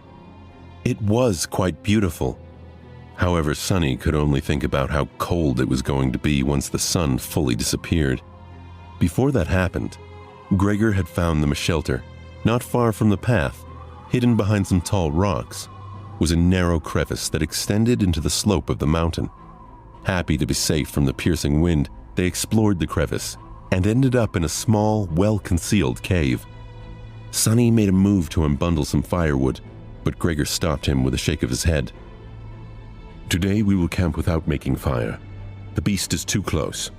It was quite beautiful. However, Sonny could only think about how cold it was going to be once the sun fully disappeared. Before that happened, Gregor had found them a shelter. Not far from the path, hidden behind some tall rocks, was a narrow crevice that extended into the slope of the mountain. Happy to be safe from the piercing wind, they explored the crevice and ended up in a small, well-concealed cave. Sonny made a move to unbundle some firewood, but Gregor stopped him with a shake of his head. "Today we will camp without making fire. The beast is too close."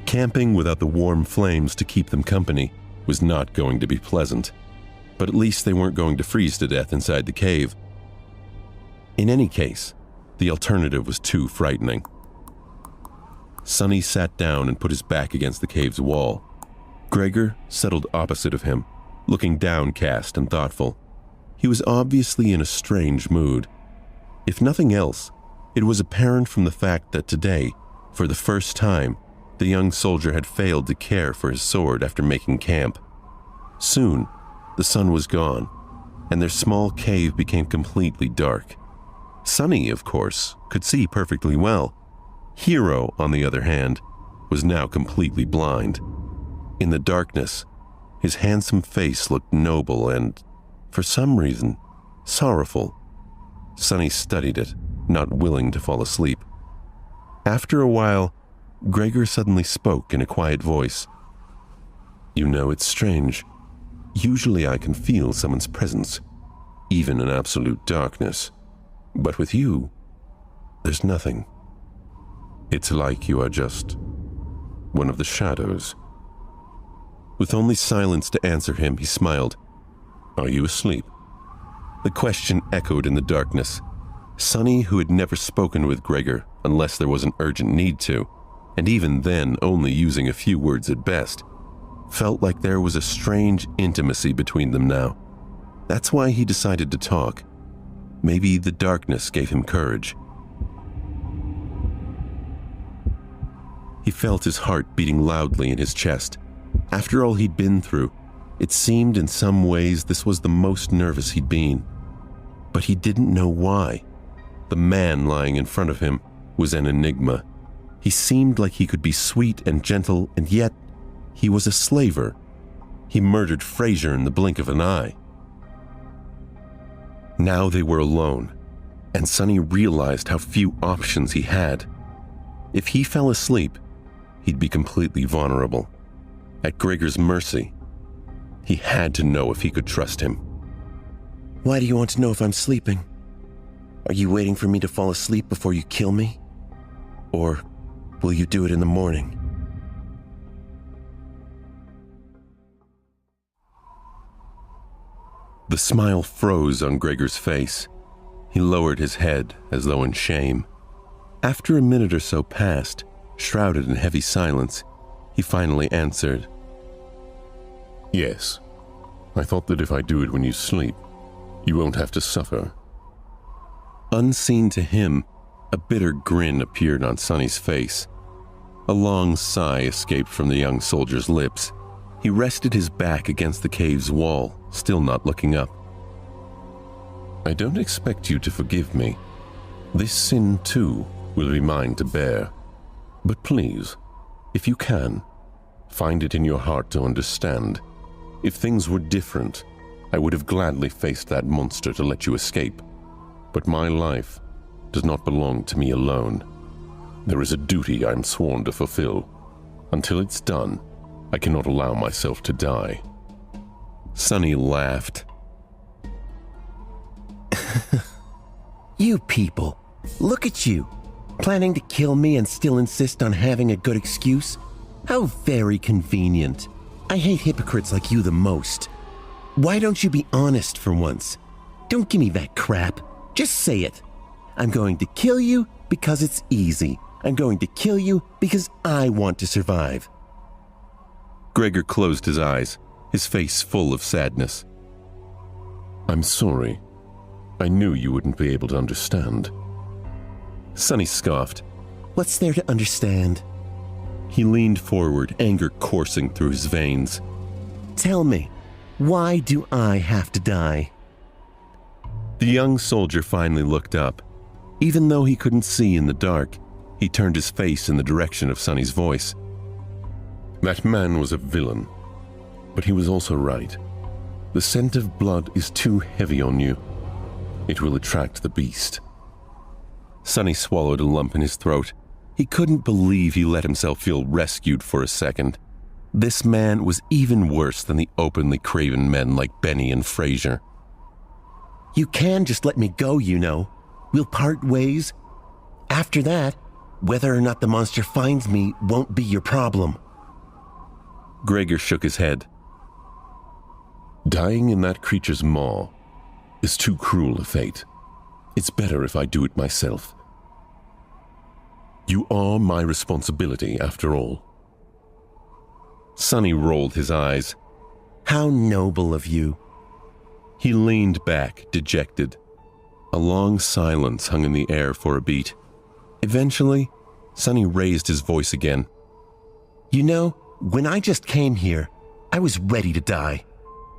Camping without the warm flames to keep them company was not going to be pleasant, but at least they weren't going to freeze to death inside the cave. In any case, the alternative was too frightening. Sonny sat down and put his back against the cave's wall. Gregor settled opposite of him, looking downcast and thoughtful. He was obviously in a strange mood. If nothing else, it was apparent from the fact that today, for the first time, the young soldier had failed to care for his sword after making camp. Soon, the sun was gone, and their small cave became completely dark. Sonny, of course, could see perfectly well. Hero, on the other hand, was now completely blind. In the darkness, his handsome face looked noble and, for some reason, sorrowful. Sonny studied it, not willing to fall asleep. After a while, Gregor suddenly spoke in a quiet voice. "You know, it's strange. Usually I can feel someone's presence, even in absolute darkness. But with you, there's nothing. It's like you are just one of the shadows." With only silence to answer him, he smiled. "Are you asleep?" The question echoed in the darkness. Sonny, who had never spoken with Gregor unless there was an urgent need to, and even then only using a few words at best, felt like there was a strange intimacy between them now. That's why he decided to talk. Maybe the darkness gave him courage. He felt his heart beating loudly in his chest. After all he'd been through, it seemed in some ways this was the most nervous he'd been. But he didn't know why. The man lying in front of him was an enigma. He seemed like he could be sweet and gentle, and yet he was a slaver. He murdered Fraser in the blink of an eye. Now they were alone, and Sonny realized how few options he had. If he fell asleep, he'd be completely vulnerable, at Gregor's mercy. He had to know if he could trust him. Why do you want to know if I'm sleeping? Are you waiting for me to fall asleep before you kill me? Or will you do it in the morning? The smile froze on Gregor's face. He lowered his head as though in shame. After a minute or so passed, shrouded in heavy silence, he finally answered. Yes. I thought that if I do it when you sleep, you won't have to suffer. Unseen to him, a bitter grin appeared on Sonny's face. A long sigh escaped from the young soldier's lips. He rested his back against the cave's wall, still not looking up. I don't expect you to forgive me. This sin, too, will be mine to bear. But please, if you can, find it in your heart to understand. If things were different, I would have gladly faced that monster to let you escape. But my life does not belong to me alone. There is a duty I am sworn to fulfill. Until it's done, I cannot allow myself to die. Sonny laughed. You people, look at you, planning to kill me and still insist on having a good excuse? How very convenient. I hate hypocrites like you the most. Why don't you be honest for once? Don't give me that crap. Just say it. I'm going to kill you because it's easy. I'm going to kill you because I want to survive. Gregor closed his eyes, his face full of sadness. I'm sorry. I knew you wouldn't be able to understand. Sonny scoffed. What's there to understand? He leaned forward, anger coursing through his veins. Tell me, why do I have to die? The young soldier finally looked up. Even though he couldn't see in the dark, he turned his face in the direction of Sonny's voice. That man was a villain, but he was also right. The scent of blood is too heavy on you. It will attract the beast. Sonny swallowed a lump in his throat. He couldn't believe he let himself feel rescued for a second. This man was even worse than the openly craven men like Benny and Fraser. You can just let me go, you know. We'll part ways. After that, whether or not the monster finds me won't be your problem. Gregor shook his head. Dying in that creature's maw is too cruel a fate. It's better if I do it myself. You are my responsibility, after all. Sonny rolled his eyes. How noble of you. He leaned back, dejected. A long silence hung in the air for a beat. Eventually, Sonny raised his voice again. You know, when I just came here, I was ready to die.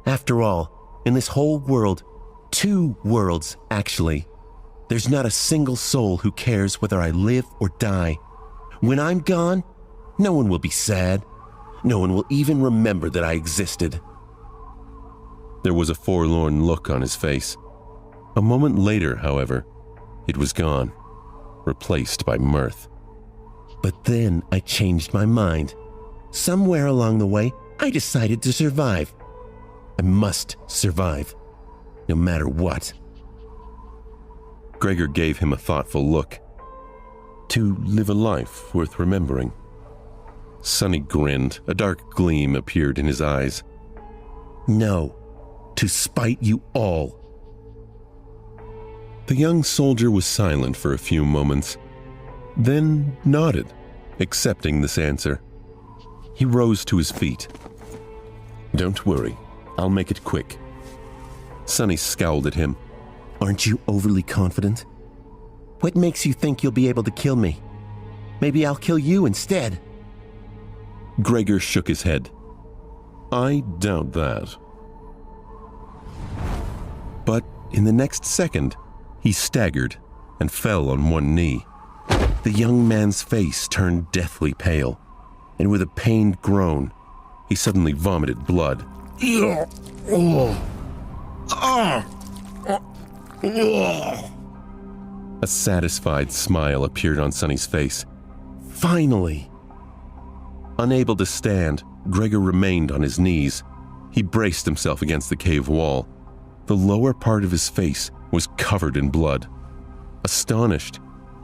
After all, in this whole world, 2 worlds actually, there's not a single soul who cares whether I live or die. When I'm gone, no one will be sad. No one will even remember that I existed. There was a forlorn look on his face. A moment later, however, it was gone, replaced by mirth. But then I changed my mind. Somewhere along the way, I decided to survive. I must survive, no matter what. Gregor gave him a thoughtful look. To live a life worth remembering. Sonny grinned. A dark gleam appeared in his eyes. No, to spite you all. The young soldier was silent for a few moments, then nodded, accepting this answer. He rose to his feet. Don't worry, I'll make it quick. Sonny scowled at him. Aren't you overly confident? What makes you think you'll be able to kill me? Maybe I'll kill you instead. Gregor shook his head. I doubt that. But in the next second, he staggered and fell on one knee. The young man's face turned deathly pale, and with a pained groan, he suddenly vomited blood. A satisfied smile appeared on Sonny's face. Finally! Unable to stand, Gregor remained on his knees. He braced himself against the cave wall. The lower part of his face was covered in blood. Astonished,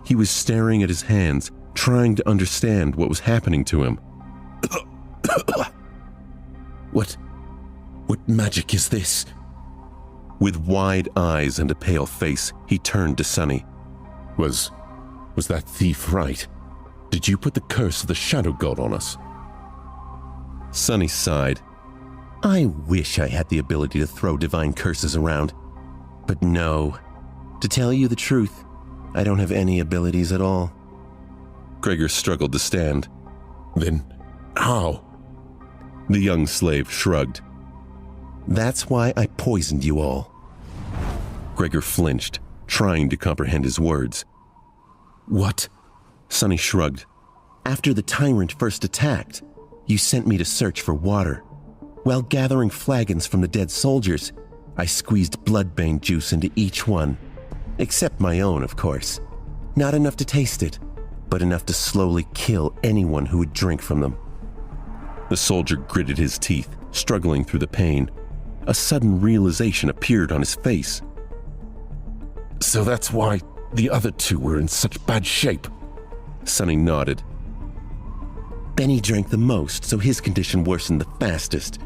he was staring at his hands, trying to understand what was happening to him. What magic is this? With wide eyes and a pale face, he turned to Sonny. Was that thief right? Did you put the curse of the Shadow God on us? Sonny sighed. I wish I had the ability to throw divine curses around. But no. To tell you the truth, I don't have any abilities at all. Gregor struggled to stand. Then how? The young slave shrugged. That's why I poisoned you all. Gregor flinched, trying to comprehend his words. What? Sonny shrugged. After the tyrant first attacked, you sent me to search for water. While gathering flagons from the dead soldiers, I squeezed bloodbane juice into each one. Except my own, of course. Not enough to taste it, but enough to slowly kill anyone who would drink from them. The soldier gritted his teeth, struggling through the pain. A sudden realization appeared on his face. So that's why the other two were in such bad shape. Sonny nodded. Benny drank the most, so his condition worsened the fastest.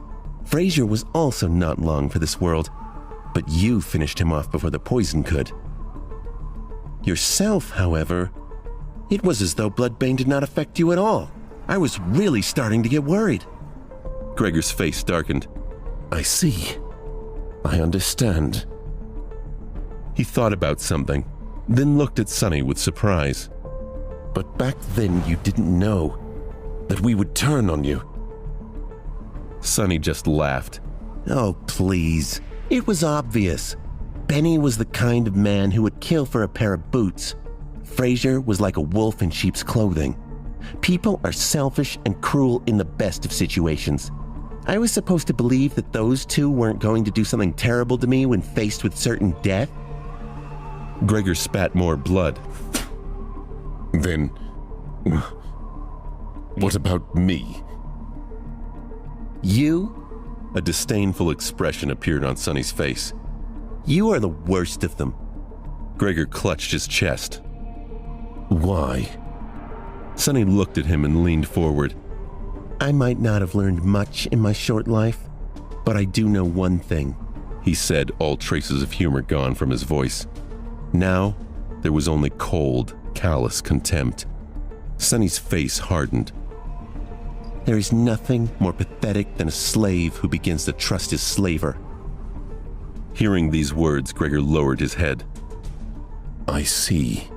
Frazier was also not long for this world, but you finished him off before the poison could. Yourself, however, it was as though bloodbane did not affect you at all. I was really starting to get worried. Gregor's face darkened. I see. I understand. He thought about something, then looked at Sonny with surprise. But back then you didn't know that we would turn on you. Sonny just laughed. Oh, please. It was obvious. Benny was the kind of man who would kill for a pair of boots. Frazier was like a wolf in sheep's clothing. People are selfish and cruel in the best of situations. I was supposed to believe that those two weren't going to do something terrible to me when faced with certain death? Gregor spat more blood. Then, what about me? You? A disdainful expression appeared on Sonny's face. You are the worst of them. Gregor clutched his chest. Why? Sonny looked at him and leaned forward. I might not have learned much in my short life, but I do know one thing, he said, all traces of humor gone from his voice. Now, there was only cold, callous contempt. Sonny's face hardened. There is nothing more pathetic than a slave who begins to trust his slaver. Hearing these words, Gregor lowered his head. I see.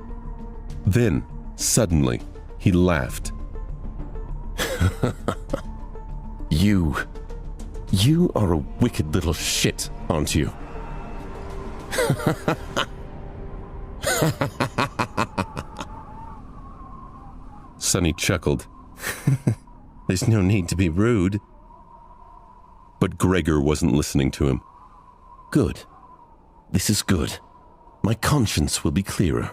Then, suddenly, he laughed. You are a wicked little shit, aren't you? Sonny chuckled. There's no need to be rude. But Gregor wasn't listening to him. Good. This is good. My conscience will be clearer.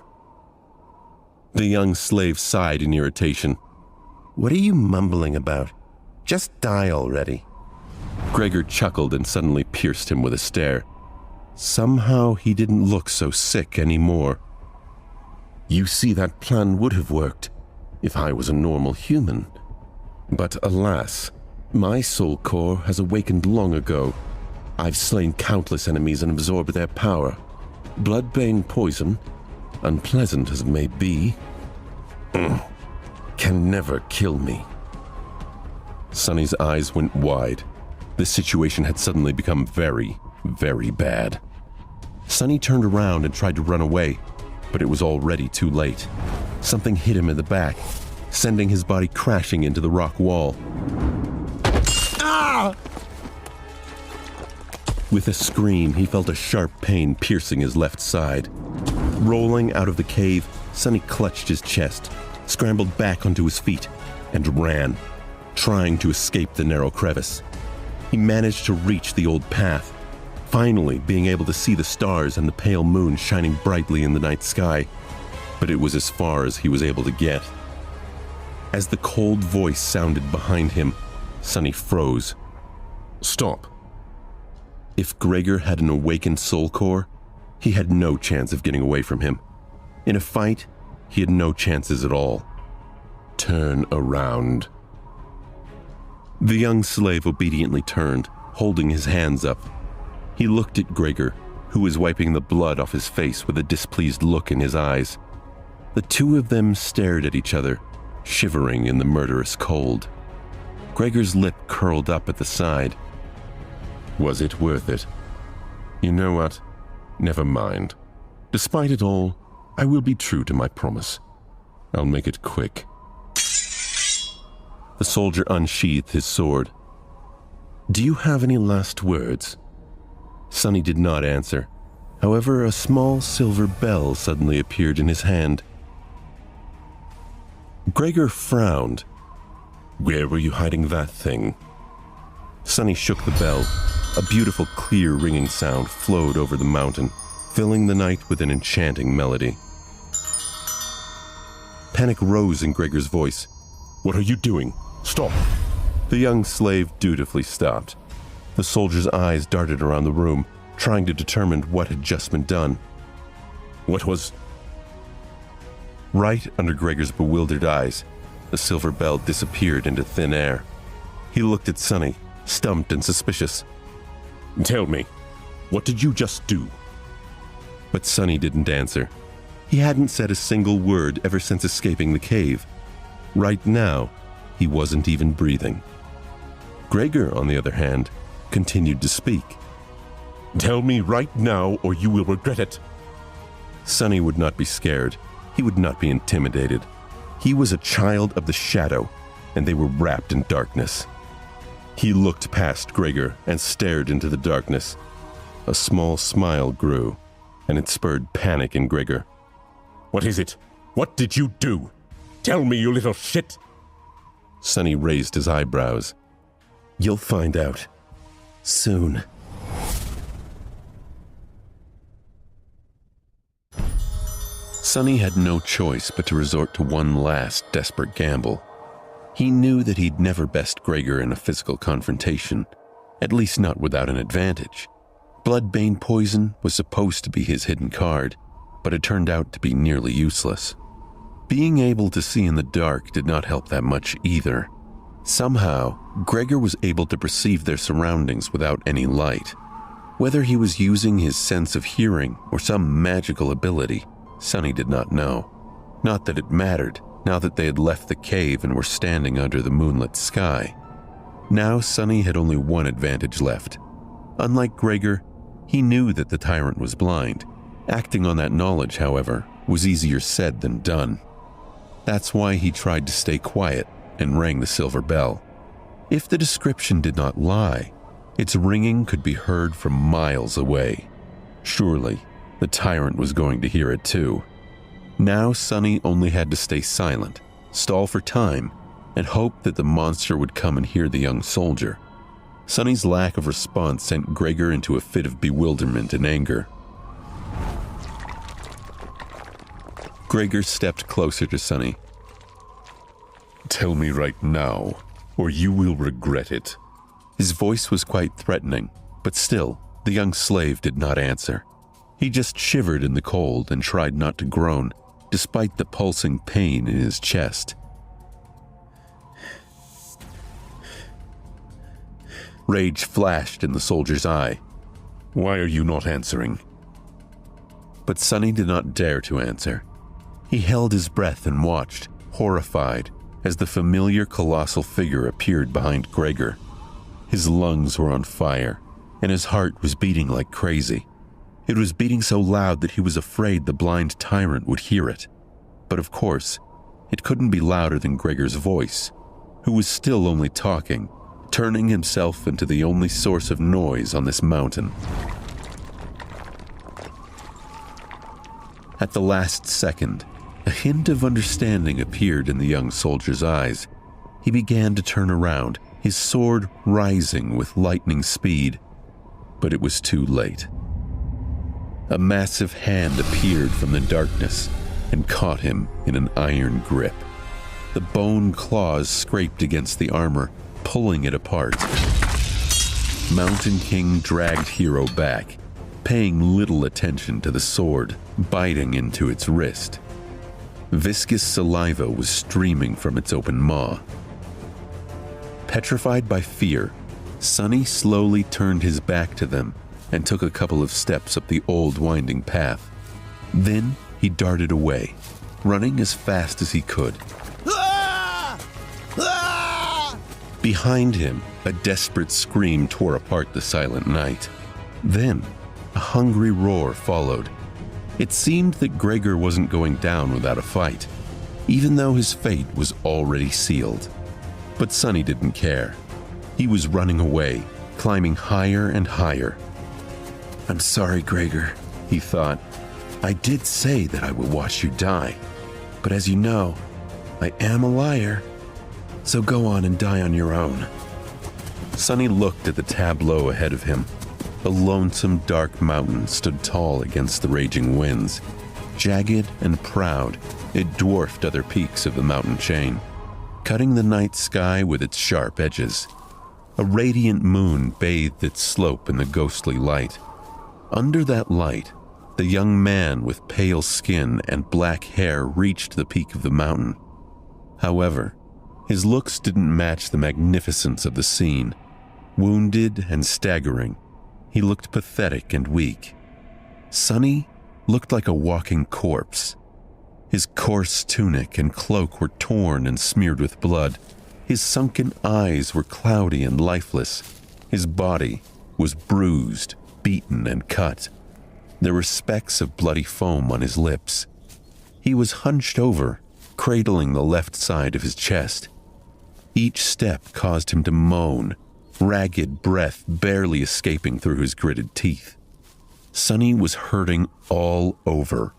The young slave sighed in irritation. What are you mumbling about? Just die already. Gregor chuckled and suddenly pierced him with a stare. Somehow he didn't look so sick anymore. You see, that plan would have worked if I was a normal human. But alas, my soul core has awakened long ago. I've slain countless enemies and absorbed their power. Bloodbane poison, unpleasant as it may be, can never kill me. Sonny's eyes went wide. This situation had suddenly become very, very bad. Sonny turned around and tried to run away, but it was already too late. Something hit him in the back. sending his body crashing into the rock wall. Ah! With a scream, he felt a sharp pain piercing his left side. Rolling out of the cave, Sonny clutched his chest, scrambled back onto his feet, and ran, trying to escape the narrow crevice. He managed to reach the old path, finally being able to see the stars and the pale moon shining brightly in the night sky, but it was as far as he was able to get. As the cold voice sounded behind him, Sonny froze. Stop. If Gregor had an awakened soul core, he had no chance of getting away from him. In a fight, he had no chances at all. Turn around. The young slave obediently turned, holding his hands up. He looked at Gregor, who was wiping the blood off his face with a displeased look in his eyes. The two of them stared at each other, shivering in the murderous cold. Gregor's lip curled up at the side. Was it worth it? You know what? Never mind. Despite it all, I will be true to my promise. I'll make it quick. The soldier unsheathed his sword. Do you have any last words? Sonny did not answer. However, a small silver bell suddenly appeared in his hand. Gregor frowned. Where were you hiding that thing? Sonny shook the bell. A beautiful, clear ringing sound flowed over the mountain, filling the night with an enchanting melody. Panic rose in Gregor's voice. What are you doing? Stop! The young slave dutifully stopped. The soldier's eyes darted around the room, trying to determine what had just been done. What was... Right under Gregor's bewildered eyes, the silver bell disappeared into thin air. He looked at Sonny, stumped and suspicious. Tell me, what did you just do? But Sonny didn't answer. He hadn't said a single word ever since escaping the cave. Right now, he wasn't even breathing. Gregor, on the other hand, continued to speak. Tell me right now or you will regret it. Sonny would not be scared. He would not be intimidated. He was a child of the shadow, and they were wrapped in darkness. He looked past Gregor and stared into the darkness. A small smile grew, and it spurred panic in Gregor. What is it? What did you do? Tell me, you little shit! Sonny raised his eyebrows. You'll find out. Soon. Sonny had no choice but to resort to one last desperate gamble. He knew that he'd never best Gregor in a physical confrontation, at least not without an advantage. Bloodbane poison was supposed to be his hidden card, but it turned out to be nearly useless. Being able to see in the dark did not help that much either. Somehow, Gregor was able to perceive their surroundings without any light. Whether he was using his sense of hearing or some magical ability, Sonny did not know. Not that it mattered, now that they had left the cave and were standing under the moonlit sky. Now Sonny had only one advantage left. Unlike Gregor, he knew that the tyrant was blind. Acting on that knowledge, however, was easier said than done. That's why he tried to stay quiet and rang the silver bell. If the description did not lie, its ringing could be heard from miles away. Surely, the tyrant was going to hear it too. Now Sonny only had to stay silent, stall for time, and hope that the monster would come and hear the young soldier. Sonny's lack of response sent Gregor into a fit of bewilderment and anger. Gregor stepped closer to Sonny. Tell me right now, or you will regret it. His voice was quite threatening, but still, the young slave did not answer. He just shivered in the cold and tried not to groan, despite the pulsing pain in his chest. Rage flashed in the soldier's eye. Why are you not answering? But Sonny did not dare to answer. He held his breath and watched, horrified, as the familiar colossal figure appeared behind Gregor. His lungs were on fire, and his heart was beating like crazy. It was beating so loud that he was afraid the blind tyrant would hear it. But of course, It couldn't be louder than Gregor's voice, who was still only talking, turning himself into the only source of noise on this mountain. At the last second, a hint of understanding appeared in the young soldier's eyes. He began to turn around, his sword rising with lightning speed. But it was too late. A massive hand appeared from the darkness and caught him in an iron grip. The bone claws scraped against the armor, pulling it apart. Mountain King dragged Hero back, paying little attention to the sword biting into its wrist. Viscous saliva was streaming from its open maw. Petrified by fear, Sonny slowly turned his back to them and took a couple of steps up the old winding path. Then he darted away, running as fast as he could. Behind him, a desperate scream tore apart the silent night. Then, a hungry roar followed. It seemed that Gregor wasn't going down without a fight, even though his fate was already sealed. But Sonny didn't care. He was running away, climbing higher and higher. "I'm sorry, Gregor," he thought. "I did say that I would watch you die, but as you know, I am a liar. So go on and die on your own." Sonny looked at the tableau ahead of him. A lonesome, dark mountain stood tall against the raging winds. Jagged and proud, it dwarfed other peaks of the mountain chain, cutting the night sky with its sharp edges. A radiant moon bathed its slope in the ghostly light. Under that light, the young man with pale skin and black hair reached the peak of the mountain. However, his looks didn't match the magnificence of the scene. Wounded and staggering, he looked pathetic and weak. Sonny looked like a walking corpse. His coarse tunic and cloak were torn and smeared with blood. His sunken eyes were cloudy and lifeless. His body was bruised, beaten, and cut. There were specks of bloody foam on his lips. He was hunched over, cradling the left side of his chest. Each step caused him to moan, ragged breath barely escaping through his gritted teeth. Sonny was hurting all over,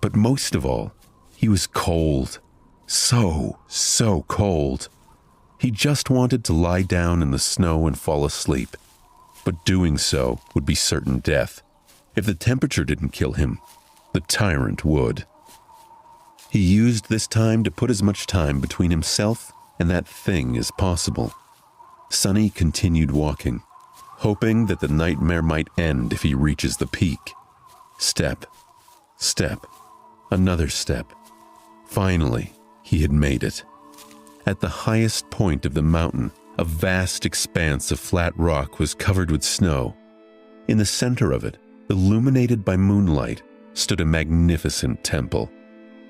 but most of all, he was cold. So cold. He just wanted to lie down in the snow and fall asleep, but doing so would be certain death. If the temperature didn't kill him, the tyrant would. He used this time to put as much time between himself and that thing as possible. Sonny continued walking, hoping that the nightmare might end if he reaches the peak. Step, another step. Finally, he had made it. At the highest point of the mountain, a vast expanse of flat rock was covered with snow. In the center of it, illuminated by moonlight, stood a magnificent temple.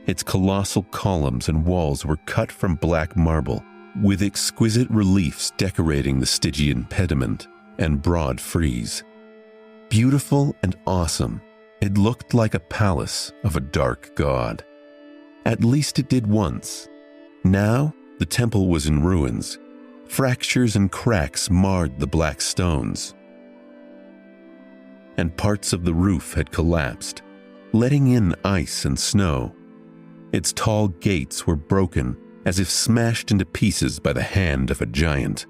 Its colossal columns and walls were cut from black marble, with exquisite reliefs decorating the Stygian pediment and broad frieze. Beautiful and awesome, it looked like a palace of a dark god. At least it did once. Now, the temple was in ruins. Fractures and cracks marred the black stones, and parts of the roof had collapsed, letting in ice and snow. Its tall gates were broken, as if smashed into pieces by the hand of a giant.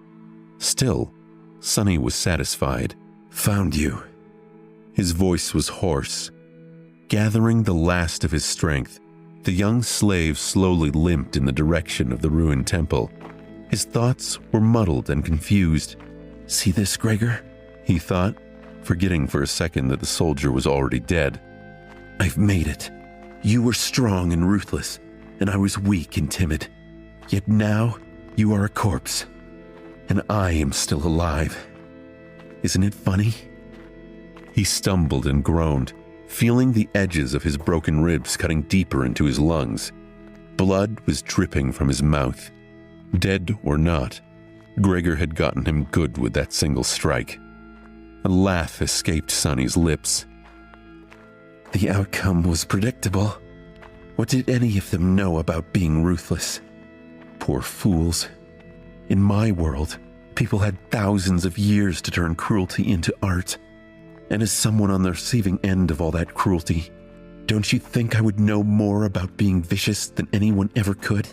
Still, Sonny was satisfied. "Found you." His voice was hoarse. Gathering the last of his strength, the young slave slowly limped in the direction of the ruined temple. His thoughts were muddled and confused. "See this, Gregor?" he thought, forgetting for a second that the soldier was already dead. "I've made it. You were strong and ruthless, and I was weak and timid. Yet now you are a corpse, and I am still alive. Isn't it funny?" He stumbled and groaned, feeling the edges of his broken ribs cutting deeper into his lungs. Blood was dripping from his mouth. Dead or not, Gregor had gotten him good with that single strike. A laugh escaped Sonny's lips. "The outcome was predictable. What did any of them know about being ruthless? Poor fools. In my world, people had thousands of years to turn cruelty into art. And as someone on the receiving end of all that cruelty, don't you think I would know more about being vicious than anyone ever could?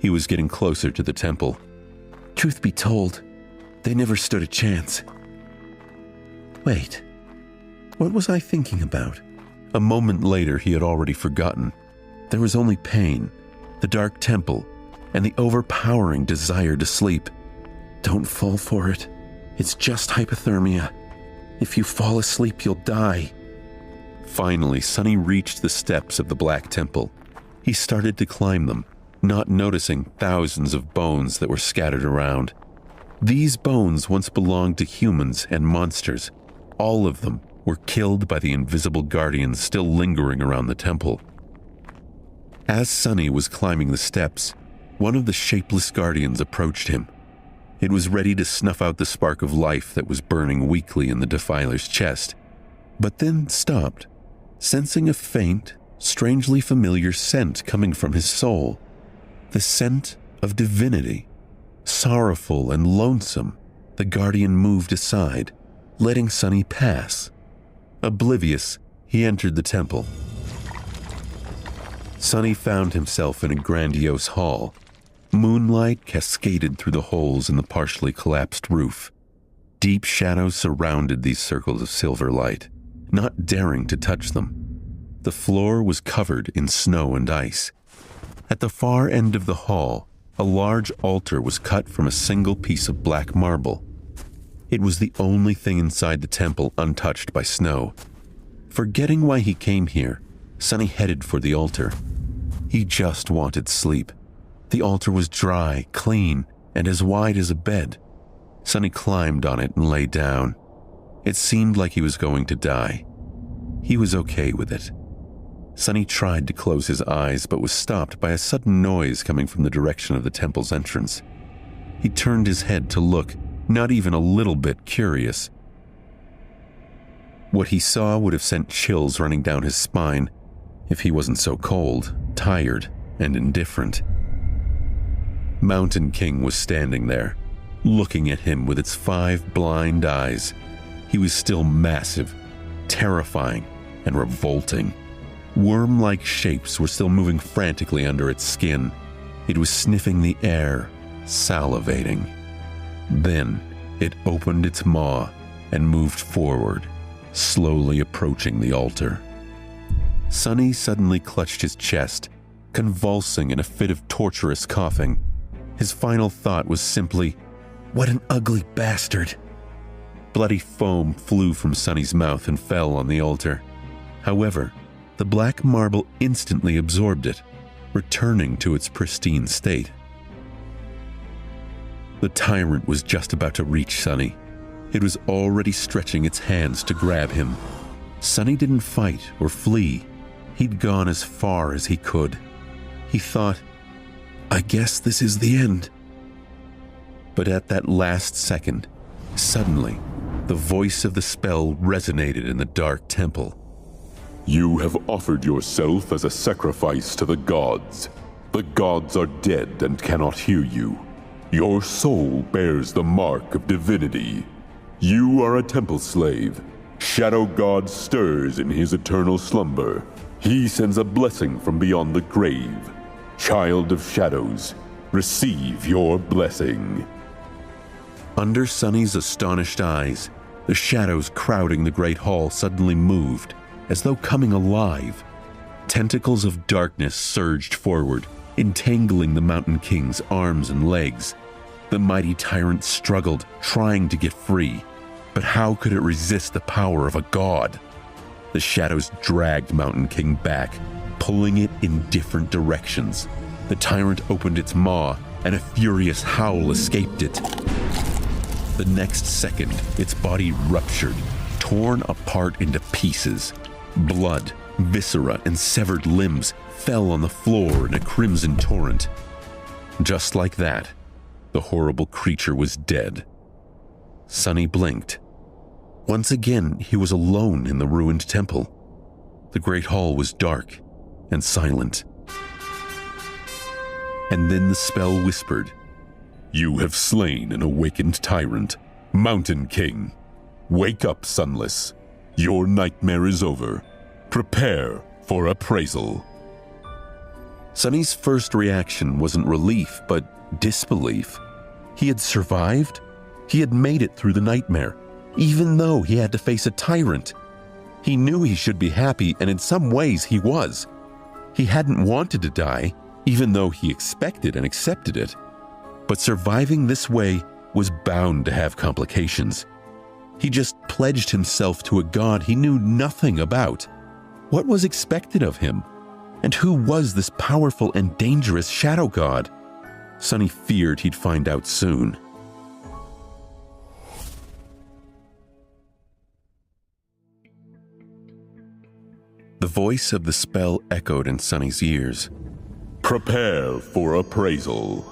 He was getting closer to the temple. Truth be told, they never stood a chance. Wait, what was I thinking about? A moment later, he had already forgotten. There was only pain, the dark temple, and the overpowering desire to sleep. Don't fall for it. It's just hypothermia. If you fall asleep, you'll die. Finally, Sonny reached the steps of the Black Temple. He started to climb them, not noticing thousands of bones that were scattered around. These bones once belonged to humans and monsters. All of them were killed by the invisible guardians still lingering around the temple. As Sonny was climbing the steps, one of the shapeless guardians approached him. It was ready to snuff out the spark of life that was burning weakly in the defiler's chest, but then stopped, sensing a faint, strangely familiar scent coming from his soul. The scent of divinity. Sorrowful and lonesome, the guardian moved aside, letting Sonny pass. Oblivious, he entered the temple. Sonny found himself in a grandiose hall. Moonlight cascaded through the holes in the partially collapsed roof. Deep shadows surrounded these circles of silver light, not daring to touch them. The floor was covered in snow and ice. At the far end of the hall, a large altar was cut from a single piece of black marble. It was the only thing inside the temple untouched by snow. Forgetting why he came here, Sonny headed for the altar. He just wanted sleep. The altar was dry, clean, and as wide as a bed. Sonny climbed on it and lay down. It seemed like he was going to die. He was okay with it. Sonny tried to close his eyes, but was stopped by a sudden noise coming from the direction of the temple's entrance. He turned his head to look, not even a little bit curious. What he saw would have sent chills running down his spine if he wasn't so cold, tired, and indifferent. Mountain King was standing there, looking at him with its 5 blind eyes. He was still massive, terrifying, and revolting. Worm-like shapes were still moving frantically under its skin. It was sniffing the air, salivating. Then it opened its maw and moved forward, slowly approaching the altar. Sonny suddenly clutched his chest, convulsing in a fit of torturous coughing. His final thought was simply, "What an ugly bastard!" Bloody foam flew from Sonny's mouth and fell on the altar. However, the black marble instantly absorbed it, returning to its pristine state. The tyrant was just about to reach Sonny. It was already stretching its hands to grab him. Sonny didn't fight or flee. He'd gone as far as he could. He thought, "I guess this is the end." But at that last second, suddenly, the voice of the spell resonated in the dark temple. You have offered yourself as a sacrifice to the gods. The gods are dead and cannot hear you. Your soul bears the mark of divinity. You are a temple slave. Shadow God stirs in his eternal slumber. He sends a blessing from beyond the grave. Child of shadows, receive your blessing. Under Sonny's astonished eyes, the shadows crowding the great hall suddenly moved, as though coming alive. Tentacles of darkness surged forward, entangling the Mountain King's arms and legs. The mighty tyrant struggled, trying to get free, but how could it resist the power of a god? The shadows dragged Mountain King back, pulling it in different directions. The tyrant opened its maw, and a furious howl escaped it. The next second, its body ruptured, torn apart into pieces. Blood, viscera, and severed limbs fell on the floor in a crimson torrent. Just like that, the horrible creature was dead. Sonny blinked. Once again, he was alone in the ruined temple. The great hall was dark. and silent. And then the spell whispered, You have slain an awakened tyrant, Mountain King. Wake up, Sunless. Your nightmare is over. Prepare for appraisal. Sonny's first reaction wasn't relief, but disbelief. He had survived. He had made it through the nightmare, even though he had to face a tyrant. He knew he should be happy, and in some ways he was. He hadn't wanted to die, even though he expected and accepted it. But surviving this way was bound to have complications. He just pledged himself to a god he knew nothing about. What was expected of him? And who was this powerful and dangerous shadow god? Sonny feared he'd find out soon. The voice of the spell echoed in Sonny's ears. Prepare for appraisal.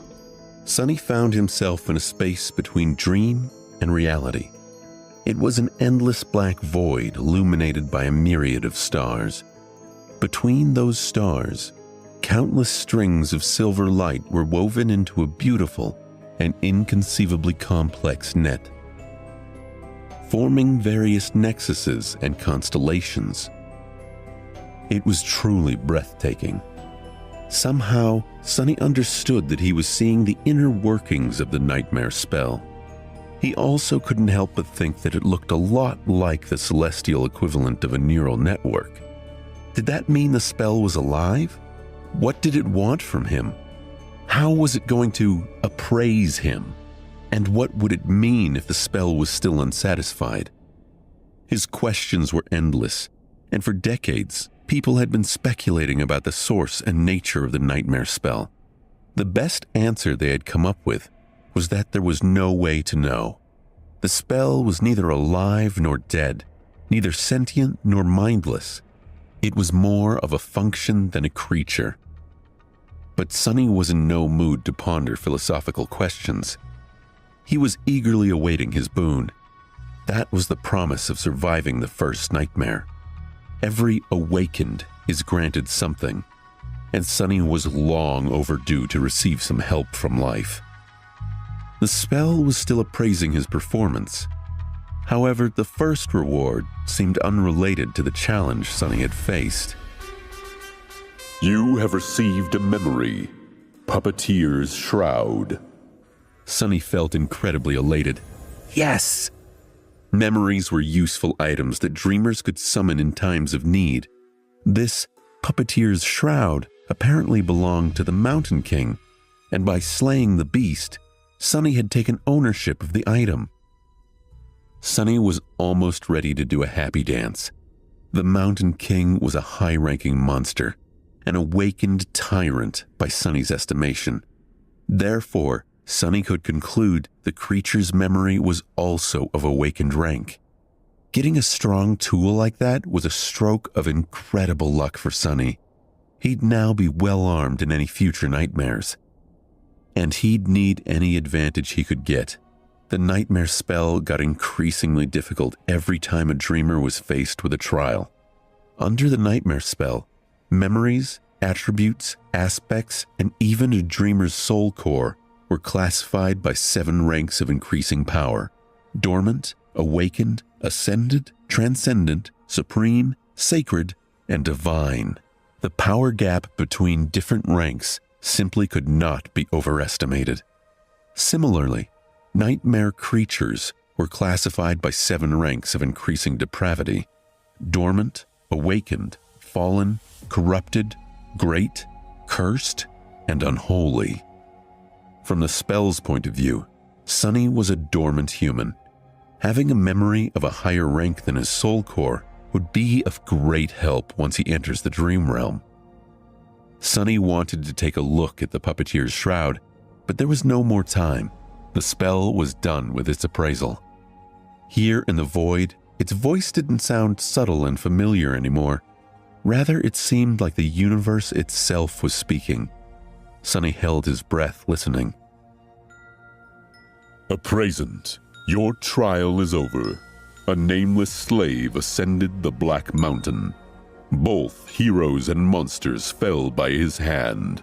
Sonny found himself in a space between dream and reality. It was an endless black void illuminated by a myriad of stars. Between those stars, countless strings of silver light were woven into a beautiful and inconceivably complex net, forming various nexuses and constellations. It was truly breathtaking. Somehow, Sonny understood that he was seeing the inner workings of the nightmare spell. He also couldn't help but think that it looked a lot like the celestial equivalent of a neural network. Did that mean the spell was alive? What did it want from him? How was it going to appraise him? And what would it mean if the spell was still unsatisfied? His questions were endless, and for decades, people had been speculating about the source and nature of the nightmare spell. The best answer they had come up with was that there was no way to know. The spell was neither alive nor dead, neither sentient nor mindless. It was more of a function than a creature. But Sonny was in no mood to ponder philosophical questions. He was eagerly awaiting his boon. That was the promise of surviving the first nightmare. Every awakened is granted something, and Sonny was long overdue to receive some help from life. The spell was still appraising his performance. However, the first reward seemed unrelated to the challenge Sonny had faced. You have received a memory, Puppeteer's Shroud. Sonny felt incredibly elated. Yes! Memories were useful items that dreamers could summon in times of need. This Puppeteer's Shroud apparently belonged to the Mountain King, and by slaying the beast, Sonny had taken ownership of the item. Sonny was almost ready to do a happy dance. The Mountain King was a high-ranking monster, an awakened tyrant by Sonny's estimation. Therefore, Sonny could conclude the creature's memory was also of awakened rank. Getting a strong tool like that was a stroke of incredible luck for Sonny. He'd now be well armed in any future nightmares. And he'd need any advantage he could get. The nightmare spell got increasingly difficult every time a dreamer was faced with a trial. Under the nightmare spell, memories, attributes, aspects, and even a dreamer's soul core were classified by 7 ranks of increasing power: dormant, awakened, ascended, transcendent, supreme, sacred, and divine. The power gap between different ranks simply could not be overestimated. Similarly, nightmare creatures were classified by 7 ranks of increasing depravity: dormant, awakened, fallen, corrupted, great, cursed, and unholy. From the spell's point of view, Sonny was a dormant human. Having a memory of a higher rank than his soul core would be of great help once he enters the dream realm. Sonny wanted to take a look at the Puppeteer's Shroud, but there was no more time. The spell was done with its appraisal. Here in the void, its voice didn't sound subtle and familiar anymore. Rather, it seemed like the universe itself was speaking. Sonny held his breath, listening. Appraisant, your trial is over. A nameless slave ascended the Black Mountain. Both heroes and monsters fell by his hand.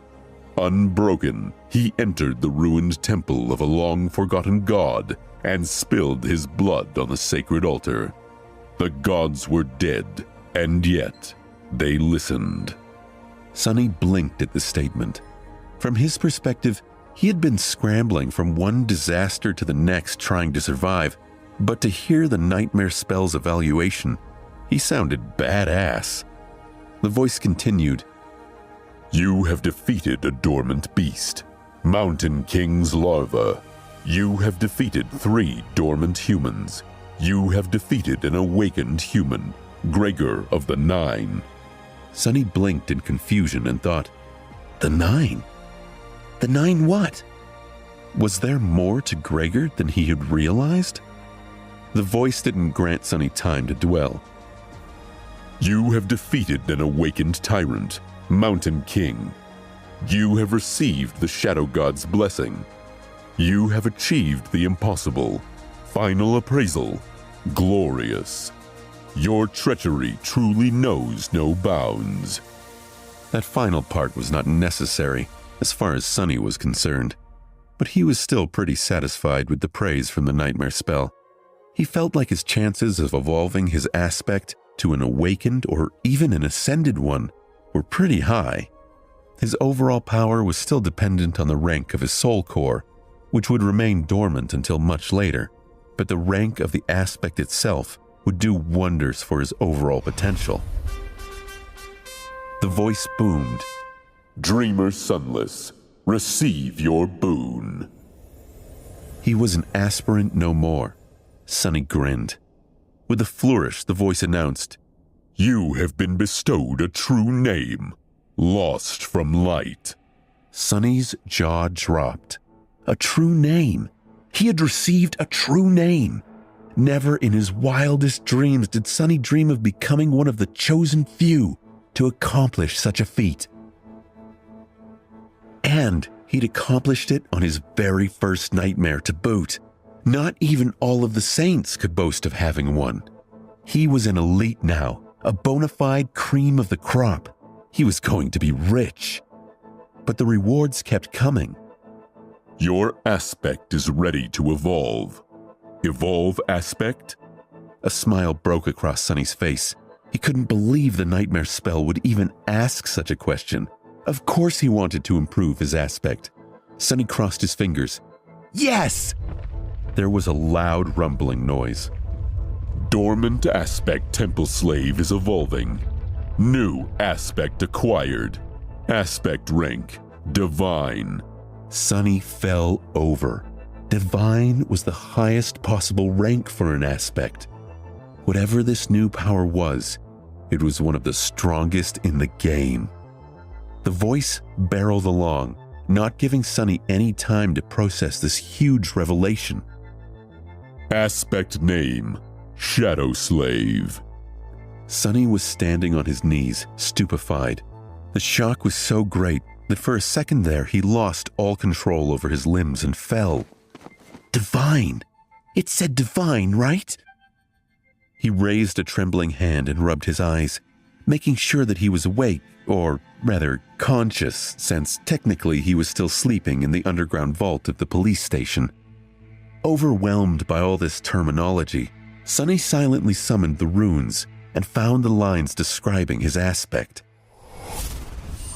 Unbroken, he entered the ruined temple of a long-forgotten god and spilled his blood on the sacred altar. The gods were dead, and yet they listened. Sonny blinked at the statement. From his perspective, he had been scrambling from one disaster to the next trying to survive, but to hear the nightmare spell's evaluation, he sounded badass. The voice continued, You have defeated a dormant beast, Mountain King's larva. You have defeated 3 dormant humans. You have defeated an awakened human, Gregor of the Nine. Sonny blinked in confusion and thought, the Nine? The Nine what? Was there more to Gregor than he had realized? The voice didn't grant Sonny time to dwell. You have defeated an awakened tyrant, Mountain King. You have received the Shadow God's blessing. You have achieved the impossible. Final appraisal, glorious. Your treachery truly knows no bounds. That final part was not necessary as far as Sonny was concerned, but he was still pretty satisfied with the praise from the nightmare spell. He felt like his chances of evolving his aspect to an awakened or even an ascended one were pretty high. His overall power was still dependent on the rank of his soul core, which would remain dormant until much later, but the rank of the aspect itself would do wonders for his overall potential. The voice boomed, Dreamer Sunless, receive your boon. He was an aspirant no more. Sonny grinned. With a flourish, the voice announced, You have been bestowed a true name, Lost from Light. Sonny's jaw dropped. A true name. He had received a true name. Never in his wildest dreams did Sonny dream of becoming one of the chosen few to accomplish such a feat. And he'd accomplished it on his very first nightmare to boot. Not even all of the saints could boast of having one. He was an elite now, a bona fide cream of the crop. He was going to be rich. But the rewards kept coming. Your aspect is ready to evolve. Evolve aspect? A smile broke across Sonny's face. He couldn't believe the nightmare spell would even ask such a question. Of course he wanted to improve his aspect. Sonny crossed his fingers. Yes! There was a loud rumbling noise. Dormant aspect temple slave is evolving. New aspect acquired. Aspect rank, divine. Sonny fell over. Divine was the highest possible rank for an aspect. Whatever this new power was, it was one of the strongest in the game. The voice barreled along, not giving Sonny any time to process this huge revelation. Aspect name, Shadow Slave. Sonny was standing on his knees, stupefied. The shock was so great that for a second there he lost all control over his limbs and fell. Divine! It said divine, right? He raised a trembling hand and rubbed his eyes, making sure that he was awake, or rather conscious, since technically he was still sleeping in the underground vault of the police station. Overwhelmed by all this terminology, Sonny silently summoned the runes and found the lines describing his aspect.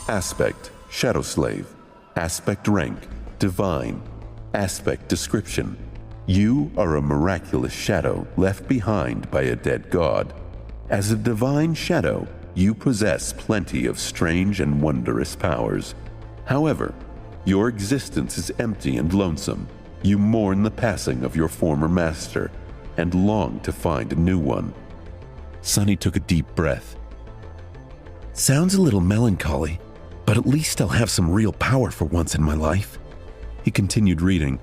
Aspect, Shadow Slave. Aspect rank, divine. Aspect description. You are a miraculous shadow left behind by a dead god. As a divine shadow, you possess plenty of strange and wondrous powers. However, your existence is empty and lonesome. You mourn the passing of your former master and long to find a new one. Sonny took a deep breath. Sounds a little melancholy, but at least I'll have some real power for once in my life. He continued reading.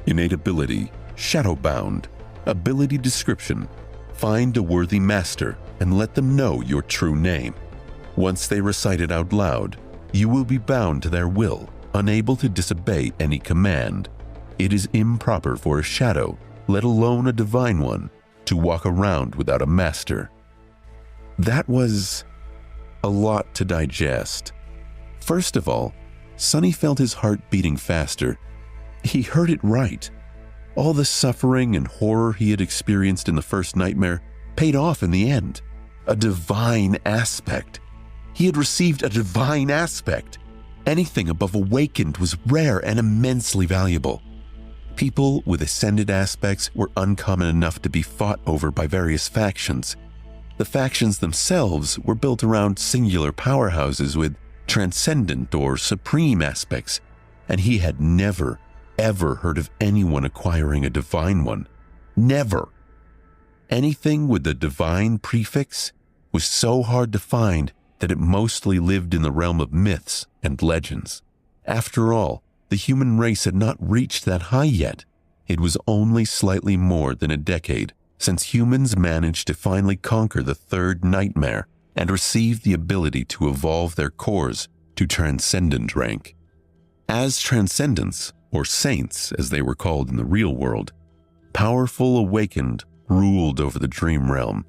Innate ability, Shadowbound. Ability description. Find a worthy master and let them know your true name. Once they recite it out loud, you will be bound to their will, unable to disobey any command. It is improper for a shadow, let alone a divine one, to walk around without a master. That was a lot to digest. First of all, Sonny felt his heart beating faster. He heard it right. All the suffering and horror he had experienced in the first nightmare paid off in the end. A divine aspect. He had received a divine aspect. Anything above awakened was rare and immensely valuable. People with ascended aspects were uncommon enough to be fought over by various factions. The factions themselves were built around singular powerhouses with transcendent or supreme aspects, and he had never, ever heard of anyone acquiring a divine one. Never. Anything with the divine prefix was so hard to find that it mostly lived in the realm of myths and legends. After all, the human race had not reached that high yet. It was only slightly more than a decade since humans managed to finally conquer the third nightmare and receive the ability to evolve their cores to transcendent rank. As transcendents, or saints as they were called in the real world, powerful awakened ruled over the dream realm.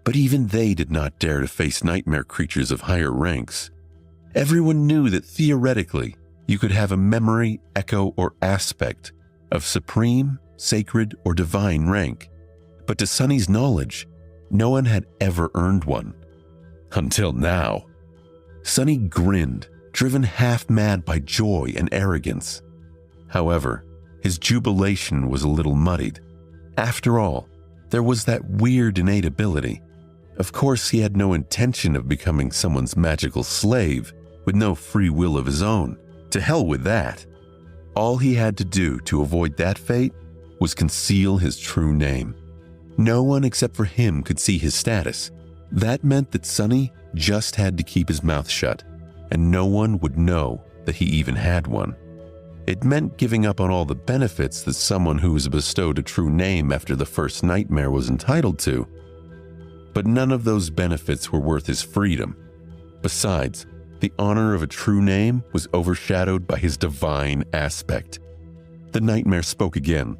But even they did not dare to face nightmare creatures of higher ranks. Everyone knew that theoretically, you could have a memory, echo, or aspect of supreme, sacred, or divine rank. But to Sonny's knowledge, no one had ever earned one. Until now. Sonny grinned, driven half-mad by joy and arrogance. However, his jubilation was a little muddied. After all, there was that weird innate ability. Of course, he had no intention of becoming someone's magical slave with no free will of his own. To hell with that. All he had to do to avoid that fate was conceal his true name. No one except for him could see his status. That meant that Sonny just had to keep his mouth shut, and no one would know that he even had one. It meant giving up on all the benefits that someone who was bestowed a true name after the first nightmare was entitled to. But none of those benefits were worth his freedom. Besides, the honor of a true name was overshadowed by his divine aspect. The nightmare spoke again.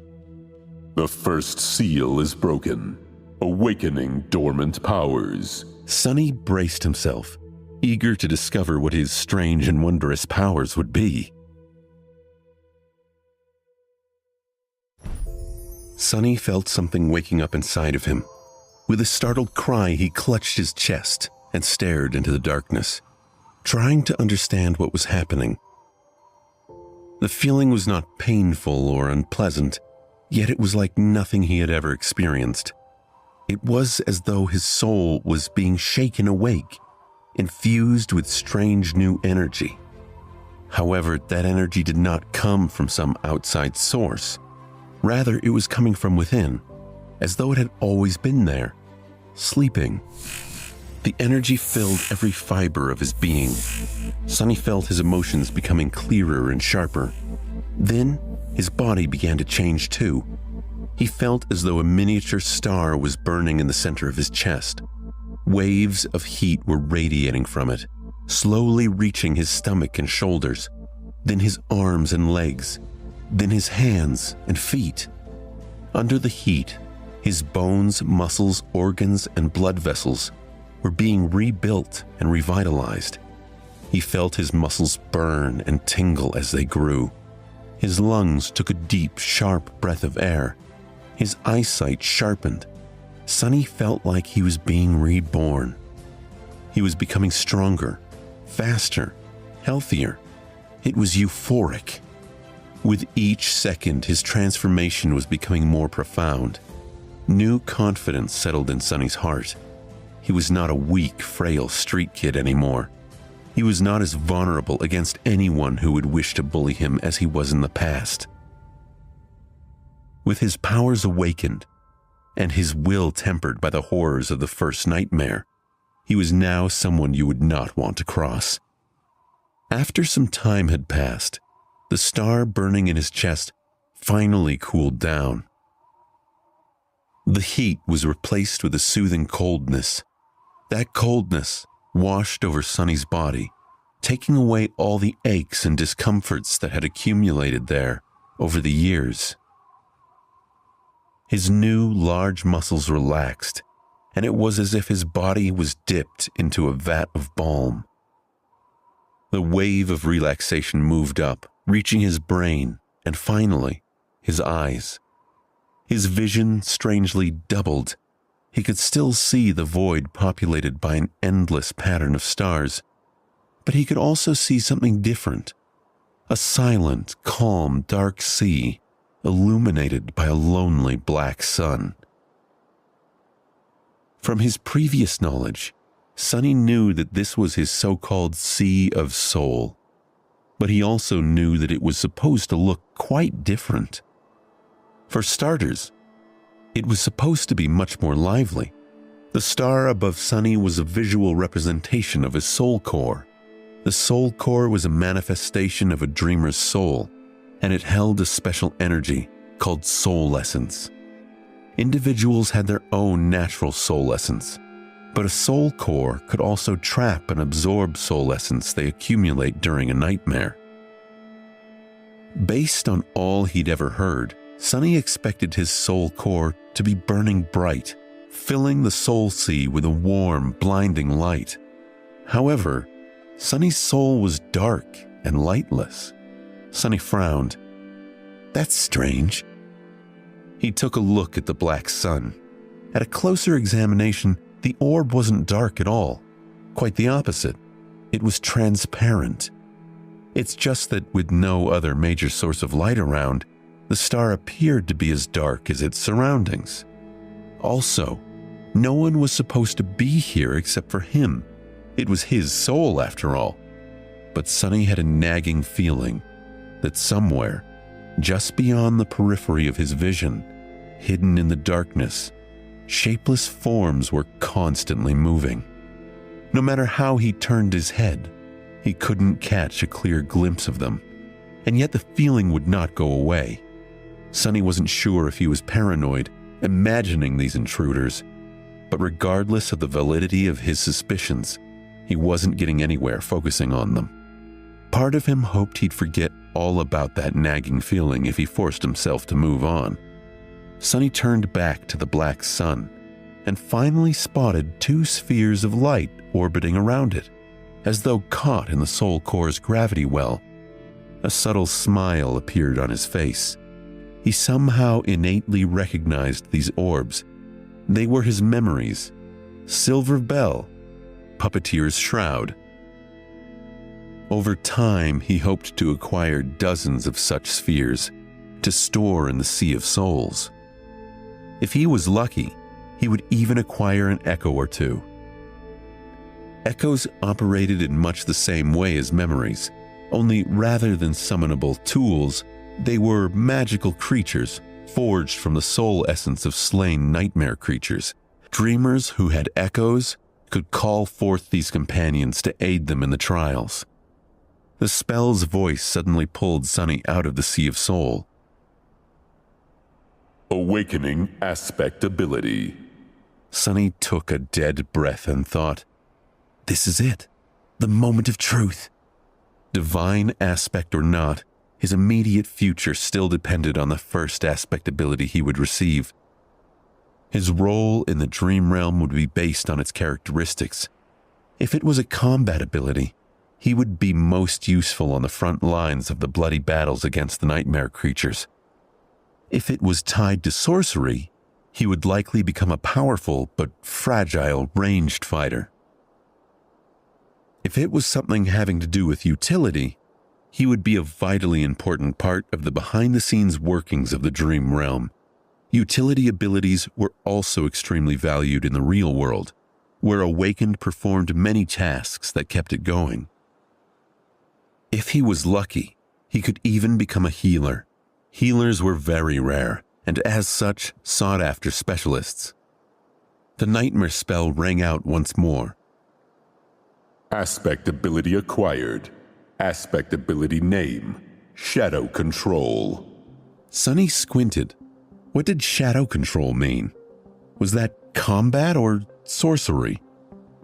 The first seal is broken, awakening dormant powers. Sonny braced himself, eager to discover what his strange and wondrous powers would be. Sonny felt something waking up inside of him. With a startled cry, he clutched his chest and stared into the darkness, trying to understand what was happening. The feeling was not painful or unpleasant, yet it was like nothing he had ever experienced. It was as though his soul was being shaken awake, infused with strange new energy. However, that energy did not come from some outside source. Rather, it was coming from within, as though it had always been there, sleeping. The energy filled every fiber of his being. Sonny felt his emotions becoming clearer and sharper. Then, his body began to change too. He felt as though a miniature star was burning in the center of his chest. Waves of heat were radiating from it, slowly reaching his stomach and shoulders, then his arms and legs, then his hands and feet. Under the heat, his bones, muscles, organs, and blood vessels were being rebuilt and revitalized. He felt his muscles burn and tingle as they grew. His lungs took a deep, sharp breath of air. His eyesight sharpened. Sonny felt like he was being reborn. He was becoming stronger, faster, healthier. It was euphoric. With each second, his transformation was becoming more profound. New confidence settled in Sonny's heart. He was not a weak, frail street kid anymore. He was not as vulnerable against anyone who would wish to bully him as he was in the past. With his powers awakened, and his will tempered by the horrors of the first nightmare, he was now someone you would not want to cross. After some time had passed, the star burning in his chest finally cooled down. The heat was replaced with a soothing coldness. That coldness washed over Sonny's body, taking away all the aches and discomforts that had accumulated there over the years. His new, large muscles relaxed, and it was as if his body was dipped into a vat of balm. The wave of relaxation moved up, reaching his brain, and finally, his eyes. His vision strangely doubled. He could still see the void populated by an endless pattern of stars, but he could also see something different. A silent, calm, dark sea, illuminated by a lonely black sun. From his previous knowledge, Sonny knew that this was his so-called Sea of Soul, but he also knew that it was supposed to look quite different. For starters, it was supposed to be much more lively. The star above Sonny was a visual representation of his soul core. The soul core was a manifestation of a dreamer's soul, and it held a special energy called soul essence. Individuals had their own natural soul essence, but a soul core could also trap and absorb soul essence they accumulate during a nightmare. Based on all he'd ever heard, Sonny expected his soul core to be burning bright, filling the soul sea with a warm, blinding light. However, Sonny's soul was dark and lightless. Sonny frowned. That's strange. He took a look at the black sun. At a closer examination, the orb wasn't dark at all. Quite the opposite. It was transparent. It's just that with no other major source of light around, the star appeared to be as dark as its surroundings. Also, no one was supposed to be here except for him. It was his soul, after all. But Sonny had a nagging feeling that somewhere, just beyond the periphery of his vision, hidden in the darkness, shapeless forms were constantly moving. No matter how he turned his head, he couldn't catch a clear glimpse of them, and yet the feeling would not go away. Sonny wasn't sure if he was paranoid, imagining these intruders, but regardless of the validity of his suspicions, he wasn't getting anywhere focusing on them. Part of him hoped he'd forget all about that nagging feeling if he forced himself to move on. Sonny turned back to the black sun and finally spotted two spheres of light orbiting around it, as though caught in the soul core's gravity well. A subtle smile appeared on his face. He somehow innately recognized these orbs. They were his memories. Silver Bell, Puppeteer's Shroud. Over time, he hoped to acquire dozens of such spheres to store in the Sea of Souls. If he was lucky, he would even acquire an echo or two. Echoes operated in much the same way as memories, only rather than summonable tools, they were magical creatures forged from the soul essence of slain nightmare creatures. Dreamers who had echoes could call forth these companions to aid them in the trials. The spell's voice suddenly pulled Sonny out of the Sea of Soul. Awakening aspect ability. Sonny took a dead breath and thought, this is it, the moment of truth. Divine aspect or not, his immediate future still depended on the first aspect ability he would receive. His role in the dream realm would be based on its characteristics. If it was a combat ability, he would be most useful on the front lines of the bloody battles against the nightmare creatures. If it was tied to sorcery, he would likely become a powerful but fragile ranged fighter. If it was something having to do with utility, he would be a vitally important part of the behind-the-scenes workings of the dream realm. Utility abilities were also extremely valued in the real world, where Awakened performed many tasks that kept it going. If he was lucky, he could even become a healer. Healers were very rare, and as such, sought-after specialists. The nightmare spell rang out once more. Aspect ability acquired. Aspect ability name. Shadow Control. Sonny squinted. What did shadow control mean? Was that combat or sorcery?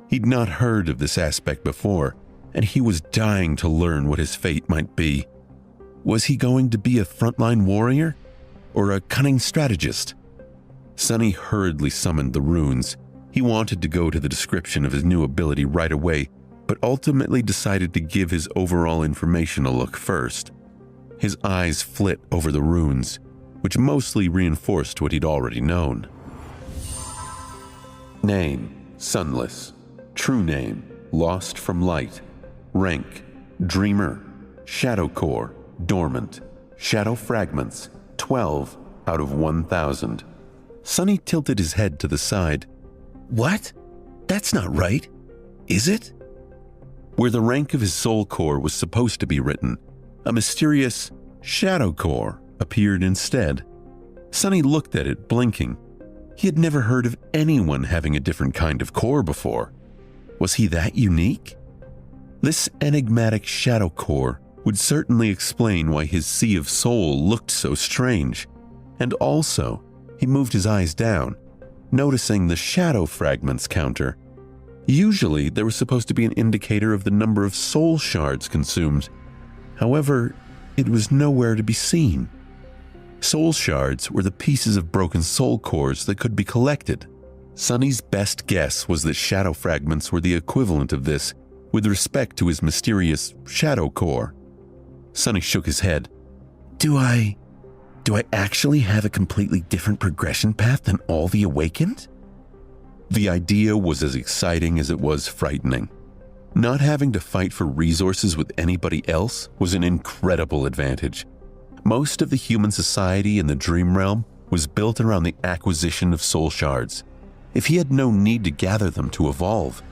He'd not heard of this aspect before, and he was dying to learn what his fate might be. Was he going to be a frontline warrior or a cunning strategist? Sonny hurriedly summoned the runes. He wanted to go to the description of his new ability right away, but ultimately decided to give his overall information a look first. His eyes flit over the runes, which mostly reinforced what he'd already known. Name: Sunless. True name: Lost from Light. Rank: Dreamer. Shadow Core: Dormant. Shadow Fragments: 12 out of 1,000. Sunny tilted his head to the side. What? That's not right. Is it? Where the rank of his soul core was supposed to be written, a mysterious Shadow Core appeared instead. Sunny looked at it, blinking. He had never heard of anyone having a different kind of core before. Was he that unique? This enigmatic Shadow Core would certainly explain why his sea of soul looked so strange. And also, he moved his eyes down, noticing the shadow fragments counter. Usually, there was supposed to be an indicator of the number of soul shards consumed. However, it was nowhere to be seen. Soul shards were the pieces of broken soul cores that could be collected. Sunny's best guess was that shadow fragments were the equivalent of this with respect to his mysterious Shadow Core. Sunny shook his head. Do I actually have a completely different progression path than all the Awakened? The idea was as exciting as it was frightening. Not having to fight for resources with anybody else was an incredible advantage. Most of the human society in the Dream Realm was built around the acquisition of soul shards. If he had no need to gather them to evolve,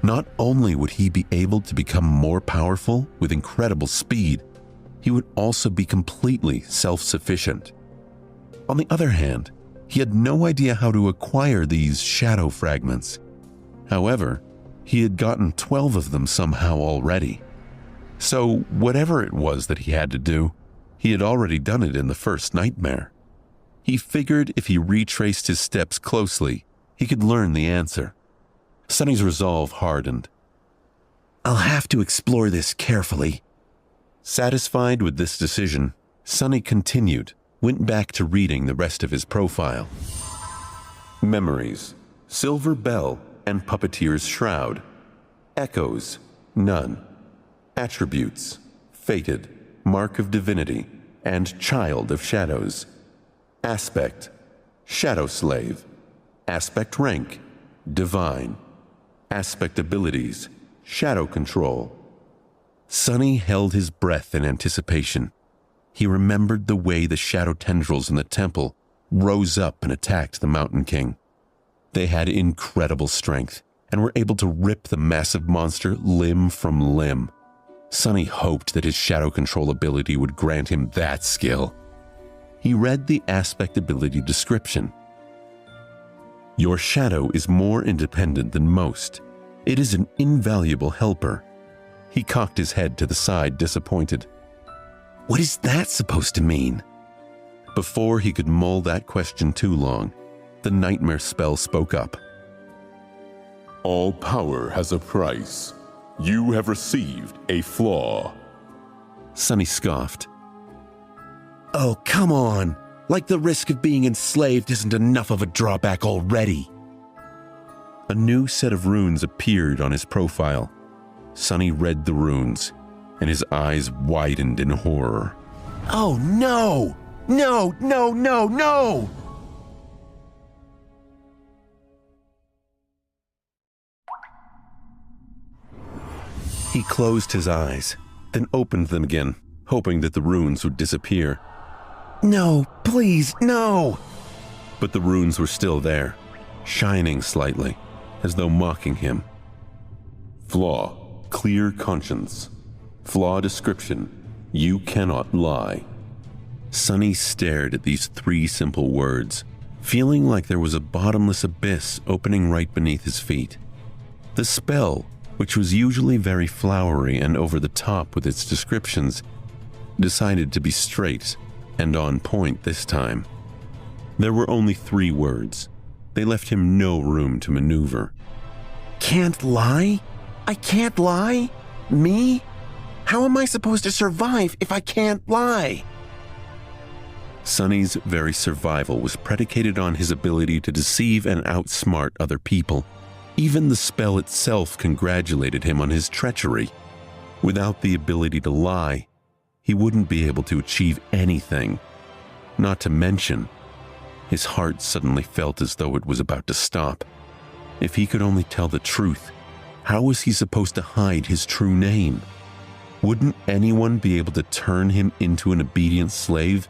not only would he be able to become more powerful with incredible speed, he would also be completely self-sufficient. On the other hand, he had no idea how to acquire these shadow fragments. However, he had gotten 12 of them somehow already. So whatever it was that he had to do, he had already done it in the first nightmare. He figured if he retraced his steps closely, he could learn the answer. Sunny's resolve hardened. I'll have to explore this carefully. Satisfied with this decision, Sunny went back to reading the rest of his profile. Memories: Silver Bell and Puppeteer's Shroud. Echoes: none. Attributes: Fated, Mark of Divinity, and Child of Shadows. Aspect: Shadow Slave. Aspect rank: Divine. Aspect abilities: Shadow Control. Sunny held his breath in anticipation. He remembered the way the shadow tendrils in the temple rose up and attacked the Mountain King. They had incredible strength and were able to rip the massive monster limb from limb. Sunny hoped that his shadow control ability would grant him that skill. He read the aspect ability description. Your shadow is more independent than most. It is an invaluable helper. He cocked his head to the side, disappointed. What is that supposed to mean? Before he could mull that question too long, the nightmare spell spoke up. All power has a price. You have received a flaw. Sunny scoffed. Oh, come on. Like the risk of being enslaved isn't enough of a drawback already. A new set of runes appeared on his profile. Sunny read the runes, and his eyes widened in horror. Oh no! No, no, no, no! He closed his eyes, then opened them again, hoping that the runes would disappear. No, please, no! But the runes were still there, shining slightly, as though mocking him. Flaw: clear conscience. Flaw description: you cannot lie. Sunny stared at these 3 simple words, feeling like there was a bottomless abyss opening right beneath his feet. The spell, which was usually very flowery and over the top with its descriptions, decided to be straight and on point this time. There were only 3 words. They left him no room to maneuver. Can't lie? I can't lie? Me? How am I supposed to survive if I can't lie? Sonny's very survival was predicated on his ability to deceive and outsmart other people. Even the spell itself congratulated him on his treachery. Without the ability to lie, he wouldn't be able to achieve anything. Not to mention, his heart suddenly felt as though it was about to stop. If he could only tell the truth, how was he supposed to hide his true name? Wouldn't anyone be able to turn him into an obedient slave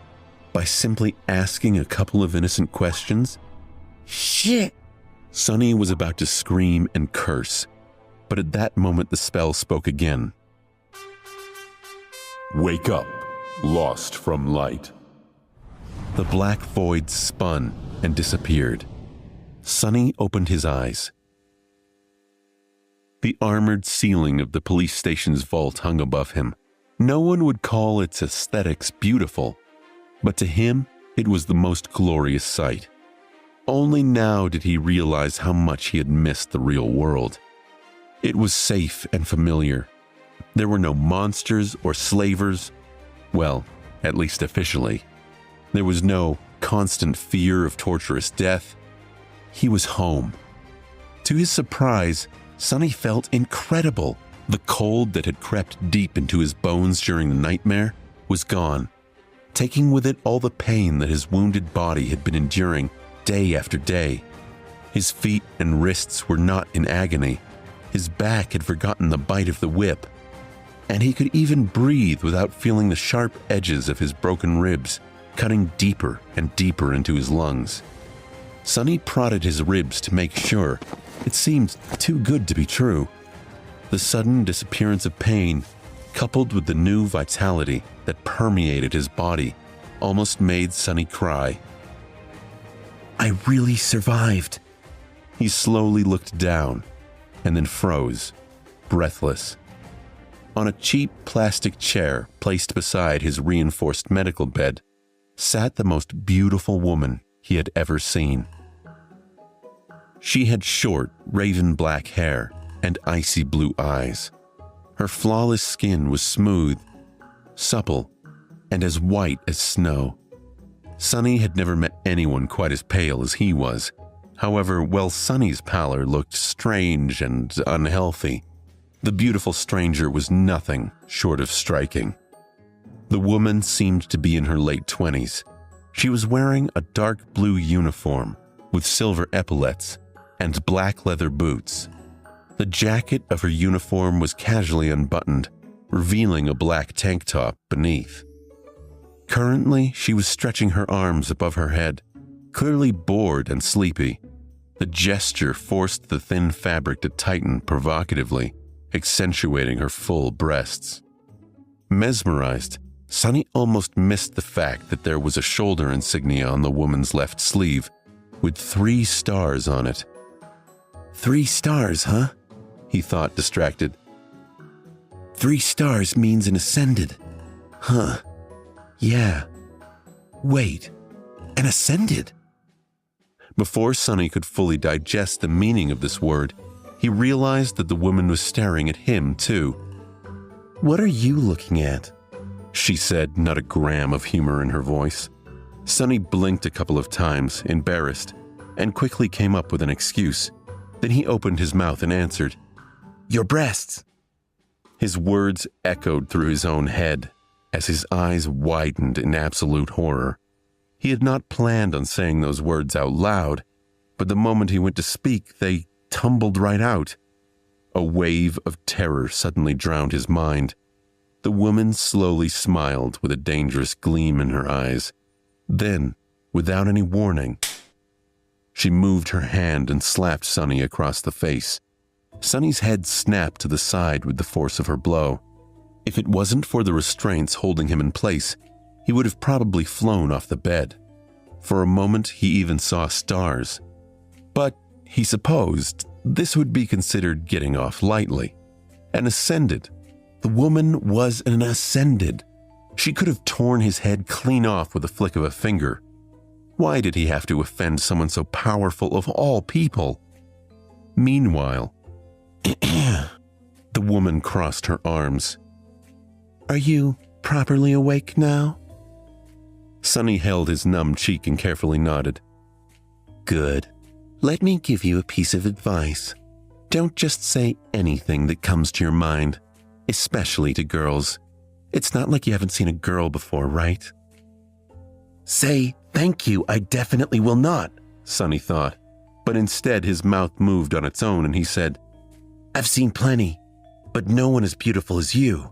by simply asking a couple of innocent questions? Shit! Sonny was about to scream and curse, but at that moment the spell spoke again. Wake up, lost from light. The black void spun and disappeared. Sonny opened his eyes. The armored ceiling of the police station's vault hung above him. No one would call its aesthetics beautiful, but to him it was the most glorious sight. Only now did he realize how much he had missed the real world. It was safe and familiar. There were no monsters or slavers. Well, at least officially. There was no constant fear of torturous death. He was home. To his surprise, Sonny felt incredible. The cold that had crept deep into his bones during the nightmare was gone, taking with it all the pain that his wounded body had been enduring day after day. His feet and wrists were not in agony. His back had forgotten the bite of the whip. And he could even breathe without feeling the sharp edges of his broken ribs cutting deeper and deeper into his lungs. Sonny prodded his ribs to make sure. It seemed too good to be true. The sudden disappearance of pain, coupled with the new vitality that permeated his body, almost made Sonny cry. I really survived. He slowly looked down and then froze, breathless. On a cheap plastic chair placed beside his reinforced medical bed sat the most beautiful woman he had ever seen. She had short, raven black hair and icy blue eyes. Her flawless skin was smooth, supple, and as white as snow. Sonny had never met anyone quite as pale as he was. However, while Sonny's pallor looked strange and unhealthy, the beautiful stranger was nothing short of striking. The woman seemed to be in her late 20s. She was wearing a dark blue uniform with silver epaulets and black leather boots. The jacket of her uniform was casually unbuttoned, revealing a black tank top beneath. Currently, she was stretching her arms above her head, clearly bored and sleepy. The gesture forced the thin fabric to tighten provocatively, accentuating her full breasts. Mesmerized, Sonny almost missed the fact that there was a shoulder insignia on the woman's left sleeve, with 3 stars on it. 3 stars, huh? He thought, distracted. 3 stars means an ascended. Huh. Yeah. Wait, an ascended? Before Sonny could fully digest the meaning of this word, he realized that the woman was staring at him, too. What are you looking at? She said, not a gram of humor in her voice. Sonny blinked a couple of times, embarrassed, and quickly came up with an excuse. Then he opened his mouth and answered, Your breasts. His words echoed through his own head as his eyes widened in absolute horror. He had not planned on saying those words out loud, but the moment he went to speak, they tumbled right out. A wave of terror suddenly drowned his mind. The woman slowly smiled with a dangerous gleam in her eyes. Then, without any warning, she moved her hand and slapped Sonny across the face. Sonny's head snapped to the side with the force of her blow. If it wasn't for the restraints holding him in place, he would have probably flown off the bed. For a moment, he even saw stars. But he supposed this would be considered getting off lightly. An ascended. The woman was an ascended. She could have torn his head clean off with a flick of a finger. Why did he have to offend someone so powerful of all people? Meanwhile, the woman crossed her arms. Are you properly awake now? Sonny held his numb cheek and carefully nodded. Good. Let me give you a piece of advice. Don't just say anything that comes to your mind, especially to girls. It's not like you haven't seen a girl before, right? Say, thank you, I definitely will not, Sonny thought, but instead his mouth moved on its own and he said, I've seen plenty, but no one as beautiful as you.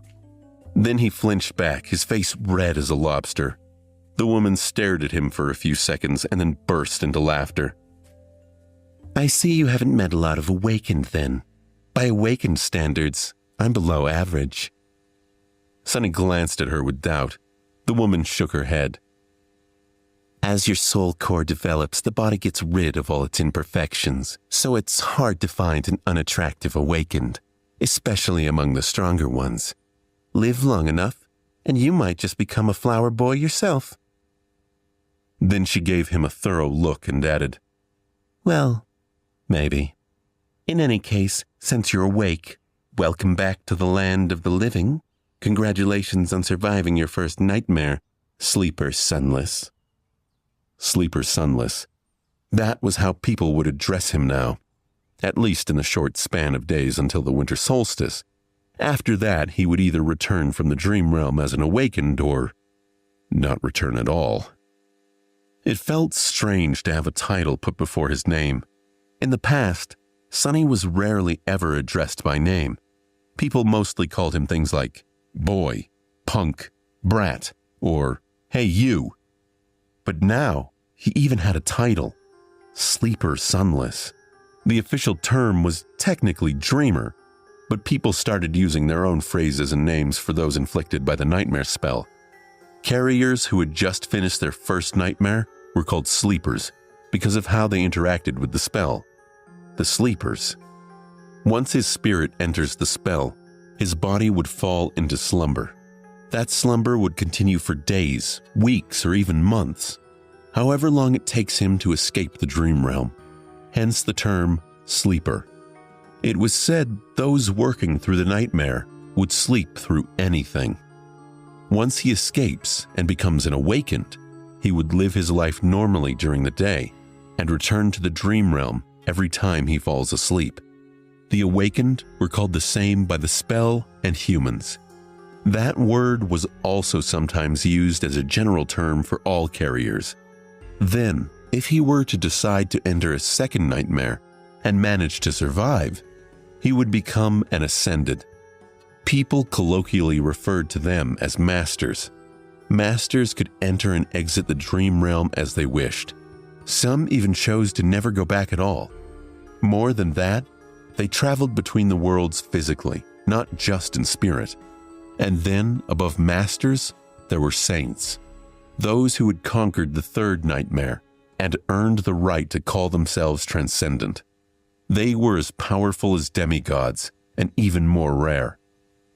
Then he flinched back, his face red as a lobster. The woman stared at him for a few seconds and then burst into laughter. I see you haven't met a lot of Awakened then. By Awakened standards, I'm below average. Sonny glanced at her with doubt. The woman shook her head. As your soul core develops, the body gets rid of all its imperfections, so it's hard to find an unattractive Awakened, especially among the stronger ones. Live long enough, and you might just become a flower boy yourself. Then she gave him a thorough look and added, Well, maybe. In any case, since you're awake, welcome back to the land of the living. Congratulations on surviving your first nightmare, Sleeper Sunless. Sleeper Sunless. That was how people would address him now, at least in the short span of days until the winter solstice. After that, he would either return from the dream realm as an Awakened or not return at all. It felt strange to have a title put before his name. In the past, Sonny was rarely ever addressed by name. People mostly called him things like boy, punk, brat, or hey you. But now, he even had a title, Sleeper Sunless. The official term was technically Dreamer, but people started using their own phrases and names for those inflicted by the nightmare spell. Carriers who had just finished their first nightmare were called Sleepers because of how they interacted with the spell. The Sleepers. Once his spirit enters the spell, his body would fall into slumber. That slumber would continue for days, weeks, or even months, however long it takes him to escape the dream realm. Hence the term Sleeper. It was said those working through the nightmare would sleep through anything. Once he escapes and becomes an Awakened, he would live his life normally during the day and return to the dream realm every time he falls asleep. The Awakened were called the same by the spell and humans. That word was also sometimes used as a general term for all carriers. Then, if he were to decide to enter a second nightmare and manage to survive, he would become an Ascended. People colloquially referred to them as Masters. Masters could enter and exit the dream realm as they wished. Some even chose to never go back at all. More than that, they traveled between the worlds physically, not just in spirit. And then, above Masters, there were Saints. Those who had conquered the third nightmare and earned the right to call themselves transcendent. They were as powerful as demigods and even more rare.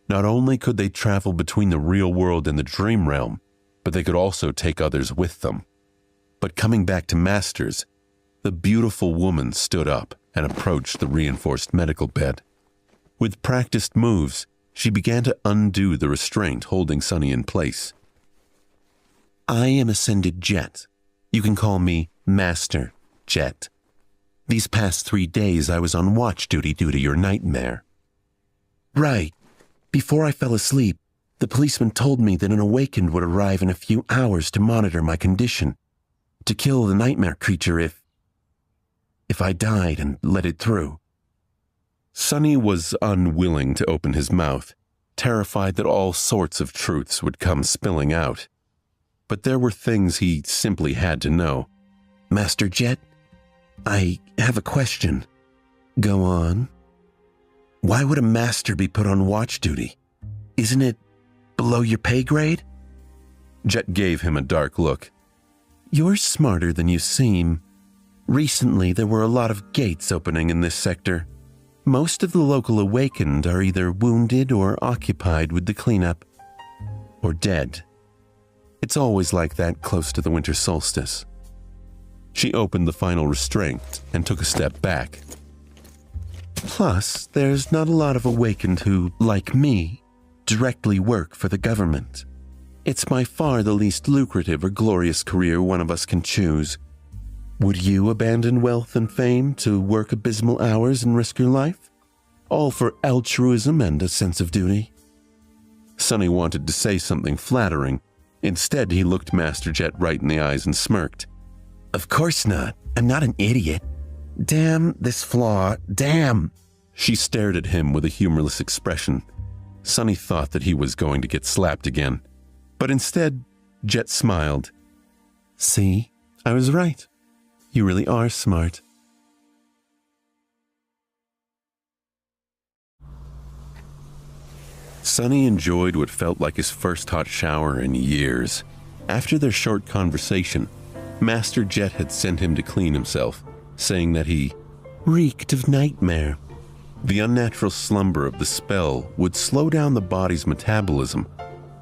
Not only could they travel between the real world and the dream realm, but they could also take others with them. But coming back to Masters, the beautiful woman stood up and approached the reinforced medical bed. With practiced moves, she began to undo the restraint holding Sonny in place. I am Ascended Jet. You can call me Master Jet. These past 3 days I was on watch duty due to your nightmare. Right. Before I fell asleep, the policeman told me that an Awakened would arrive in a few hours to monitor my condition, to kill the nightmare creature if I died and let it through. Sonny was unwilling to open his mouth, terrified that all sorts of truths would come spilling out. But there were things he simply had to know. Master Jet, I have a question. Go on. Why would a master be put on watch duty? Isn't it below your pay grade? Jet gave him a dark look. You're smarter than you seem. Recently, there were a lot of gates opening in this sector. Most of the local Awakened are either wounded or occupied with the cleanup, or dead. It's always like that close to the winter solstice. She opened the final restraint and took a step back. Plus, there's not a lot of Awakened who, like me, directly work for the government. It's by far the least lucrative or glorious career one of us can choose. Would you abandon wealth and fame to work abysmal hours and risk your life? All for altruism and a sense of duty?" Sonny wanted to say something flattering. Instead, he looked Master Jet right in the eyes and smirked. "Of course not. I'm not an idiot. Damn this flaw, damn." She stared at him with a humorless expression. Sonny thought that he was going to get slapped again. But instead, Jet smiled. "See, I was right. You really are smart." Sonny enjoyed what felt like his first hot shower in years. After their short conversation, Master Jet had sent him to clean himself, saying that he reeked of nightmare. The unnatural slumber of the spell would slow down the body's metabolism,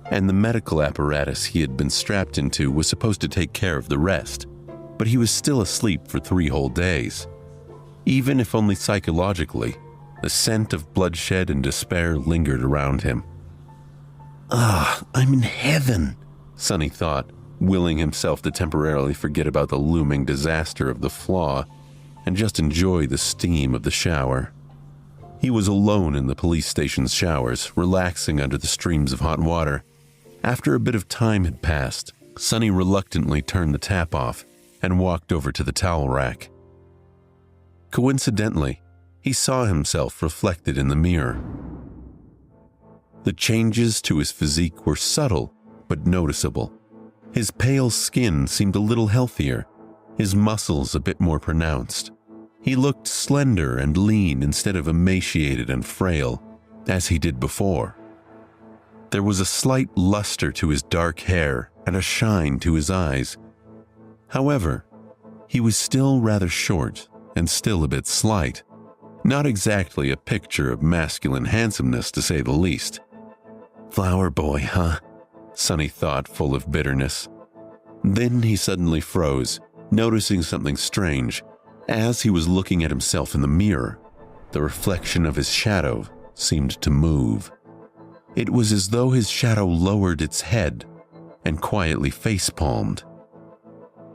and the medical apparatus he had been strapped into was supposed to take care of the rest, but he was still asleep for 3 whole days. Even if only psychologically, the scent of bloodshed and despair lingered around him. I'm in heaven," Sonny thought, willing himself to temporarily forget about the looming disaster of the flaw and just enjoy the steam of the shower. He was alone in the police station's showers, relaxing under the streams of hot water. After a bit of time had passed, Sonny reluctantly turned the tap off and walked over to the towel rack. Coincidentally, he saw himself reflected in the mirror. The changes to his physique were subtle but noticeable. His pale skin seemed a little healthier, his muscles a bit more pronounced. He looked slender and lean instead of emaciated and frail, as he did before. There was a slight luster to his dark hair and a shine to his eyes. However, he was still rather short and still a bit slight. Not exactly a picture of masculine handsomeness, to say the least. "Flower boy, huh?" Sonny thought, full of bitterness. Then he suddenly froze, noticing something strange. As he was looking at himself in the mirror, the reflection of his shadow seemed to move. It was as though his shadow lowered its head and quietly face-palmed.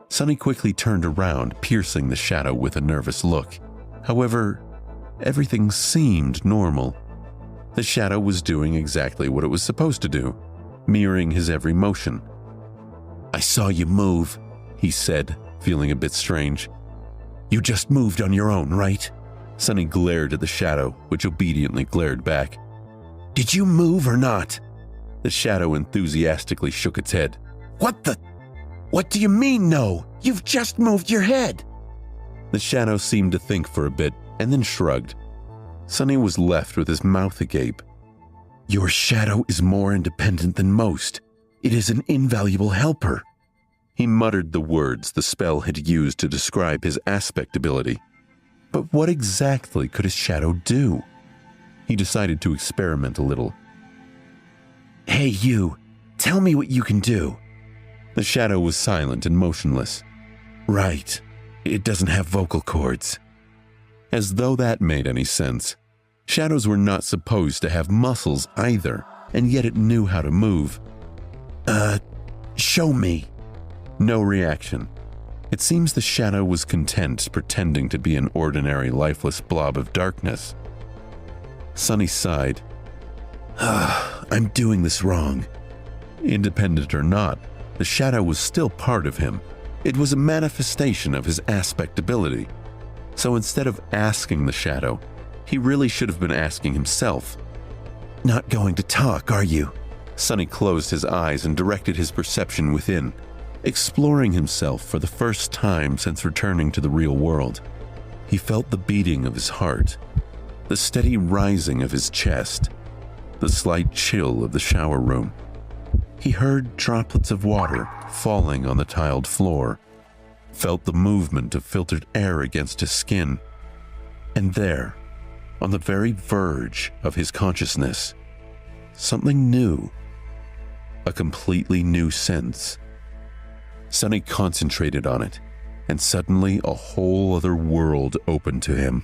Sonny quickly turned around, piercing the shadow with a nervous look. However, everything seemed normal. The shadow was doing exactly what it was supposed to do, mirroring his every motion. "I saw you move," he said, feeling a bit strange. "You just moved on your own, right?" Sonny glared at the shadow, which obediently glared back. "Did you move or not?" The shadow enthusiastically shook its head. What do you mean, no? You've just moved your head." The shadow seemed to think for a bit and then shrugged. Sonny was left with his mouth agape. "Your shadow is more independent than most. It is an invaluable helper." He muttered the words the spell had used to describe his aspect ability. But what exactly could his shadow do? He decided to experiment a little. "Hey you, tell me what you can do." The shadow was silent and motionless. "Right, it doesn't have vocal cords." As though that made any sense. Shadows were not supposed to have muscles either, and yet it knew how to move. Show me." No reaction. It seems the shadow was content pretending to be an ordinary lifeless blob of darkness. Sonny sighed. "I'm doing this wrong." Independent or not, the shadow was still part of him. It was a manifestation of his aspect ability. So instead of asking the shadow, he really should have been asking himself. "Not going to talk, are you?" Sonny closed his eyes and directed his perception within, exploring himself for the first time since returning to the real world. He felt the beating of his heart, the steady rising of his chest, the slight chill of the shower room. He heard droplets of water falling on the tiled floor, felt the movement of filtered air against his skin, and there, on the very verge of his consciousness, something new, a completely new sense. Sonny concentrated on it, and suddenly a whole other world opened to him.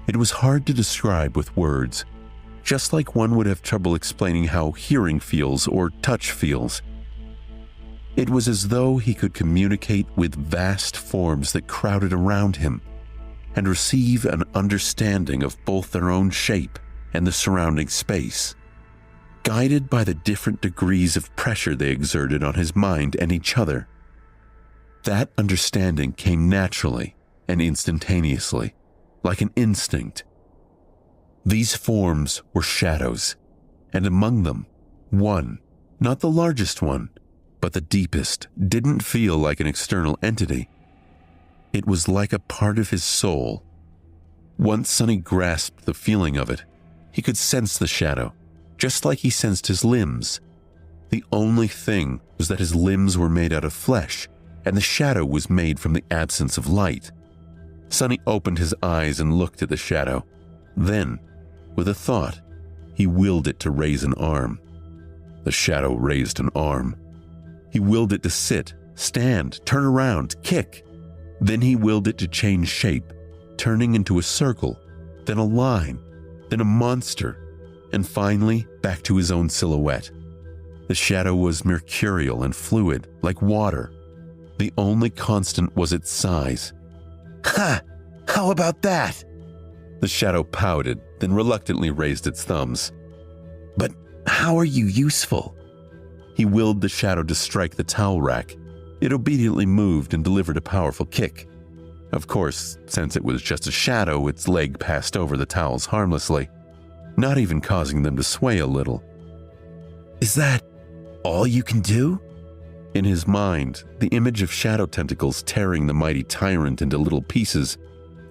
It was hard to describe with words, just like one would have trouble explaining how hearing feels or touch feels. It was as though he could communicate with vast forms that crowded around him and receive an understanding of both their own shape and the surrounding space, guided by the different degrees of pressure they exerted on his mind and each other. That understanding came naturally and instantaneously, like an instinct. These forms were shadows, and among them, one, not the largest one, but the deepest, didn't feel like an external entity. It was like a part of his soul. Once Sonny grasped the feeling of it, he could sense the shadow, just like he sensed his limbs. The only thing was that his limbs were made out of flesh, and the shadow was made from the absence of light. Sonny opened his eyes and looked at the shadow. Then, with a thought, he willed it to raise an arm. The shadow raised an arm. He willed it to sit, stand, turn around, kick. Then he willed it to change shape, turning into a circle, then a line, then a monster, and finally back to his own silhouette. The shadow was mercurial and fluid, like water. The only constant was its size. Ha! How about that? The shadow pouted, then reluctantly raised its thumbs. But how are you useful? He willed the shadow to strike the towel rack. It obediently moved and delivered a powerful kick. Of course, since it was just a shadow, its leg passed over the towels harmlessly, not even causing them to sway a little. Is that all you can do? In his mind, the image of shadow tentacles tearing the mighty tyrant into little pieces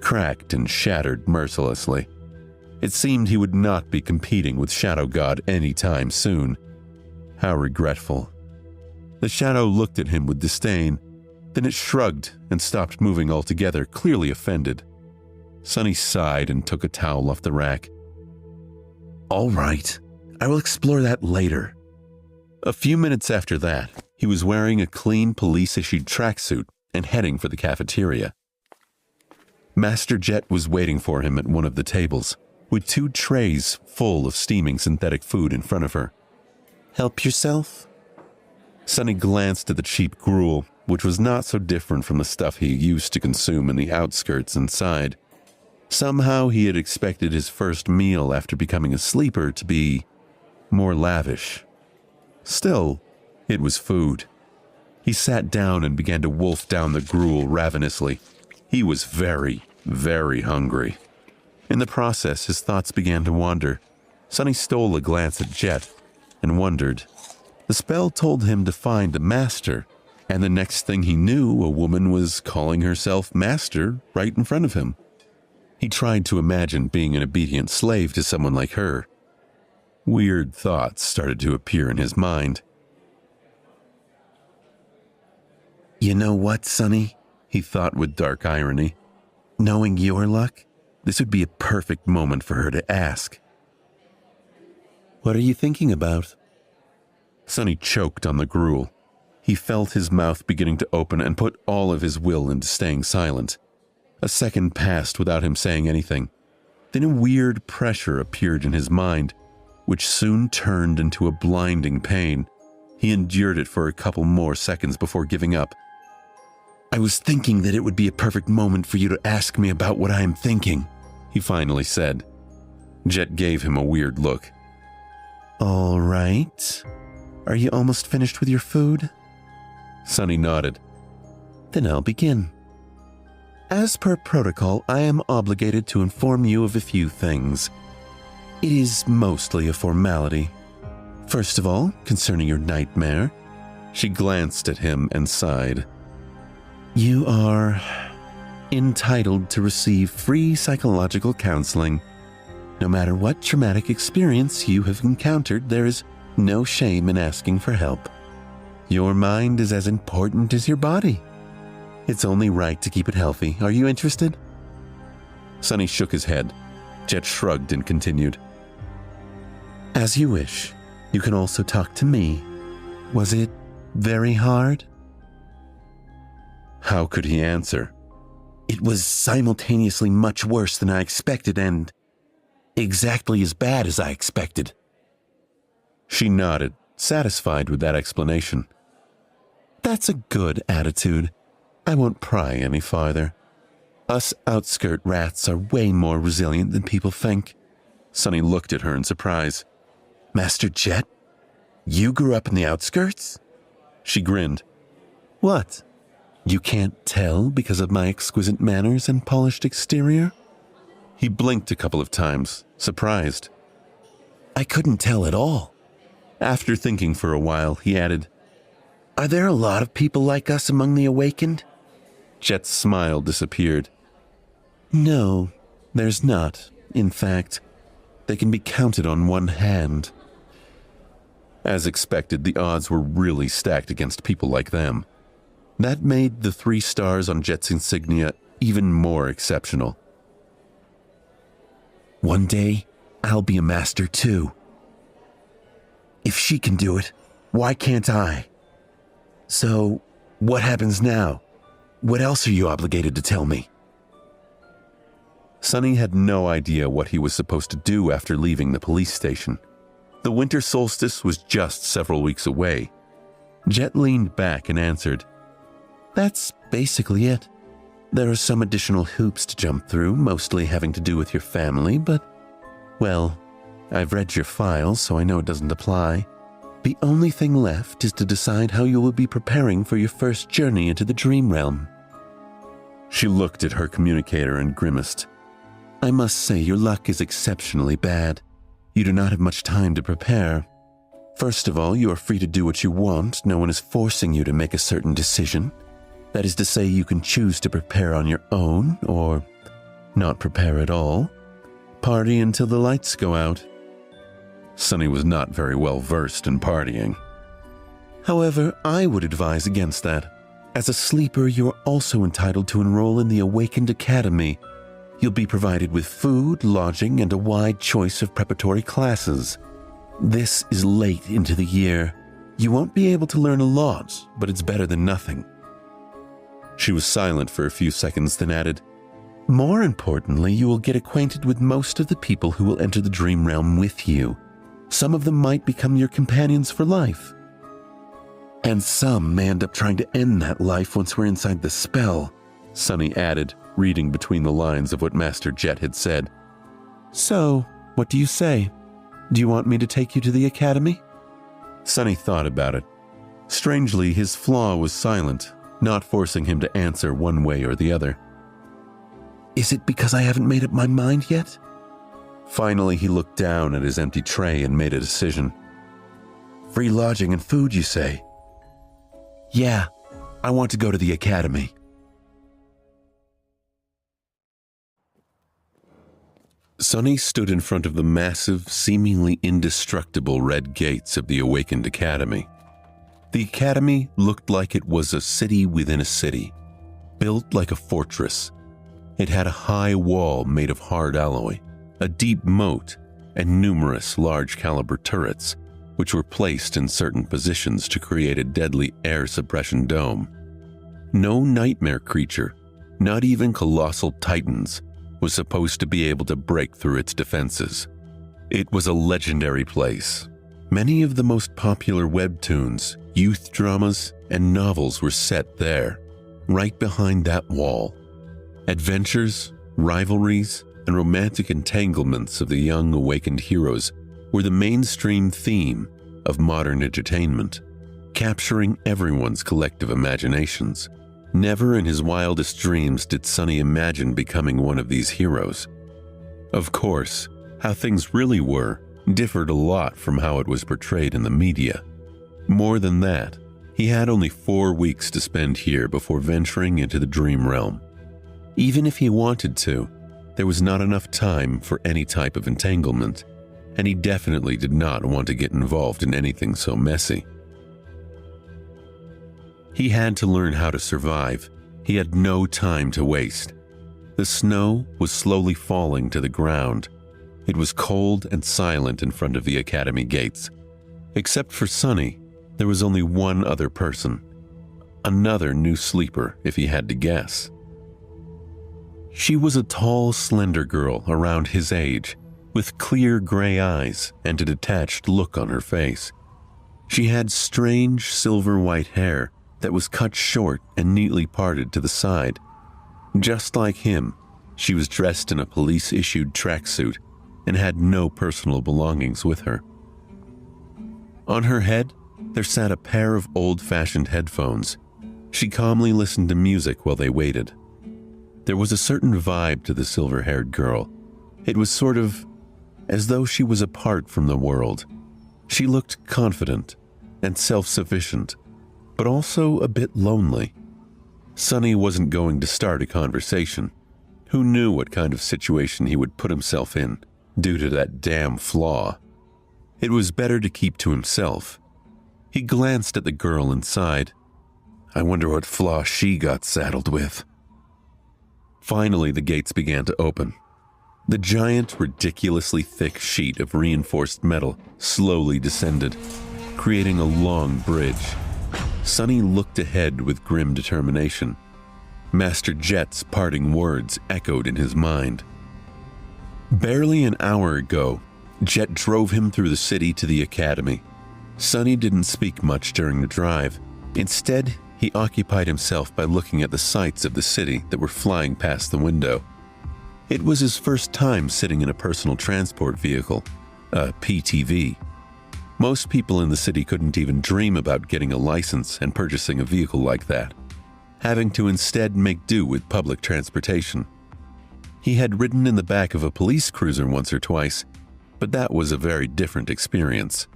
cracked and shattered mercilessly. It seemed he would not be competing with Shadow God any time soon. How regretful. The shadow looked at him with disdain, then it shrugged and stopped moving altogether, clearly offended. Sonny sighed and took a towel off the rack. All right, I will explore that later. A few minutes after that, he was wearing a clean police-issued tracksuit and heading for the cafeteria. Master Jet was waiting for him at one of the tables, with 2 trays full of steaming synthetic food in front of her. Help yourself? Sonny glanced at the cheap gruel, which was not so different from the stuff he used to consume in the outskirts inside. Somehow he had expected his first meal after becoming a sleeper to be more lavish. Still, it was food. He sat down and began to wolf down the gruel ravenously. He was very, very hungry. In the process, his thoughts began to wander. Sonny stole a glance at Jet and wondered. The spell told him to find a master, and the next thing he knew, a woman was calling herself master right in front of him. He tried to imagine being an obedient slave to someone like her. Weird thoughts started to appear in his mind. You know what, Sonny? He thought with dark irony. Knowing your luck, this would be a perfect moment for her to ask. What are you thinking about? Sonny choked on the gruel. He felt his mouth beginning to open and put all of his will into staying silent. A second passed without him saying anything. Then a weird pressure appeared in his mind, which soon turned into a blinding pain. He endured it for a couple more seconds before giving up. I was thinking that it would be a perfect moment for you to ask me about what I am thinking, he finally said. Jet gave him a weird look. All right. Are you almost finished with your food? Sonny nodded. Then I'll begin. As per protocol, I am obligated to inform you of a few things. It is mostly a formality. First of all, concerning your nightmare. She glanced at him and sighed. You are entitled to receive free psychological counseling. No matter what traumatic experience you have encountered, there is no shame in asking for help. Your mind is as important as your body. It's only right to keep it healthy. Are you interested? Sonny shook his head. Jet shrugged and continued. As you wish. You can also talk to me. Was it very hard? How could he answer? It was simultaneously much worse than I expected and exactly as bad as I expected. She nodded, satisfied with that explanation. That's a good attitude. I won't pry any farther. Us outskirt rats are way more resilient than people think. Sonny looked at her in surprise. Master Jet? You grew up in the outskirts? She grinned. What? You can't tell because of my exquisite manners and polished exterior? He blinked a couple of times, surprised. I couldn't tell at all. After thinking for a while, he added, Are there a lot of people like us among the awakened? Jet's smile disappeared. No, there's not. In fact, they can be counted on one hand. As expected, the odds were really stacked against people like them. That made the 3 stars on Jet's insignia even more exceptional. One day, I'll be a master too. If she can do it, why can't I? So, what happens now? What else are you obligated to tell me? Sonny had no idea what he was supposed to do after leaving the police station. The winter solstice was just several weeks away. Jet leaned back and answered, That's basically it. There are some additional hoops to jump through, mostly having to do with your family, but, well, I've read your files, so I know it doesn't apply. The only thing left is to decide how you will be preparing for your first journey into the dream realm. She looked at her communicator and grimaced. I must say your luck is exceptionally bad. You do not have much time to prepare. First of all, you are free to do what you want. No one is forcing you to make a certain decision. That is to say, you can choose to prepare on your own, or not prepare at all. Party until the lights go out. Sonny was not very well versed in partying. However, I would advise against that. As a sleeper, you are also entitled to enroll in the Awakened Academy. You'll be provided with food, lodging, and a wide choice of preparatory classes. This is late into the year. You won't be able to learn a lot, but it's better than nothing. She was silent for a few seconds, then added, More importantly, you will get acquainted with most of the people who will enter the dream realm with you. Some of them might become your companions for life. And some may end up trying to end that life once we're inside the spell, Sonny added, reading between the lines of what Master Jet had said. So, what do you say? Do you want me to take you to the academy? Sonny thought about it. Strangely, his flaw was silent, not forcing him to answer one way or the other. Is it because I haven't made up my mind yet? Finally, he looked down at his empty tray and made a decision. Free lodging and food, you say? Yeah, I want to go to the academy. Sonny stood in front of the massive, seemingly indestructible red gates of the Awakened Academy. The academy looked like it was a city within a city, built like a fortress. It had a high wall made of hard alloy, a deep moat, and numerous large-caliber turrets, which were placed in certain positions to create a deadly air suppression dome. No nightmare creature, not even colossal titans, was supposed to be able to break through its defenses. It was a legendary place. Many of the most popular webtoons, youth dramas, and novels were set there, right behind that wall. Adventures, rivalries, and romantic entanglements of the young awakened heroes were the mainstream theme of modern entertainment, capturing everyone's collective imaginations. Never in his wildest dreams did Sonny imagine becoming one of these heroes. Of course, how things really were differed a lot from how it was portrayed in the media. More than that, he had only 4 weeks to spend here before venturing into the dream realm. Even if he wanted to, there was not enough time for any type of entanglement, and he definitely did not want to get involved in anything so messy. He had to learn how to survive. He had no time to waste. The snow was slowly falling to the ground. It was cold and silent in front of the academy gates. Except for Sonny, there was only one other person. Another new sleeper, if he had to guess. She was a tall, slender girl around his age, with clear gray eyes and a detached look on her face. She had strange silver-white hair that was cut short and neatly parted to the side. Just like him, she was dressed in a police-issued tracksuit and had no personal belongings with her. On her head, there sat a pair of old-fashioned headphones. She calmly listened to music while they waited. There was a certain vibe to the silver-haired girl. It was sort of as though she was apart from the world. She looked confident and self-sufficient, but also a bit lonely. Sonny wasn't going to start a conversation. Who knew what kind of situation he would put himself in due to that damn flaw? It was better to keep to himself. He glanced at the girl and sighed. I wonder what flaw she got saddled with. Finally, the gates began to open. The giant, ridiculously thick sheet of reinforced metal slowly descended, creating a long bridge. Sonny looked ahead with grim determination. Master Jet's parting words echoed in his mind. Barely an hour ago, Jet drove him through the city to the academy. Sonny didn't speak much during the drive. Instead, he occupied himself by looking at the sights of the city that were flying past the window. It was his first time sitting in a personal transport vehicle, a PTV. Most people in the city couldn't even dream about getting a license and purchasing a vehicle like that, having to instead make do with public transportation. He had ridden in the back of a police cruiser once or twice, but that was a very different experience.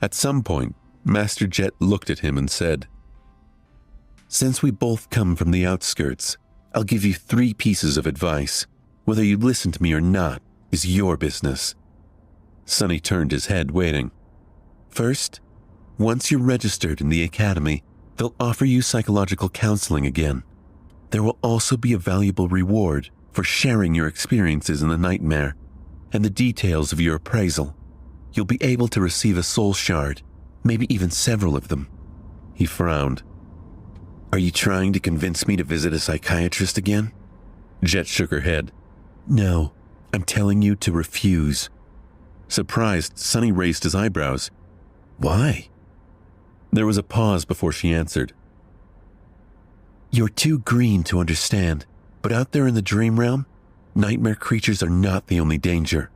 At some point, Master Jet looked at him and said, Since we both come from the outskirts, I'll give you 3 pieces of advice. Whether you listen to me or not is your business. Sonny turned his head, waiting. First, once you're registered in the academy, they'll offer you psychological counseling again. There will also be a valuable reward for sharing your experiences in the nightmare and the details of your appraisal. You'll be able to receive a soul shard, maybe even several of them. He frowned. Are you trying to convince me to visit a psychiatrist again? Jet shook her head. No, I'm telling you to refuse. Surprised, Sonny raised his eyebrows. Why? There was a pause before she answered. You're too green to understand, but out there in the dream realm, nightmare creatures are not the only danger.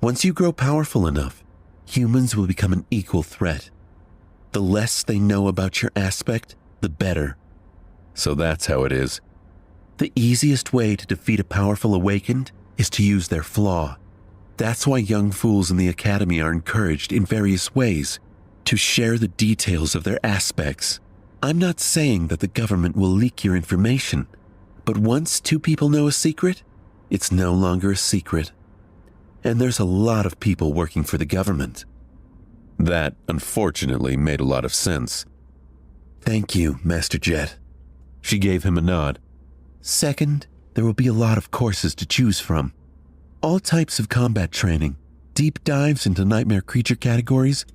Once you grow powerful enough, humans will become an equal threat. The less they know about your aspect, the better. So that's how it is. The easiest way to defeat a powerful awakened is to use their flaw. That's why young fools in the academy are encouraged in various ways to share the details of their aspects. I'm not saying that the government will leak your information, but once 2 people know a secret, it's no longer a secret. And there's a lot of people working for the government. That, unfortunately, made a lot of sense. Thank you, Master Jet. She gave him a nod. Second, there will be a lot of courses to choose from. All types of combat training, deep dives into nightmare creature categories,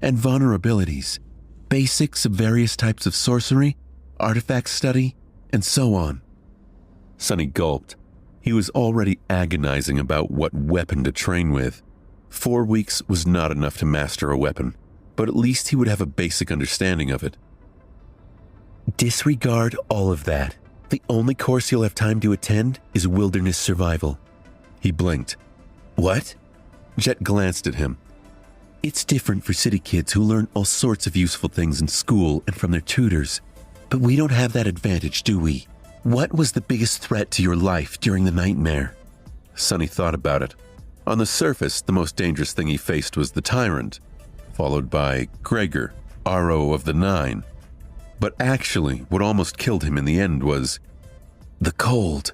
and vulnerabilities, basics of various types of sorcery, artifact study, and so on. Sonny gulped. He was already agonizing about what weapon to train with. 4 weeks was not enough to master a weapon, but at least he would have a basic understanding of it. Disregard all of that. The only course you'll have time to attend is wilderness survival. He blinked. What? Jet glanced at him. It's different for city kids who learn all sorts of useful things in school and from their tutors. But we don't have that advantage, do we? What was the biggest threat to your life during the nightmare? Sonny thought about it. On the surface, the most dangerous thing he faced was the Tyrant, followed by Gregor, RO of the 9. But actually, what almost killed him in the end was the cold.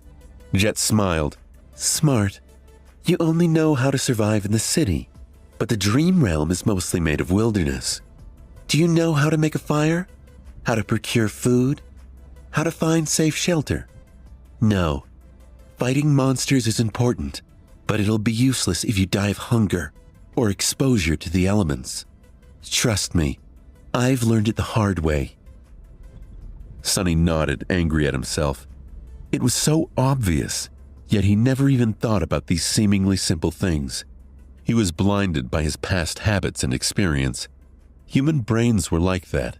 Jet smiled. Smart. You only know how to survive in the city, but the dream realm is mostly made of wilderness. Do you know how to make a fire? How to procure food? How to find safe shelter? No. Fighting monsters is important, but it'll be useless if you die of hunger or exposure to the elements. Trust me, I've learned it the hard way. Sonny nodded, angry at himself. It was so obvious, yet he never even thought about these seemingly simple things. He was blinded by his past habits and experience. Human brains were like that.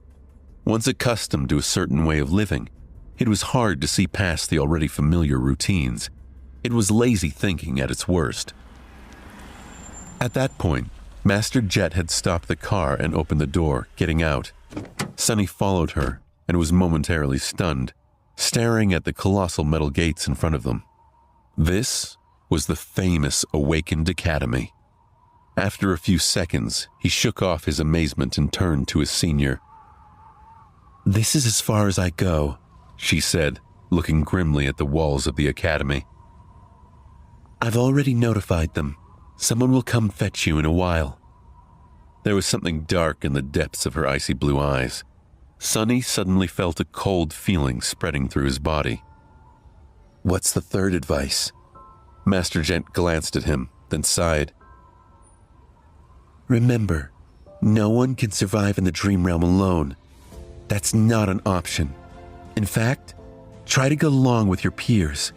Once accustomed to a certain way of living, it was hard to see past the already familiar routines. It was lazy thinking at its worst. At that point, Master Jet had stopped the car and opened the door, getting out. Sunny followed her and was momentarily stunned, staring at the colossal metal gates in front of them. This was the famous Awakened Academy. After a few seconds, he shook off his amazement and turned to his senior. "This is as far as I go," she said, looking grimly at the walls of the academy. "I've already notified them. Someone will come fetch you in a while." There was something dark in the depths of her icy blue eyes. Sunny suddenly felt a cold feeling spreading through his body. "What's the third advice?" Master Jet glanced at him, then sighed. "Remember, no one can survive in the dream realm alone. That's not an option. In fact, try to go along with your peers,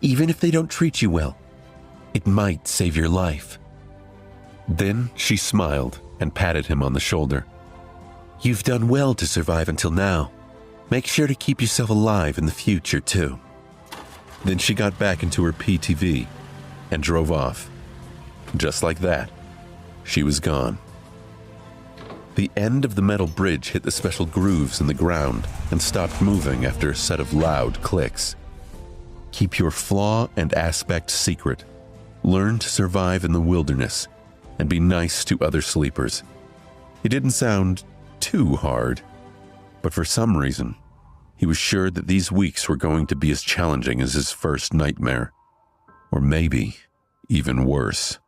even if they don't treat you well. It might save your life." Then she smiled and patted him on the shoulder. "You've done well to survive until now. Make sure to keep yourself alive in the future, too." Then she got back into her PTV and drove off. Just like that, she was gone. The end of the metal bridge hit the special grooves in the ground and stopped moving after a set of loud clicks. Keep your flaw and aspect secret. Learn to survive in the wilderness and be nice to other sleepers. It didn't sound too hard, but for some reason, he was sure that these weeks were going to be as challenging as his first nightmare, or maybe even worse.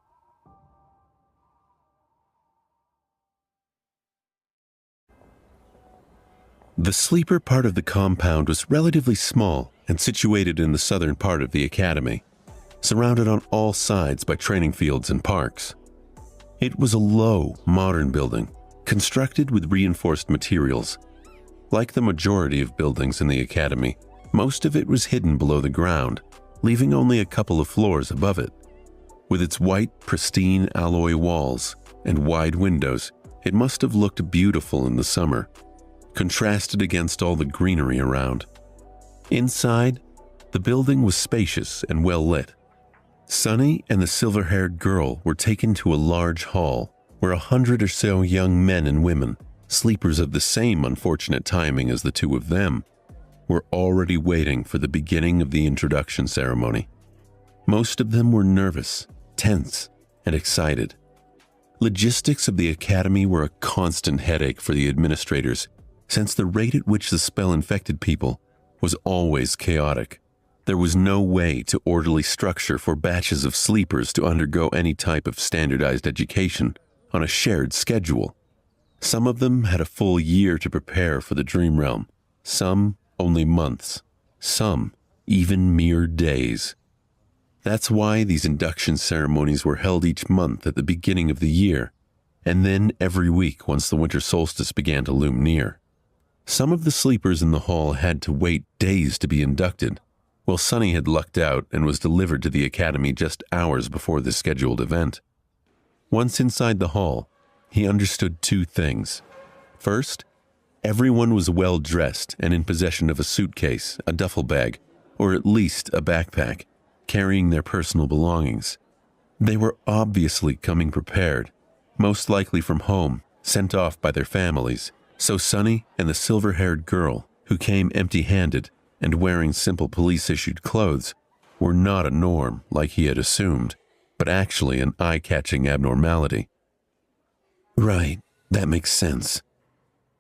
The sleeper part of the compound was relatively small and situated in the southern part of the academy, surrounded on all sides by training fields and parks. It was a low, modern building, constructed with reinforced materials. Like the majority of buildings in the academy, most of it was hidden below the ground, leaving only a couple of floors above it. With its white, pristine alloy walls and wide windows, it must have looked beautiful in the summer, contrasted against all the greenery around. Inside, the building was spacious and well lit. Sunny and the silver-haired girl were taken to a large hall where 100 or so young men and women, sleepers of the same unfortunate timing as the two of them, were already waiting for the beginning of the introduction ceremony. Most of them were nervous, tense, and excited. Logistics of the academy were a constant headache for the administrators, since the rate at which the spell infected people was always chaotic. There was no way to orderly structure for batches of sleepers to undergo any type of standardized education on a shared schedule. Some of them had a full year to prepare for the dream realm, some only months, some even mere days. That's why these induction ceremonies were held each month at the beginning of the year, and then every week once the winter solstice began to loom near. Some of the sleepers in the hall had to wait days to be inducted, while Sunny had lucked out and was delivered to the academy just hours before the scheduled event. Once inside the hall, he understood two things. First, everyone was well dressed and in possession of a suitcase, a duffel bag, or at least a backpack, carrying their personal belongings. They were obviously coming prepared, most likely from home, sent off by their families. So Sunny and the silver-haired girl, who came empty-handed and wearing simple police-issued clothes, were not a norm like he had assumed, but actually an eye-catching abnormality. Right, that makes sense.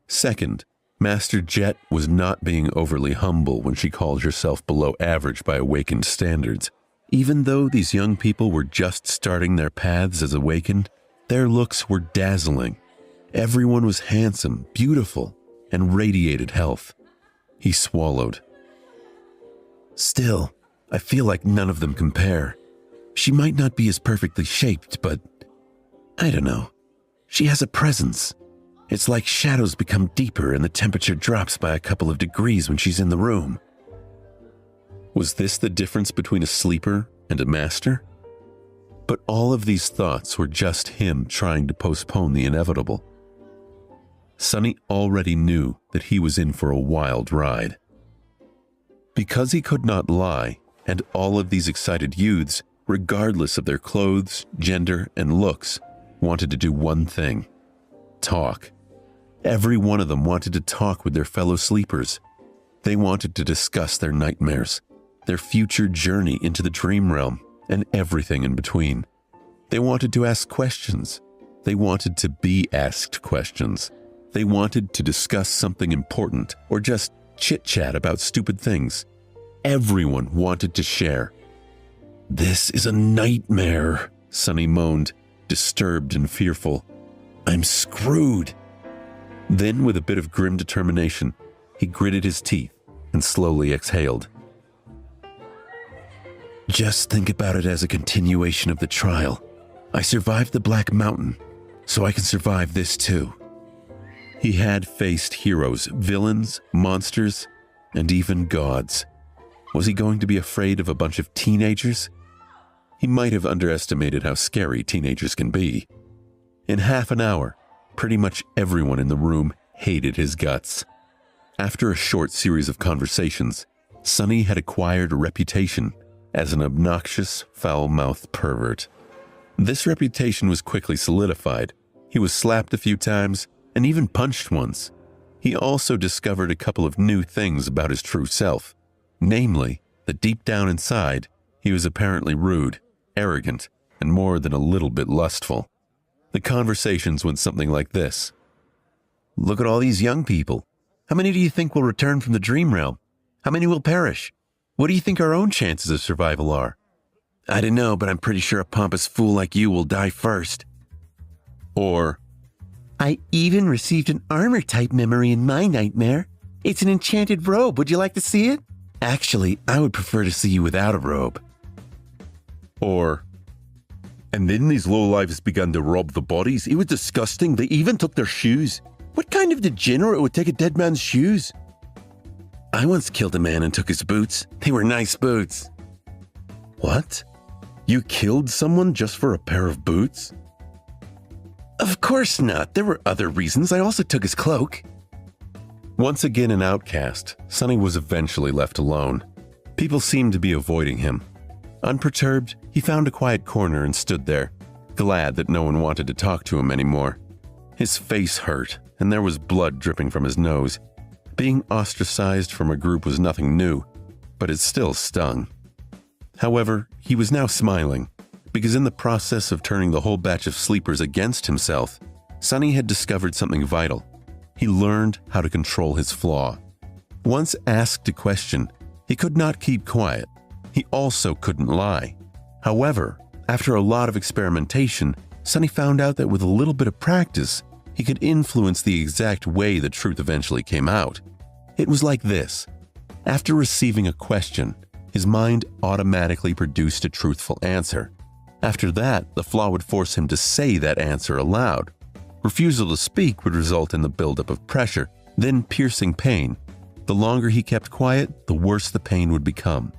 Second, Master Jet was not being overly humble when she called herself below average by awakened standards. Even though these young people were just starting their paths as awakened, their looks were dazzling. Everyone was handsome, beautiful, and radiated health. He swallowed. Still, I feel like none of them compare. She might not be as perfectly shaped, but I don't know. She has a presence. It's like shadows become deeper and the temperature drops by a couple of degrees when she's in the room. Was this the difference between a sleeper and a master? But all of these thoughts were just him trying to postpone the inevitable. Sonny already knew that he was in for a wild ride. Because he could not lie, and all of these excited youths, regardless of their clothes, gender, and looks, wanted to do one thing: talk. Every one of them wanted to talk with their fellow sleepers. They wanted to discuss their nightmares, their future journey into the dream realm, and everything in between. They wanted to ask questions. They wanted to be asked questions. They wanted to discuss something important or just chit-chat about stupid things. Everyone wanted to share. "This is a nightmare," Sonny moaned, disturbed and fearful. "I'm screwed." Then, with a bit of grim determination, he gritted his teeth and slowly exhaled. "Just think about it as a continuation of the trial. I survived the Black Mountain, so I can survive this too." He had faced heroes, villains, monsters, and even gods. Was he going to be afraid of a bunch of teenagers? He might have underestimated how scary teenagers can be. In half an hour, pretty much everyone in the room hated his guts. After a short series of conversations, Sonny had acquired a reputation as an obnoxious, foul-mouthed pervert. This reputation was quickly solidified. He was slapped a few times and even punched once. He also discovered a couple of new things about his true self. Namely, that deep down inside, he was apparently rude, arrogant, and more than a little bit lustful. The conversations went something like this. "Look at all these young people. How many do you think will return from the dream realm? How many will perish? What do you think our own chances of survival are?" "I don't know, but I'm pretty sure a pompous fool like you will die first." Or, "I even received an armor-type memory in my nightmare. It's an enchanted robe. Would you like to see it? Actually, I would prefer to see you without a robe." Or, "And then these lowlifes began to rob the bodies. It was disgusting. They even took their shoes. What kind of degenerate would take a dead man's shoes?" "I once killed a man and took his boots. They were nice boots." "What? You killed someone just for a pair of boots?" "Of course not. There were other reasons. I also took his cloak." Once again an outcast, Sonny was eventually left alone. People seemed to be avoiding him. Unperturbed, he found a quiet corner and stood there, glad that no one wanted to talk to him anymore. His face hurt, and there was blood dripping from his nose. Being ostracized from a group was nothing new, but it still stung. However, he was now smiling, because in the process of turning the whole batch of sleepers against himself, Sonny had discovered something vital. He learned how to control his flaw. Once asked a question, he could not keep quiet. He also couldn't lie. However, after a lot of experimentation, Sonny found out that with a little bit of practice, he could influence the exact way the truth eventually came out. It was like this. After receiving a question, his mind automatically produced a truthful answer. After that, the flaw would force him to say that answer aloud. Refusal to speak would result in the buildup of pressure, then piercing pain. The longer he kept quiet, the worse the pain would become.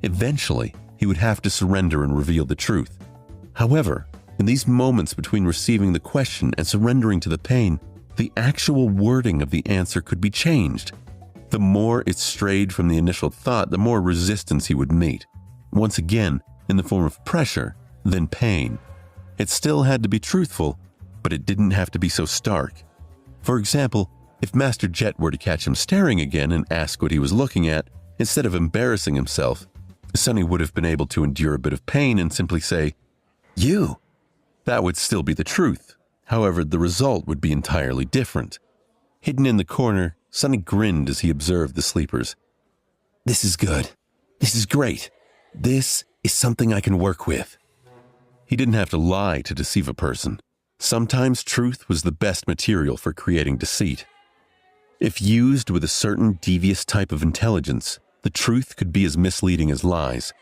Eventually, he would have to surrender and reveal the truth. However, in these moments between receiving the question and surrendering to the pain, the actual wording of the answer could be changed. The more it strayed from the initial thought, the more resistance he would meet. Once again, in the form of pressure, then pain. It still had to be truthful, but it didn't have to be so stark. For example, if Master Jet were to catch him staring again and ask what he was looking at, instead of embarrassing himself, Sonny would have been able to endure a bit of pain and simply say, "You." That would still be the truth. However, the result would be entirely different. Hidden in the corner, Sonny grinned as he observed the sleepers. "This is good. This is great. This is something I can work with." He didn't have to lie to deceive a person. Sometimes truth was the best material for creating deceit. If used with a certain devious type of intelligence, the truth could be as misleading as lies.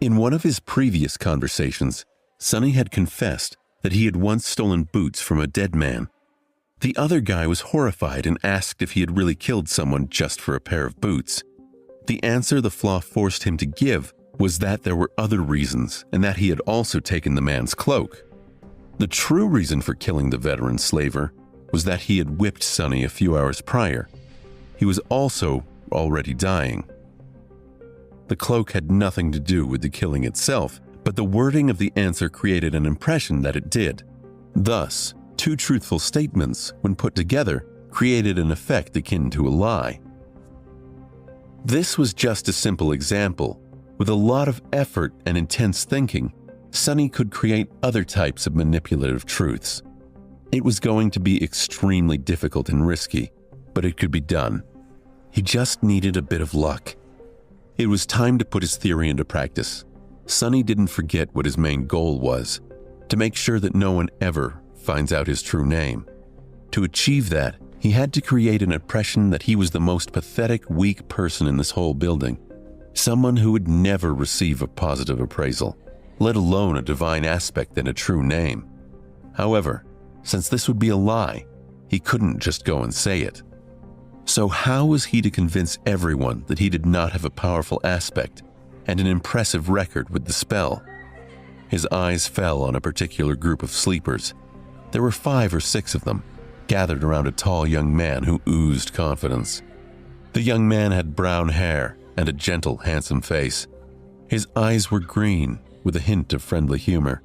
In one of his previous conversations, Sonny had confessed that he had once stolen boots from a dead man. The other guy was horrified and asked if he had really killed someone just for a pair of boots. The answer the flaw forced him to give was that there were other reasons and that he had also taken the man's cloak. The true reason for killing the veteran slaver was that he had whipped Sonny a few hours prior. He was also already dying. The cloak had nothing to do with the killing itself, but the wording of the answer created an impression that it did. Thus, two truthful statements, when put together, created an effect akin to a lie. This was just a simple example. With a lot of effort and intense thinking, Sonny could create other types of manipulative truths. It was going to be extremely difficult and risky, but it could be done. He just needed a bit of luck. It was time to put his theory into practice. Sonny didn't forget what his main goal was, to make sure that no one ever finds out his true name. To achieve that, he had to create an impression that he was the most pathetic, weak person in this whole building. Someone who would never receive a positive appraisal, let alone a divine aspect and a true name. However, since this would be a lie, he couldn't just go and say it. So how was he to convince everyone that he did not have a powerful aspect and an impressive record with the spell? His eyes fell on a particular group of sleepers. There were 5 or 6 of them, gathered around a tall young man who oozed confidence. The young man had brown hair and a gentle, handsome face. His eyes were green, with a hint of friendly humor.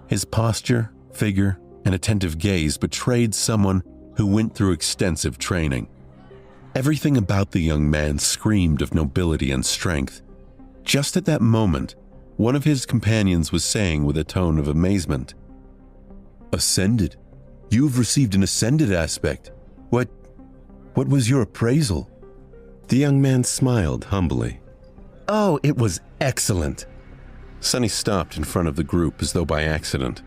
His posture, figure, and attentive gaze betrayed someone who went through extensive training. Everything about the young man screamed of nobility and strength. Just at that moment, one of his companions was saying with a tone of amazement, "Ascended? You've received an ascended aspect. What was your appraisal?" The young man smiled humbly. Oh, it was excellent. Sonny stopped in front of the group as though by accident.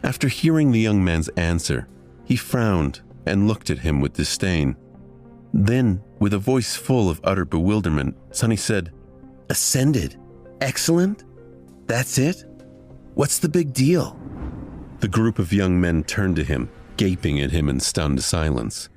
After hearing the young man's answer, he frowned and looked at him with disdain. Then, with a voice full of utter bewilderment, Sonny said, Ascended? Excellent? That's it? What's the big deal? The group of young men turned to him, gaping at him in stunned silence.